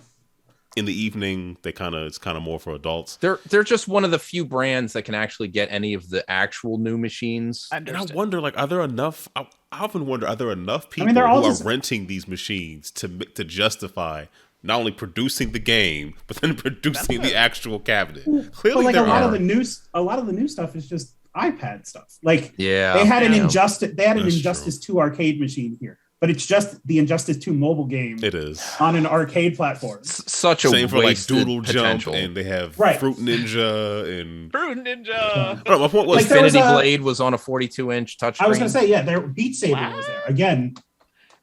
in the evening it's kind of more for adults.
They're just one of the few brands that can actually get any of the actual new machines.
got it.
And I
Understood.
wonder, like, are there enough? I often wonder, are there enough people
mean, they're all
who
just-
are renting these machines to justify not only producing the game but then producing the actual cabinet? Clearly,
But like
there
a lot
are.
of the new stuff is just iPad stuff. Like
Yeah,
they had an
yeah.
Injustice. They had an
That's
Injustice 2 arcade machine here, but it's just the Injustice 2 mobile game
It is.
on an arcade platform.
Such a
Same for like
wasted
Doodle
potential.
Jump, and they have
Right.
Fruit Ninja, and
Fruit Ninja.
no, my point was
Like, there was
Infinity
a-
Blade was on a 42-inch touchscreen.
I was gonna say, yeah, their Beat Saber was there again.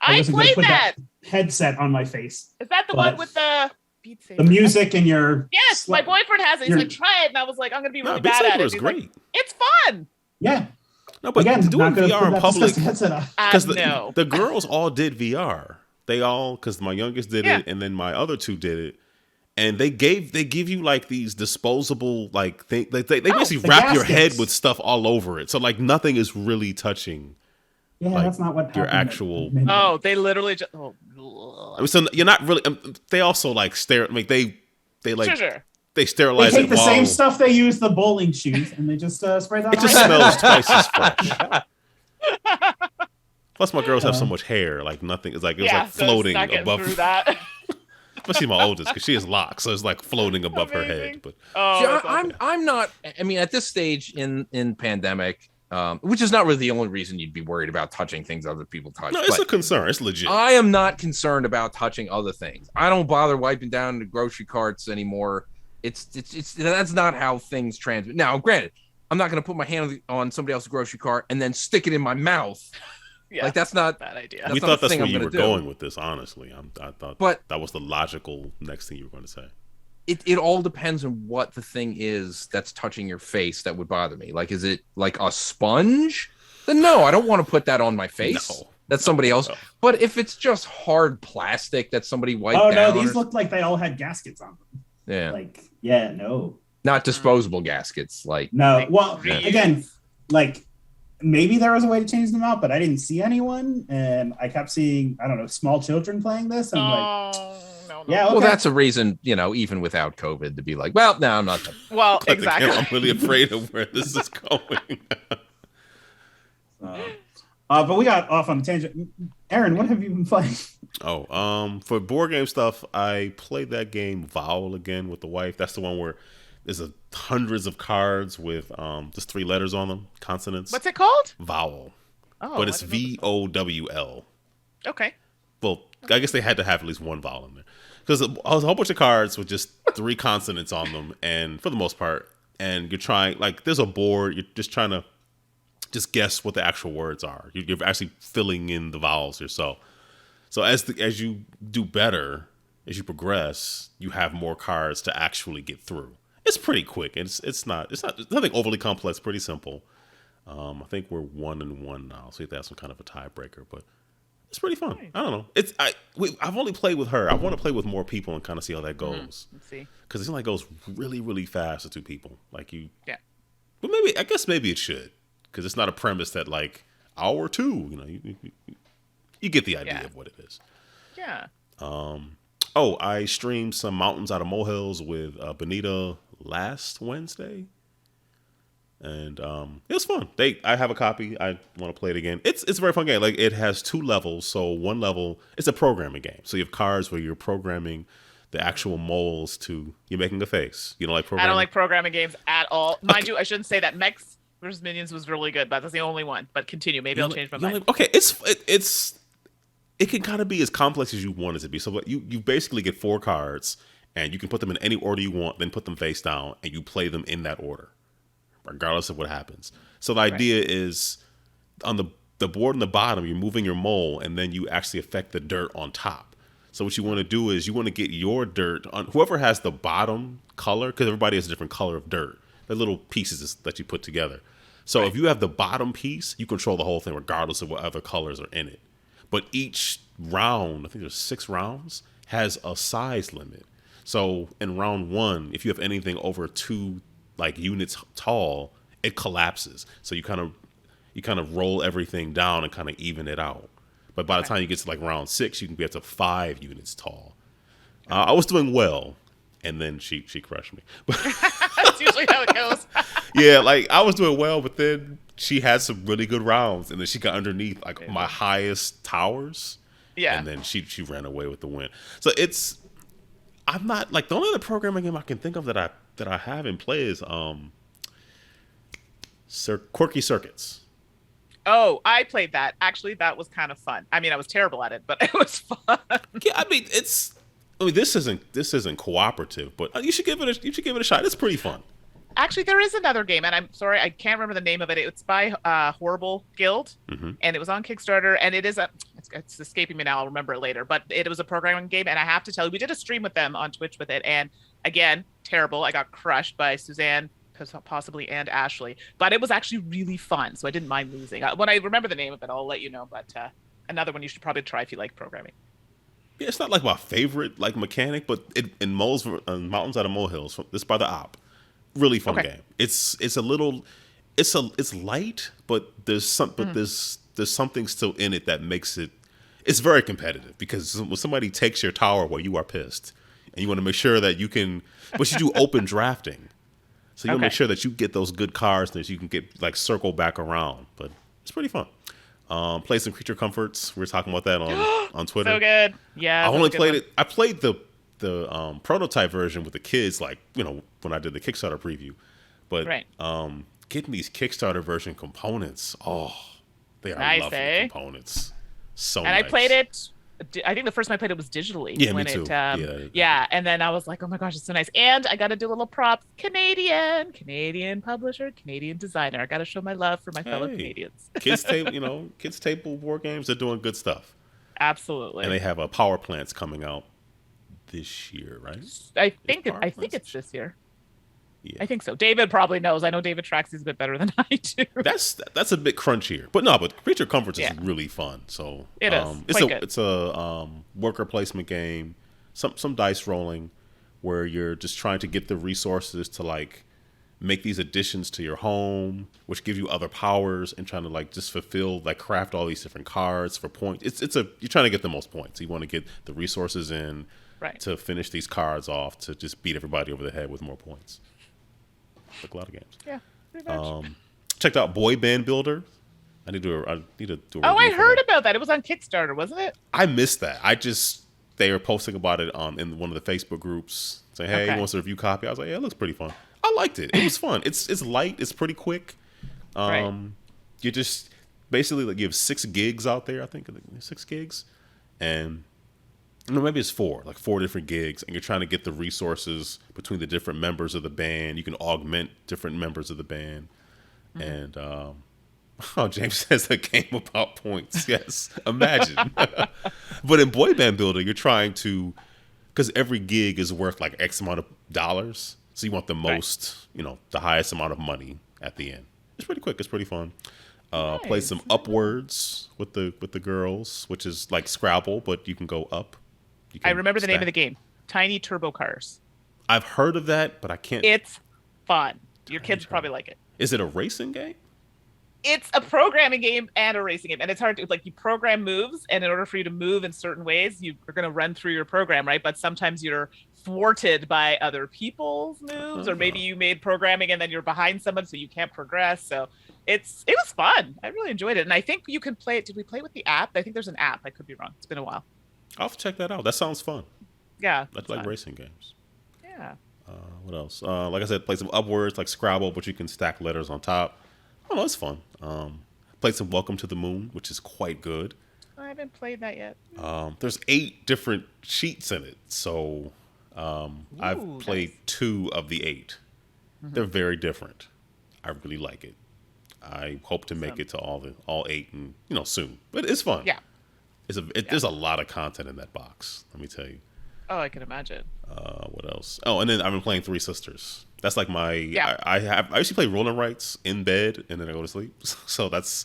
I
wasn't gonna
played
put
that.
Headset on my face.
Is that the
but-
one with the Beat Saber?
The music and your
Yes, my boyfriend has it. He's
You're-
like, try it, and I was like, I'm gonna be really
no, Beat
bad at
Saber
it.
is
He's like,
great.
it's fun.
Yeah.
No, but
Again,
doing
not gonna
VR
put
in
that
public,
disgusting headset on.
because
No.
the girls all did VR. They all, because my youngest did
Yeah.
it, and then my other two did it. And they give you like these disposable like thing. They basically
the
wrap your
gaskets.
head with stuff all over it, so like nothing is really touching.
Yeah,
Like,
that's not what
your
happened.
actual-
Oh, they literally just. Oh,
I mean, so you're not really. They also like stare. Like they like
sure.
they
They
sterilize
take
it
the
while
same stuff they use the bowling shoes and they just spray that
it
on.
just
it.
smells twice as fresh. Plus, my girls have so much hair. Like nothing. It's like
Yeah,
like
so it's
floating
not getting
above.
through that.
Especially my oldest, because she has locks, so it's like floating above her
Amazing.
head. But
Oh,
See,
that's awesome.
I'm not. I mean, at this stage in pandemic, which is not really the only reason you'd be worried about touching things other people touch.
no, it's
but
a concern. It's legit.
I am not concerned about touching other things. I don't bother wiping down the grocery carts anymore. It's that's not how things transmit. Now, granted, I'm not going to put my hand on somebody else's grocery cart and then stick it in my mouth.
Yeah,
Like that's not.
bad idea.
that's
we
not
thought
the
that's
thing
where
I'm
you
gonna
were
do.
going with this. Honestly, I thought
But-
that was the logical next thing you were going to say.
It all depends on what the thing is that's touching your face that would bother me. Like, is it like a sponge? Then no, I don't want to put that on my face.
No.
That's somebody else.
No.
But if it's just hard plastic that somebody wiped
Oh
down,
no, these
or-
looked like they all had gaskets on them.
yeah,
Like, yeah, no.
not disposable gaskets. Like,
No.
Like,
Well,
reuse.
again, like maybe there was a way to change them out, but I didn't see anyone, and I kept seeing, I don't know, small children playing this. And I'm like,
Oh, no.
yeah, okay.
well, that's a reason, even without COVID, to be like, well, no, I'm not.
Well,
But again,
exactly.
I'm really afraid of where this is going.
but we got off on a tangent. Aaron, what have you been playing?
For board game stuff, I played that game VOWL again with the wife. That's the one where there's hundreds of cards with just 3 letters on them, consonants.
What's it called?
VOWL?
Oh,
But it's
I didn't know this.
VOWL.
Okay.
Well, I guess they had to have at least one vowel in there because it was a whole bunch of cards with just 3 consonants on them, and for the most part, and you're trying, like, there's a board, you're just trying to just guess what the actual words are. You're actually filling in the vowels yourself. So as you do better, as you progress, you have more cards to actually get through. It's pretty quick. It's nothing overly complex. Pretty simple. I think we're 1-1 now, so you have to have some kind of a tiebreaker, but It's pretty fun.
Nice.
I don't know. I've only played with her. I want to play with more people and kind of see how that goes.
Let's see.
Because it seems like it goes really, really fast to two people. Like
Yeah.
But I guess maybe it should. Because it's not a premise that like hour two. You know, you get the idea of what it is.
Yeah.
I streamed some Mountains Out of Molehills with Benita last Wednesday. And it was fun. I have a copy. I want to play it again. It's a very fun game. Like it has 2 levels. So one level, it's a programming game. So you have cards where you're programming the actual moles to you're making a face. You don't like programming?
I don't like programming games at all. Mind you, I shouldn't say that. Mechs vs. Minions was really good, but that's the only one. But continue. Maybe I'll change my mind.
Okay, it can kind of be as complex as you want it to be. So you basically get 4 cards, and you can put them in any order you want, then put them face down, and you play them in that order, regardless of what happens. So the idea is on the board on the bottom, you're moving your mole, and then you actually affect the dirt on top. So what you want to do is you want to get your dirt on whoever has the bottom color, because everybody has a different color of dirt. They're little pieces that you put together. So if you have the bottom piece, you control the whole thing regardless of what other colors are in it. But each round, I think there's 6 rounds, has a size limit. So in round 1, if you have anything over 2 like units tall, it collapses. So you kind of roll everything down and kind of even it out. But by the time you get to like round 6, you can be up to 5 units tall. I was doing well, and then she crushed me.
That's usually how it goes.
Yeah, like I was doing well, but then she had some really good rounds, and then she got underneath like my highest towers.
Yeah,
and then she ran away with the win. So I'm not like the only other programming game I can think of that I haven't played is Quirky Circuits.
Oh, I played that. Actually, that was kind of fun. I mean, I was terrible at it, but it was fun.
Yeah, I mean this isn't cooperative, but you should give it a shot. It's pretty fun.
Actually, there is another game, and I'm sorry, I can't remember the name of it. It's by Horrible Guild, and it was on Kickstarter, and it's escaping me now. I'll remember it later, but it was a programming game, and I have to tell you, we did a stream with them on Twitch with it, and again, terrible. I got crushed by Suzanne, possibly, and Ashley, but it was actually really fun, so I didn't mind losing. When I remember the name of it, I'll let you know, but another one you should probably try if you like programming.
Yeah, it's not like my favorite like mechanic, but in Mountains Out of Molehills, this by the Op. Really fun game. It's light, but there's something still in it that makes it's very competitive, because when somebody takes your tower, well, you are pissed, and you want to make sure that you can. But you do open drafting, so you want to make sure that you get those good cards that you can get like circle back around. But it's pretty fun. Play some Creature Comforts. We were talking about that on Twitter.
So good. Yeah.
I only played it. I played the prototype version with the kids, like, you know, when I did the Kickstarter preview. But getting these Kickstarter version components, they are
nice,
lovely components. So
and
nice.
I played it. I think the first time I played it was digitally.
Yeah, me too.
And then I was like, oh my gosh, it's so nice. And I got to do a little props. Canadian publisher, Canadian designer. I got to show my love for my fellow Canadians.
Kids table board games, they're doing good stuff.
Absolutely.
And they have power plants coming out this year, right?
I think it's this year.
Yeah.
I think so. David probably knows. I know David tracks these a bit better than I do.
That's a bit crunchier, but Creature Comforts is really fun. So
it is.
It's a worker placement game, some dice rolling, where you're just trying to get the resources to like make these additions to your home, which give you other powers, and trying to like just fulfill, like craft all these different cards for points. You're trying to get the most points. You want to get the resources in to finish these cards off to just beat everybody over the head with more points. Like a lot of games.
Yeah. Pretty much.
Checked out Boy Band Builder. I need to do a
Oh, I heard about that. It was on Kickstarter, wasn't it?
I missed that. They were posting about it in one of the Facebook groups, saying, "Hey, who wants a review copy?" I was like, "Yeah, it looks pretty fun." I liked it. It was fun. It's light. It's pretty quick. You just basically like you have 6 gigs out there. I think 6 gigs, and maybe it's 4 different gigs, and you're trying to get the resources between the different members of the band. You can augment different members of the band, and James says a game about points. Yes, imagine. But in Boy Band Builder, you're trying to, because every gig is worth like X amount of dollars, so you want the most, the highest amount of money at the end. It's pretty quick. It's pretty fun. Play some Upwords with the girls, which is like Scrabble, but you can go up.
I remember the name of the game. Tiny Turbo Cars.
I've heard of that, but I can't.
It's fun. Your kids probably like it.
Is it a racing game?
It's a programming game and a racing game, and it's hard to like you program moves, and in order for you to move in certain ways, you are going to run through your program, right? But sometimes you're thwarted by other people's moves, or maybe you made programming and then you're behind someone, so you can't progress. So it was fun. I really enjoyed it, and I think you can play it. Did we play it with the app? I think there's an app. I could be wrong. It's been a while.
I'll have to check that out. That sounds fun.
Yeah,
I like racing games.
Yeah.
What else? Like I said, play some Upwords, like Scrabble, but you can stack letters on top. Oh, it's fun. Played some Welcome to the Moon, which is quite good.
I haven't played that yet.
There's 8 different sheets in it, so I've played 2 of the 8. Mm-hmm. They're very different. I really like it. I hope to make it to all 8, and soon. But it's fun.
Yeah.
There's a lot of content in that box. Let me tell you.
Oh, I can imagine.
What else? Oh, and then I've been playing Three Sisters. That's like my.
Yeah.
I usually play rolling rights in bed and then I go to sleep. So that's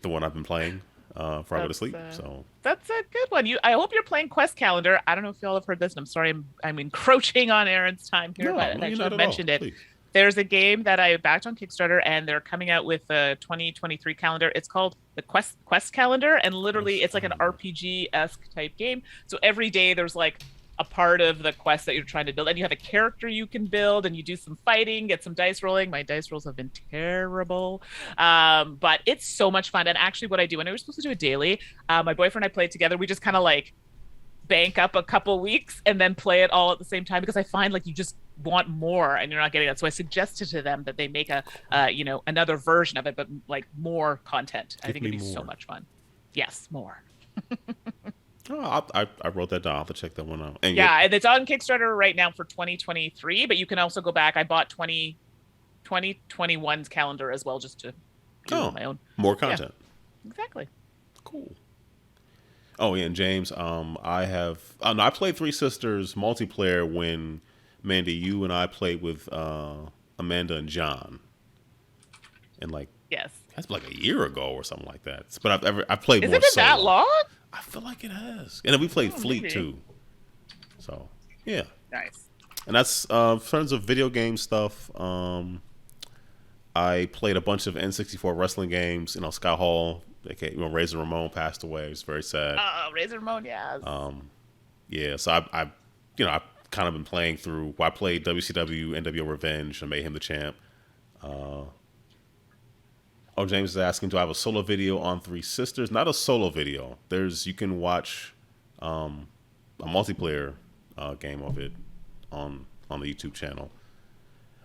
the one I've been playing before I go to sleep. So
that's a good one. I hope you're playing Quest Calendar. I don't know if you all have heard this, and I'm sorry I'm encroaching on Aaron's time here, but I should have mentioned it. Please. There's a game that I backed on Kickstarter, and they're coming out with a 2023 calendar. It's called the Quest Calendar, and literally it's like an RPG-esque type game. So every day there's like a part of the quest that you're trying to build, and you have a character you can build, and you do some fighting, get some dice rolling. My dice rolls have been terrible, but it's so much fun. And actually what I do, when I was supposed to do it daily, my boyfriend and I played together. We just kind of like bank up a couple weeks and then play it all at the same time, because I find like you just want more and you're not getting that. So I suggested to them that they make another version of it, but like more content. I think it'd be so much fun. Yes, more.
Oh, I wrote that down. I'll have to check that one out. And
and it's on Kickstarter right now for 2023, but you can also go back. I bought 2021's calendar as well, just to do my own.
More content.
Yeah, exactly.
Cool. Oh, yeah, and James, I played Three Sisters multiplayer when, Mandi, you and I played with Amanda and John. And that's like a year ago or something like that. But I've played more solo.
Is it that long?
I feel like it has. And then we played Fleet too. So, yeah.
Nice.
And that's in terms of video game stuff. I played a bunch of N64 wrestling games. Sky Hall. Razor Ramon passed away. It's very sad.
Oh, Razor Ramon, yes.
Yeah. So I've kind of been playing through. I played WCW, NWO Revenge. I made him the champ. James is asking, do I have a solo video on Three Sisters? Not a solo video. You can watch a multiplayer game of it on the YouTube channel.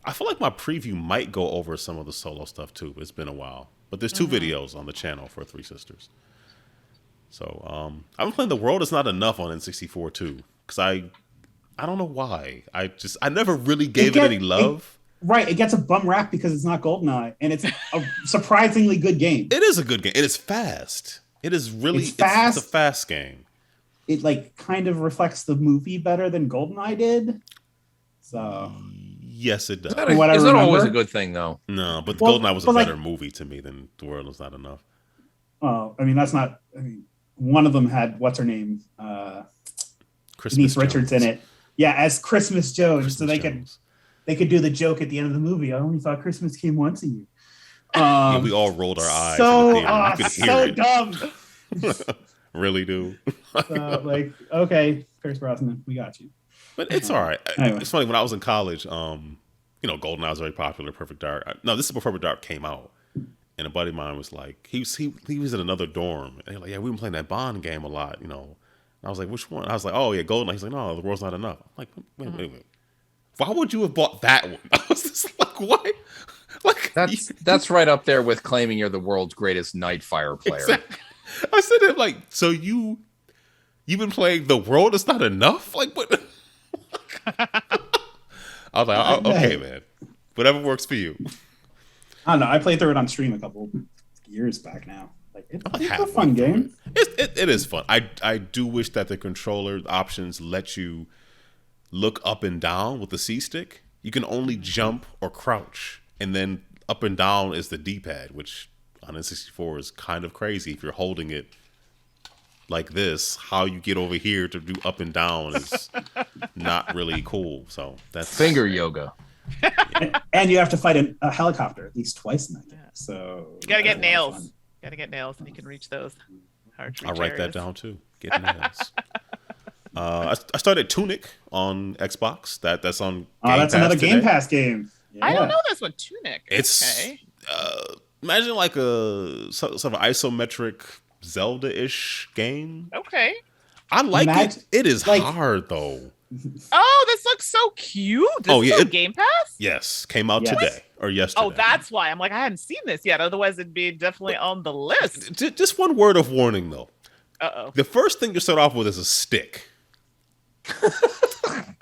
I feel like my preview might go over some of the solo stuff too. It's been a while. But there's 2 videos on the channel for Three Sisters. So I've been playing The World Is Not Enough on N64 too. Because I don't know why. I never really gave it any love.
Right, it gets a bum rap because it's not GoldenEye, and it's a surprisingly good game.
It is a good game. It is fast. It is really fast. It's a fast game.
It kind of reflects the movie better than GoldenEye did. So
yes, it does.
Is that always a good thing, though?
No, but GoldenEye was a better movie to me than The World Is Not Enough.
Oh, that's not. One of them had what's her name, Denise Richards in it. Yeah, as Christmas Jones, so they could do the joke at the end of the movie. I only thought Christmas came once a year.
We all rolled our eyes.
So dumb.
Really do.
Okay, Pierce Brosnan, we got you.
But it's all right.
Anyway.
It's funny, when I was in college, GoldenEye was very popular. Perfect Dark. No, this is before Perfect Dark came out. And a buddy of mine was like, he was in another dorm. And he was like, yeah, we've been playing that Bond game a lot, And I was like, which one? I was like, oh, yeah, GoldenEye. He's like, no, The World's Not Enough. I'm like, wait. Why would you have bought that one? I was just like, what?
That's right up there with claiming you're the world's greatest Nightfire player.
Exactly. I said it like, so you've been playing The World Is Not Enough? Like, what? I was like, okay, man. Whatever works for you.
I don't know. I played through it on stream a couple years back now. It's a fun game.
It is fun. I do wish that the controller options let you look up and down with the C stick. You can only jump or crouch, and then up and down is the D-pad, which on N64 is kind of crazy. If you're holding it like this, how you get over here to do up and down is not really cool. So that's
finger yoga.
And you have to fight a helicopter at least twice in that game. So
you gotta get nails. Gotta get nails, and you can reach those. Hard to reach
I'll write
areas.
that down too. Get nails. I started Tunic on Xbox. That's on. Game
that's
Pass
another
today.
Game Pass game. Yeah.
I don't know this one. Tunic.
It's
okay.
Imagine like a sort of isometric Zelda-ish game.
Okay.
I like it. It is
like,
hard though.
Oh, this looks so cute. This is on Game Pass?
Yes, came out today or yesterday.
Oh, that's why. I'm like, I hadn't seen this yet. Otherwise, it'd be definitely on the list.
Just one word of warning though.
Uh-oh.
The first thing you start off with is a stick.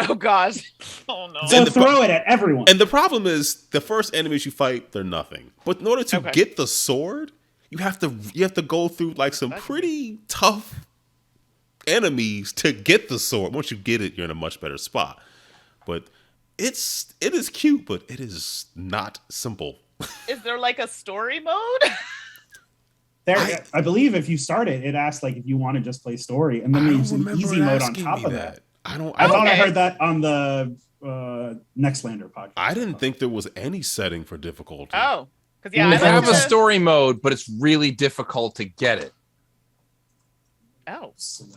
Oh gosh. Oh no.
So throw it at everyone.
And the problem is the first enemies you fight, they're nothing. But in order to get the sword, you have to go through like some pretty tough enemies to get the sword. Once you get it, you're in a much better spot. But it is cute, but it is not simple.
Is there like a story mode?
I believe if you start it, it asks like if you want to just play story, and then there's an easy mode on top of that.
I
thought I heard that on the Nextlander podcast.
I didn't think there was any setting for difficulty.
Oh, because
I have a story mode, but it's really difficult to get it.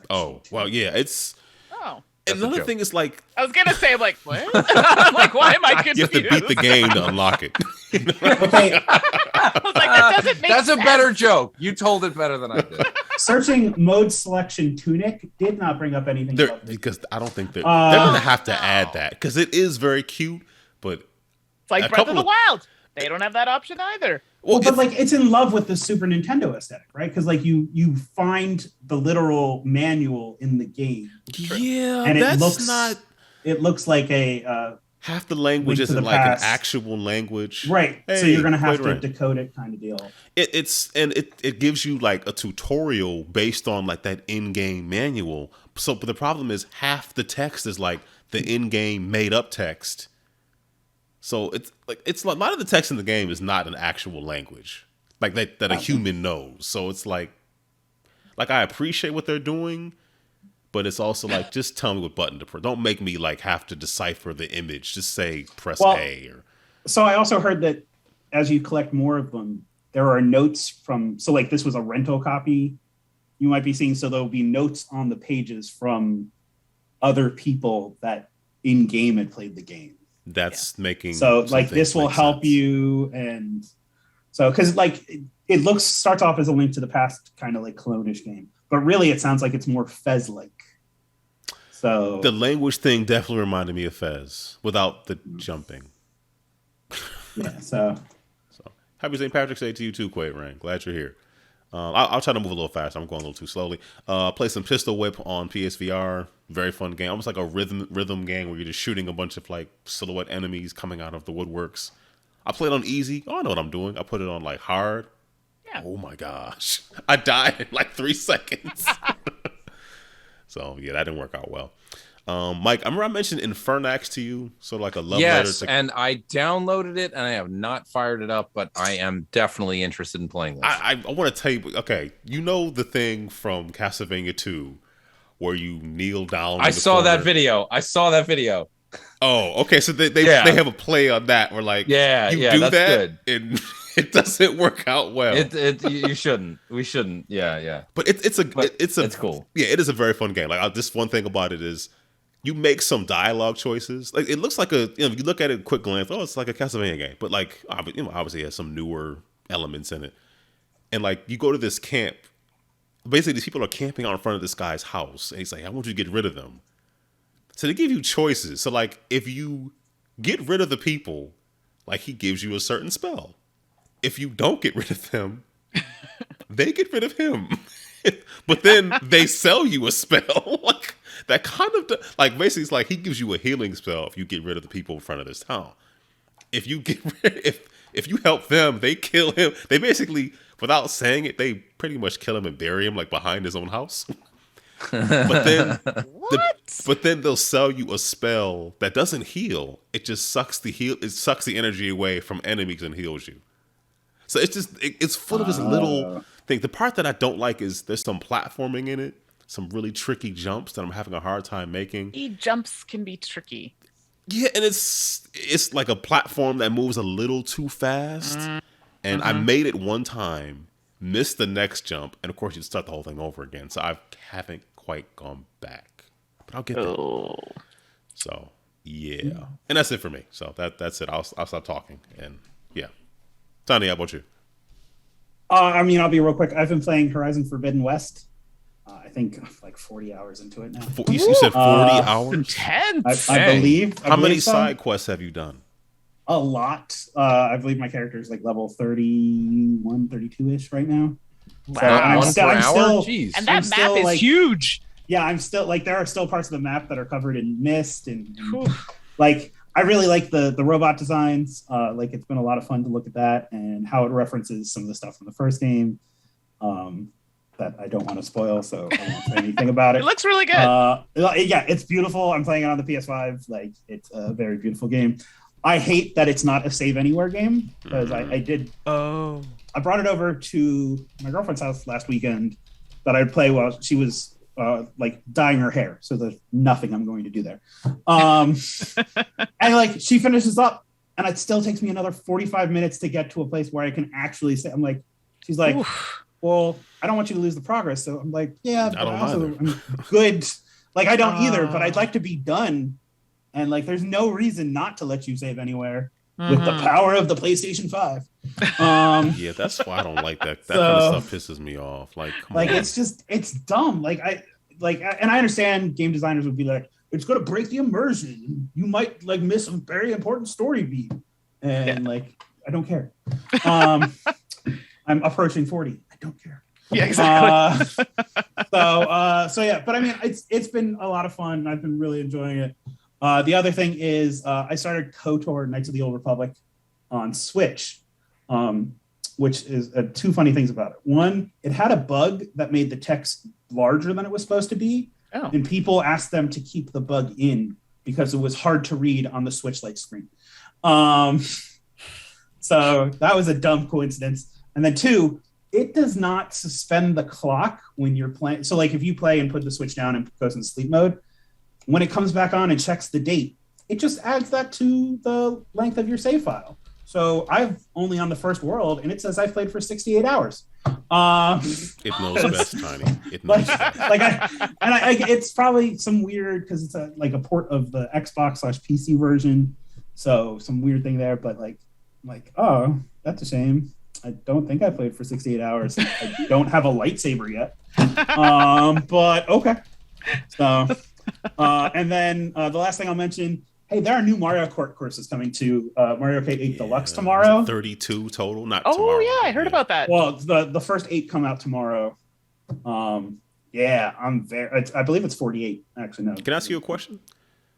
Oh,
well, yeah, it's.
Oh.
And another thing is like
I was gonna say, I'm like, what? I'm like, why am I confused?
You have to beat the game to unlock it.
Okay.
I was like, that doesn't make
That's
sense.
a better joke. You told it better than I did.
Searching mode selection Tunic did not bring up anything
because I don't think they're gonna have to add that because it is very cute, but
it's like Breath of the Wild. They don't have that option either.
Well, but like it's in love with the Super Nintendo aesthetic, right? Because like you find the literal manual in the game.
Yeah,
and
it
looks like a
half the language isn't like an actual language,
right?
Hey,
so you're gonna have to decode it, kind of deal.
It gives you like a tutorial based on like that in-game manual. So, but the problem is half the text is like the in-game made-up text. So it's a lot of the text in the game is not an actual language like that a human knows. So it's like I appreciate what they're doing, but it's also like just tell me what button to press. Don't make me like have to decipher the image. Just say press A.
So I also heard that as you collect more of them, there are notes from. So like this was a rental copy you might be seeing. So there'll be notes on the pages from other people that in game had played the game.
That's making
so like this will help you, and so because like it starts off as a Link to the Past kind of like clone-ish game, but really it sounds like it's more Fez-like. So
the language thing definitely reminded me of Fez without the jumping.
Yeah. So
happy St. Patrick's Day to you too, Quadrang. Glad you're here. I'll try to move a little faster. I'm going a little too slowly. Play some Pistol Whip on PSVR. Very fun game. Almost like a rhythm game where you're just shooting a bunch of like silhouette enemies coming out of the woodworks. I played on easy. Oh, I know what I'm doing. I put it on like hard.
Yeah.
Oh my gosh. I died in like 3 seconds. So yeah, that didn't work out well. Mike, I remember I mentioned Infernax to you, so like a love letter.
Yes, and I downloaded it and I have not fired it up, but I am definitely interested in playing this.
I want to tell you, okay, you know the thing from Castlevania 2 where you kneel down.
I saw that video.
Oh, okay, so they have a play on that where like
you do
that
good.
and it doesn't work out well.
You shouldn't. We shouldn't. Yeah.
But it's
cool.
Yeah, it is a very fun game. Like this one thing about it is you make some dialogue choices. Like it looks like you look at it at a quick glance, oh, it's like a Castlevania game. But like obviously it has some newer elements in it. And like you go to this camp, basically these people are camping out in front of this guy's house, and he's like, I want you to get rid of them. So they give you choices. So like if you get rid of the people, like he gives you a certain spell. If you don't get rid of them, they get rid of him. But then they sell you a spell. Like that kind of like basically it's like he gives you a healing spell if you get rid of the people in front of this town. If you get rid, if you help them, they kill him. They basically, without saying it, they pretty much kill him and bury him like behind his own house. But then but then they'll sell you a spell that doesn't heal. It just sucks the energy away from enemies and heals you. So it's just it's full of this little thing. The part that I don't like is there's some platforming in it, some really tricky jumps that I'm having a hard time making.
Jumps can be tricky.
Yeah, and it's like a platform that moves a little too fast. And I made it one time, missed the next jump, and of course you start the whole thing over again. So I haven't quite gone back, but I'll get there. So yeah, and that's it for me. So that's it. I'll stop talking. And yeah, Tony, how about you?
I mean, I'll be real quick. I've been playing Horizon Forbidden West. I think like 40 hours into it now.
You said 40 hours?
Intense.
I believe.
How many side quests have you done?
A lot. I believe my character is like level 31, 32-ish right now.
Wow.
So I'm still,
Jeez.
And that map is
like,
huge.
Yeah, I'm still like, there are still parts of the map that are covered in mist and like, I really like the robot designs. Like it's been a lot of fun to look at that and how it references some of the stuff from the first game. That I don't want to spoil, so I won't say anything about it.
It looks really good.
Yeah, it's beautiful. I'm playing it on the PS5. Like, it's a very beautiful game. I hate that it's not a save anywhere game because I brought it over to my girlfriend's house last weekend that I'd play while she was like dyeing her hair. So there's nothing I'm going to do there. And like she finishes up, and it still takes me another 45 minutes to get to a place where I can actually say, I'm like, she's like. Oof. Well, I don't want you to lose the progress. So I'm like, yeah, but I'm good. Like, I don't either, but I'd like to be done. And like, there's no reason not to let you save anywhere with the power of the PlayStation 5.
Yeah, that's why I don't like that. That kind of stuff pisses me off. Like, come on.
It's dumb. And I understand game designers would be like, it's going to break the immersion. You might like miss a very important story beat. And like, I don't care. I'm approaching 40. Don't care.
Yeah, exactly.
So yeah, but I mean, it's been a lot of fun. I've been really enjoying it. The other thing is I started KOTOR Knights of the Old Republic on Switch, which is two funny things about it. One, it had a bug that made the text larger than it was supposed to be, and people asked them to keep the bug in because it was hard to read on the Switch Lite screen. So that was a dumb coincidence. And then two, it does not suspend the clock when you're playing. So like if you play and put the Switch down and goes in sleep mode, when it comes back on and checks the date, it just adds that to the length of your save file. So I've only on the first world, and it says I've played for 68 hours.
It knows best, Tiny. It knows best.
It's probably some weird, because it's a port of the Xbox/PC version. So some weird thing there, but like, oh, that's a shame. I don't think I played for 68 hours. I don't have a lightsaber yet. But okay. So, and then the last thing I'll mention, hey, there are new Mario Kart courses coming to Mario Kart 8 Deluxe tomorrow.
32 total, not
tomorrow.
Oh,
yeah, I heard about that.
Well, the first 8 come out tomorrow. Yeah, I believe it's 48, actually. No.
Can I ask you a question?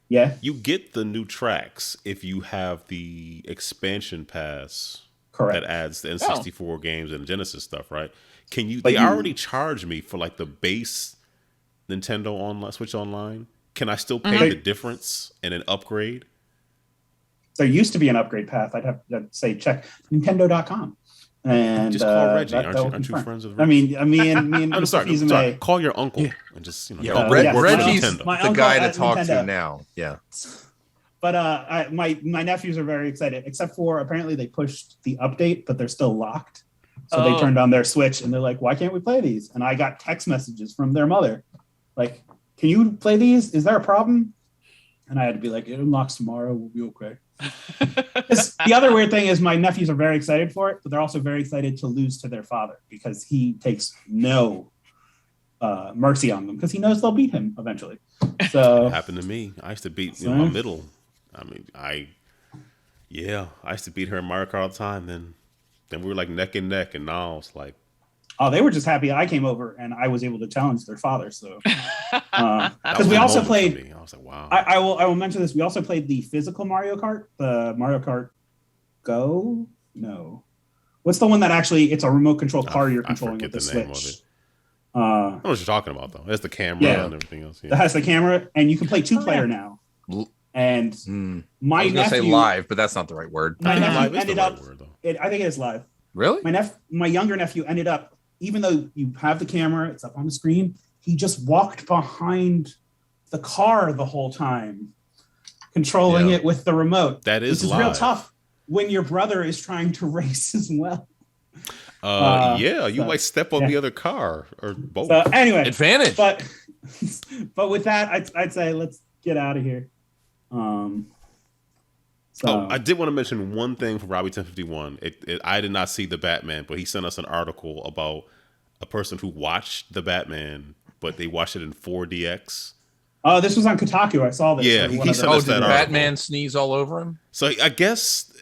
Yeah.
You get the new tracks if you have the expansion pass.
Correct.
That adds the N64 games and Genesis stuff, right? They already charge me for like the base Nintendo online, Switch Online. Can I still pay the difference and an upgrade?
There used to be an upgrade path. I'd have to say check Nintendo.com. And
just call Reggie. Aren't you friends with
Reggie? I mean, me and
I'm sorry. Call your uncle and just
Reggie's the guy to talk
Nintendo.
To now. Yeah.
But my nephews are very excited, except for apparently they pushed the update, but they're still locked. So they turned on their Switch and they're like, why can't we play these? And I got text messages from their mother. Like, can you play these? Is there a problem? And I had to be like, it unlocks tomorrow. We'll be okay. The other weird thing is my nephews are very excited for it, but they're also very excited to lose to their father because he takes no mercy on them because he knows they'll beat him eventually. So
it happened to me. I used to beat my middle. I mean, I used to beat her in Mario Kart all the time. Then we were like neck and neck, and now it's like,
oh, they were just happy I came over and I was able to challenge their father. So because we also played,
I was like, wow.
I will mention this. We also played the physical Mario Kart, the Mario Kart Go. No, what's the one that actually it's a remote control car you're controlling with the Switch.
I know what you're talking about though. It's the camera and everything else. Yeah.
It has the camera, and you can play 2-player now. And
I was gonna say live, but that's not the right word.
My nephew ended up. I think it is live.
Really?
My younger nephew ended up, even though you have the camera, it's up on the screen, he just walked behind the car the whole time, controlling it with the remote.
That is
which is real tough when your brother is trying to race as well.
You might step on the other car or both.
So anyway,
advantage.
But with that, I'd say let's get out of here.
I did want to mention one thing for Robbie 1051. I did not see the Batman, but he sent us an article about a person who watched the Batman, but they watched it in 4DX.
Oh, this was on Kotaku. I saw this.
Yeah, he sent us that
did
article.
Batman sneeze all over him?
So I guess.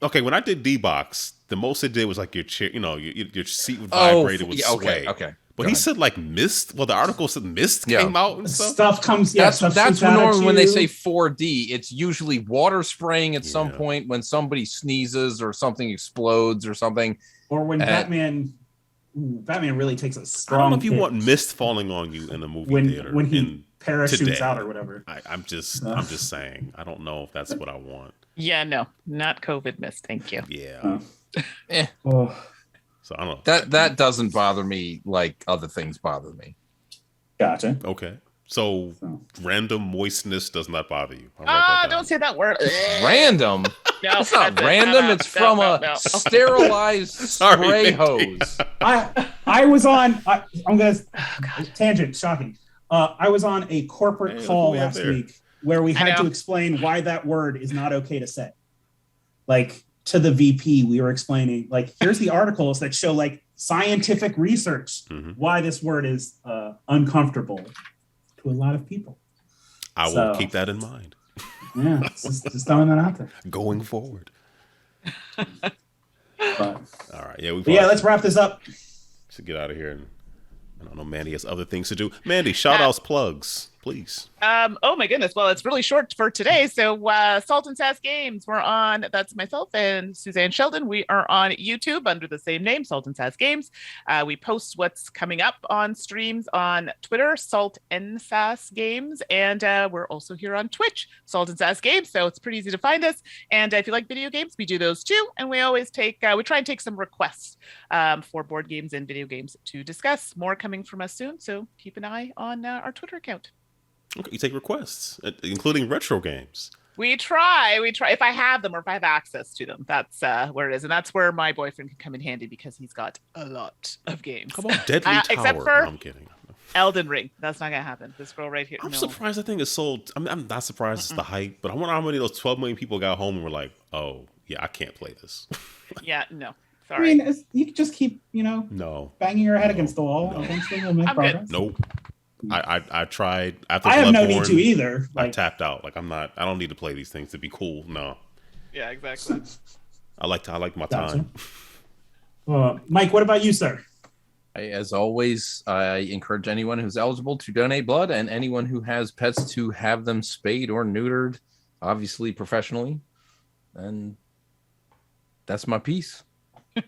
Okay, when I did D-Box, the most it did was like your chair, your seat would vibrate, it would sway. Okay. But he said like mist. Well, the article said mist came out and stuff.
That's
normally when they say 4D. It's usually water spraying at some point when somebody sneezes or something explodes or something.
Or when Batman really takes a strong.
I don't know if you want mist falling on you in a movie theater
when he parachutes
today.
out or whatever.
I'm just saying. I don't know if that's what I want.
Yeah, no, not COVID mist. Thank you.
Yeah. So I don't
know. That doesn't bother me like other things bother me.
Gotcha.
Okay. So random moistness does not bother you.
Don't say that word.
Random?
No,
it's not random. It's from a sterilized spray hose.
I was on. I'm gonna tangent. Shocking. I was on a corporate call last week where we had to explain why that word is not okay to say. Like to the VP, we were explaining, like, here's the articles that show like scientific research why this word is uncomfortable to a lot of people.
I will keep that in mind.
Yeah, just throwing that out there.
Going forward.
But,
all right,
let's wrap this up.
To get out of here, and I don't know, Mandy has other things to do. Mandy, shout outs, plugs, please.
Oh my goodness. Well, it's really short for today. So Salt and Sass Games, we're on, that's myself and Suzanne Sheldon. We are on YouTube under the same name, Salt and Sass Games. We post what's coming up on streams on Twitter, Salt and Sass Games. And we're also here on Twitch, Salt and Sass Games. So it's pretty easy to find us. And if you like video games, we do those too. And we always we try and take some requests for board games and video games to discuss. More coming from us soon. So keep an eye on our Twitter account.
Okay, you take requests, including retro games.
We try if I have them or if I have access to them. That's where it is, and that's where my boyfriend can come in handy because he's got a lot of games.
How about Deadly Tower?
Except for
no, I'm kidding.
Elden Ring. That's not gonna happen. This girl right here.
I'm surprised. I think it's sold. I'm not surprised it's the hype, but I wonder how many of those 12 million people got home and were like, "Oh, yeah, I can't play this."
Yeah, no. Sorry.
I mean, you could just keep, banging your head against the wall. Eventually, we'll make progress.
Nope. I tried after
I have no need to either.
I tapped out. Like I don't need to play these things to be cool. No.
Yeah, exactly.
I like my time.
Mike, what about you, sir?
As always, I encourage anyone who's eligible to donate blood and anyone who has pets to have them spayed or neutered, obviously professionally. And that's my piece.
All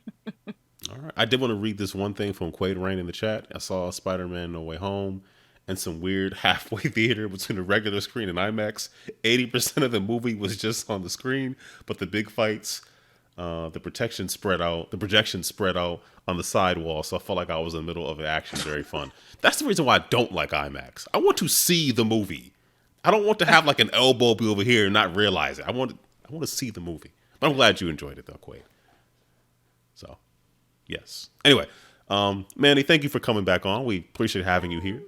right. I did want to read this one thing from Quaid Rain in the chat. I saw Spider-Man No Way Home and some weird halfway theater between a regular screen and IMAX. 80% of the movie was just on the screen, but the big fights, the projection spread out on the sidewall. So I felt like I was in the middle of an action. Very fun. That's the reason why I don't like IMAX. I want to see the movie. I don't want to have like an elbow be over here and not realize it. I want to see the movie. But I'm glad you enjoyed it though, Quaid. So, yes. Anyway, Mandy, thank you for coming back on. We appreciate having you here.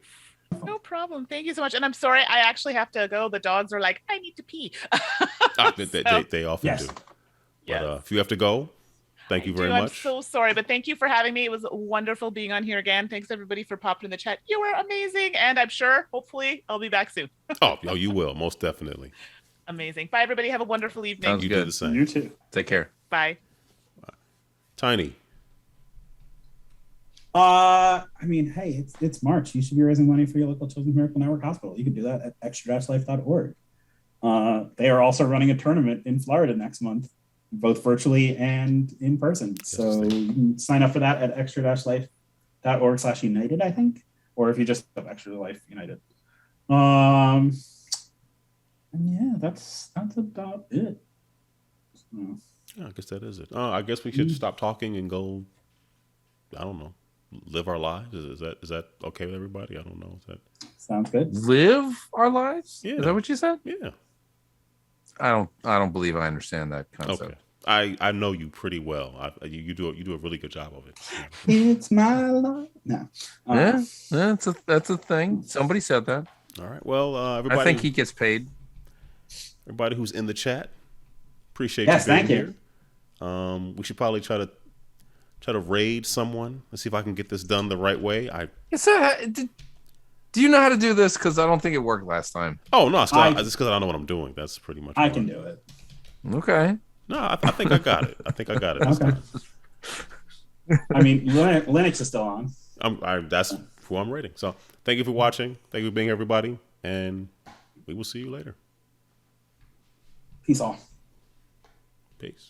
No problem. Thank you so much. And I'm sorry, I actually have to go. The dogs are like, I need to pee.
They often do. But if you have to go, thank you very much.
I'm so sorry, but thank you for having me. It was wonderful being on here again. Thanks everybody for popping in the chat. You were amazing. And I'm sure, hopefully, I'll be back soon.
Oh, you will. Most definitely.
Amazing. Bye, everybody. Have a wonderful evening.
Sounds
you
good.
Do the same.
You too.
Take care.
Bye.
Tiny.
I mean, hey, it's March. You should be raising money for your local Children's Miracle Network hospital. You can do that at extra-life.org. They are also running a tournament in Florida next month, both virtually and in person. So you can sign up for that at extra-life.org/united, I think, or if you just have Extra Life United. And yeah, that's about it. So,
Yeah, I guess that is it. I guess we should stop talking and go. I don't know. Live our lives. Is that okay with everybody? I don't know. Is that
Sounds good.
Live our lives?
Yeah.
Is that what you said?
Yeah.
I don't believe I understand that concept.
Okay. I know you pretty well. You do a really good job of it.
It's my life. No.
Yeah, that's a thing. Somebody said that.
All right. Well, everybody.
I think he gets paid.
Everybody who's in the chat, appreciate
Yes,
you being
thank you.
here. We should probably try to raid someone. Let's see if I can get this done the right way.
Do you know how to do this? Because I don't think it worked last time.
Oh no, it's just because I don't know what I'm doing. That's pretty much.
I can do it.
Okay.
No, I think I got it. I think I got it.
Okay. I mean, Linux is still on.
That's who I'm rating. So thank you for watching. Thank you for being here, everybody, and we will see you later.
Peace all.
Peace.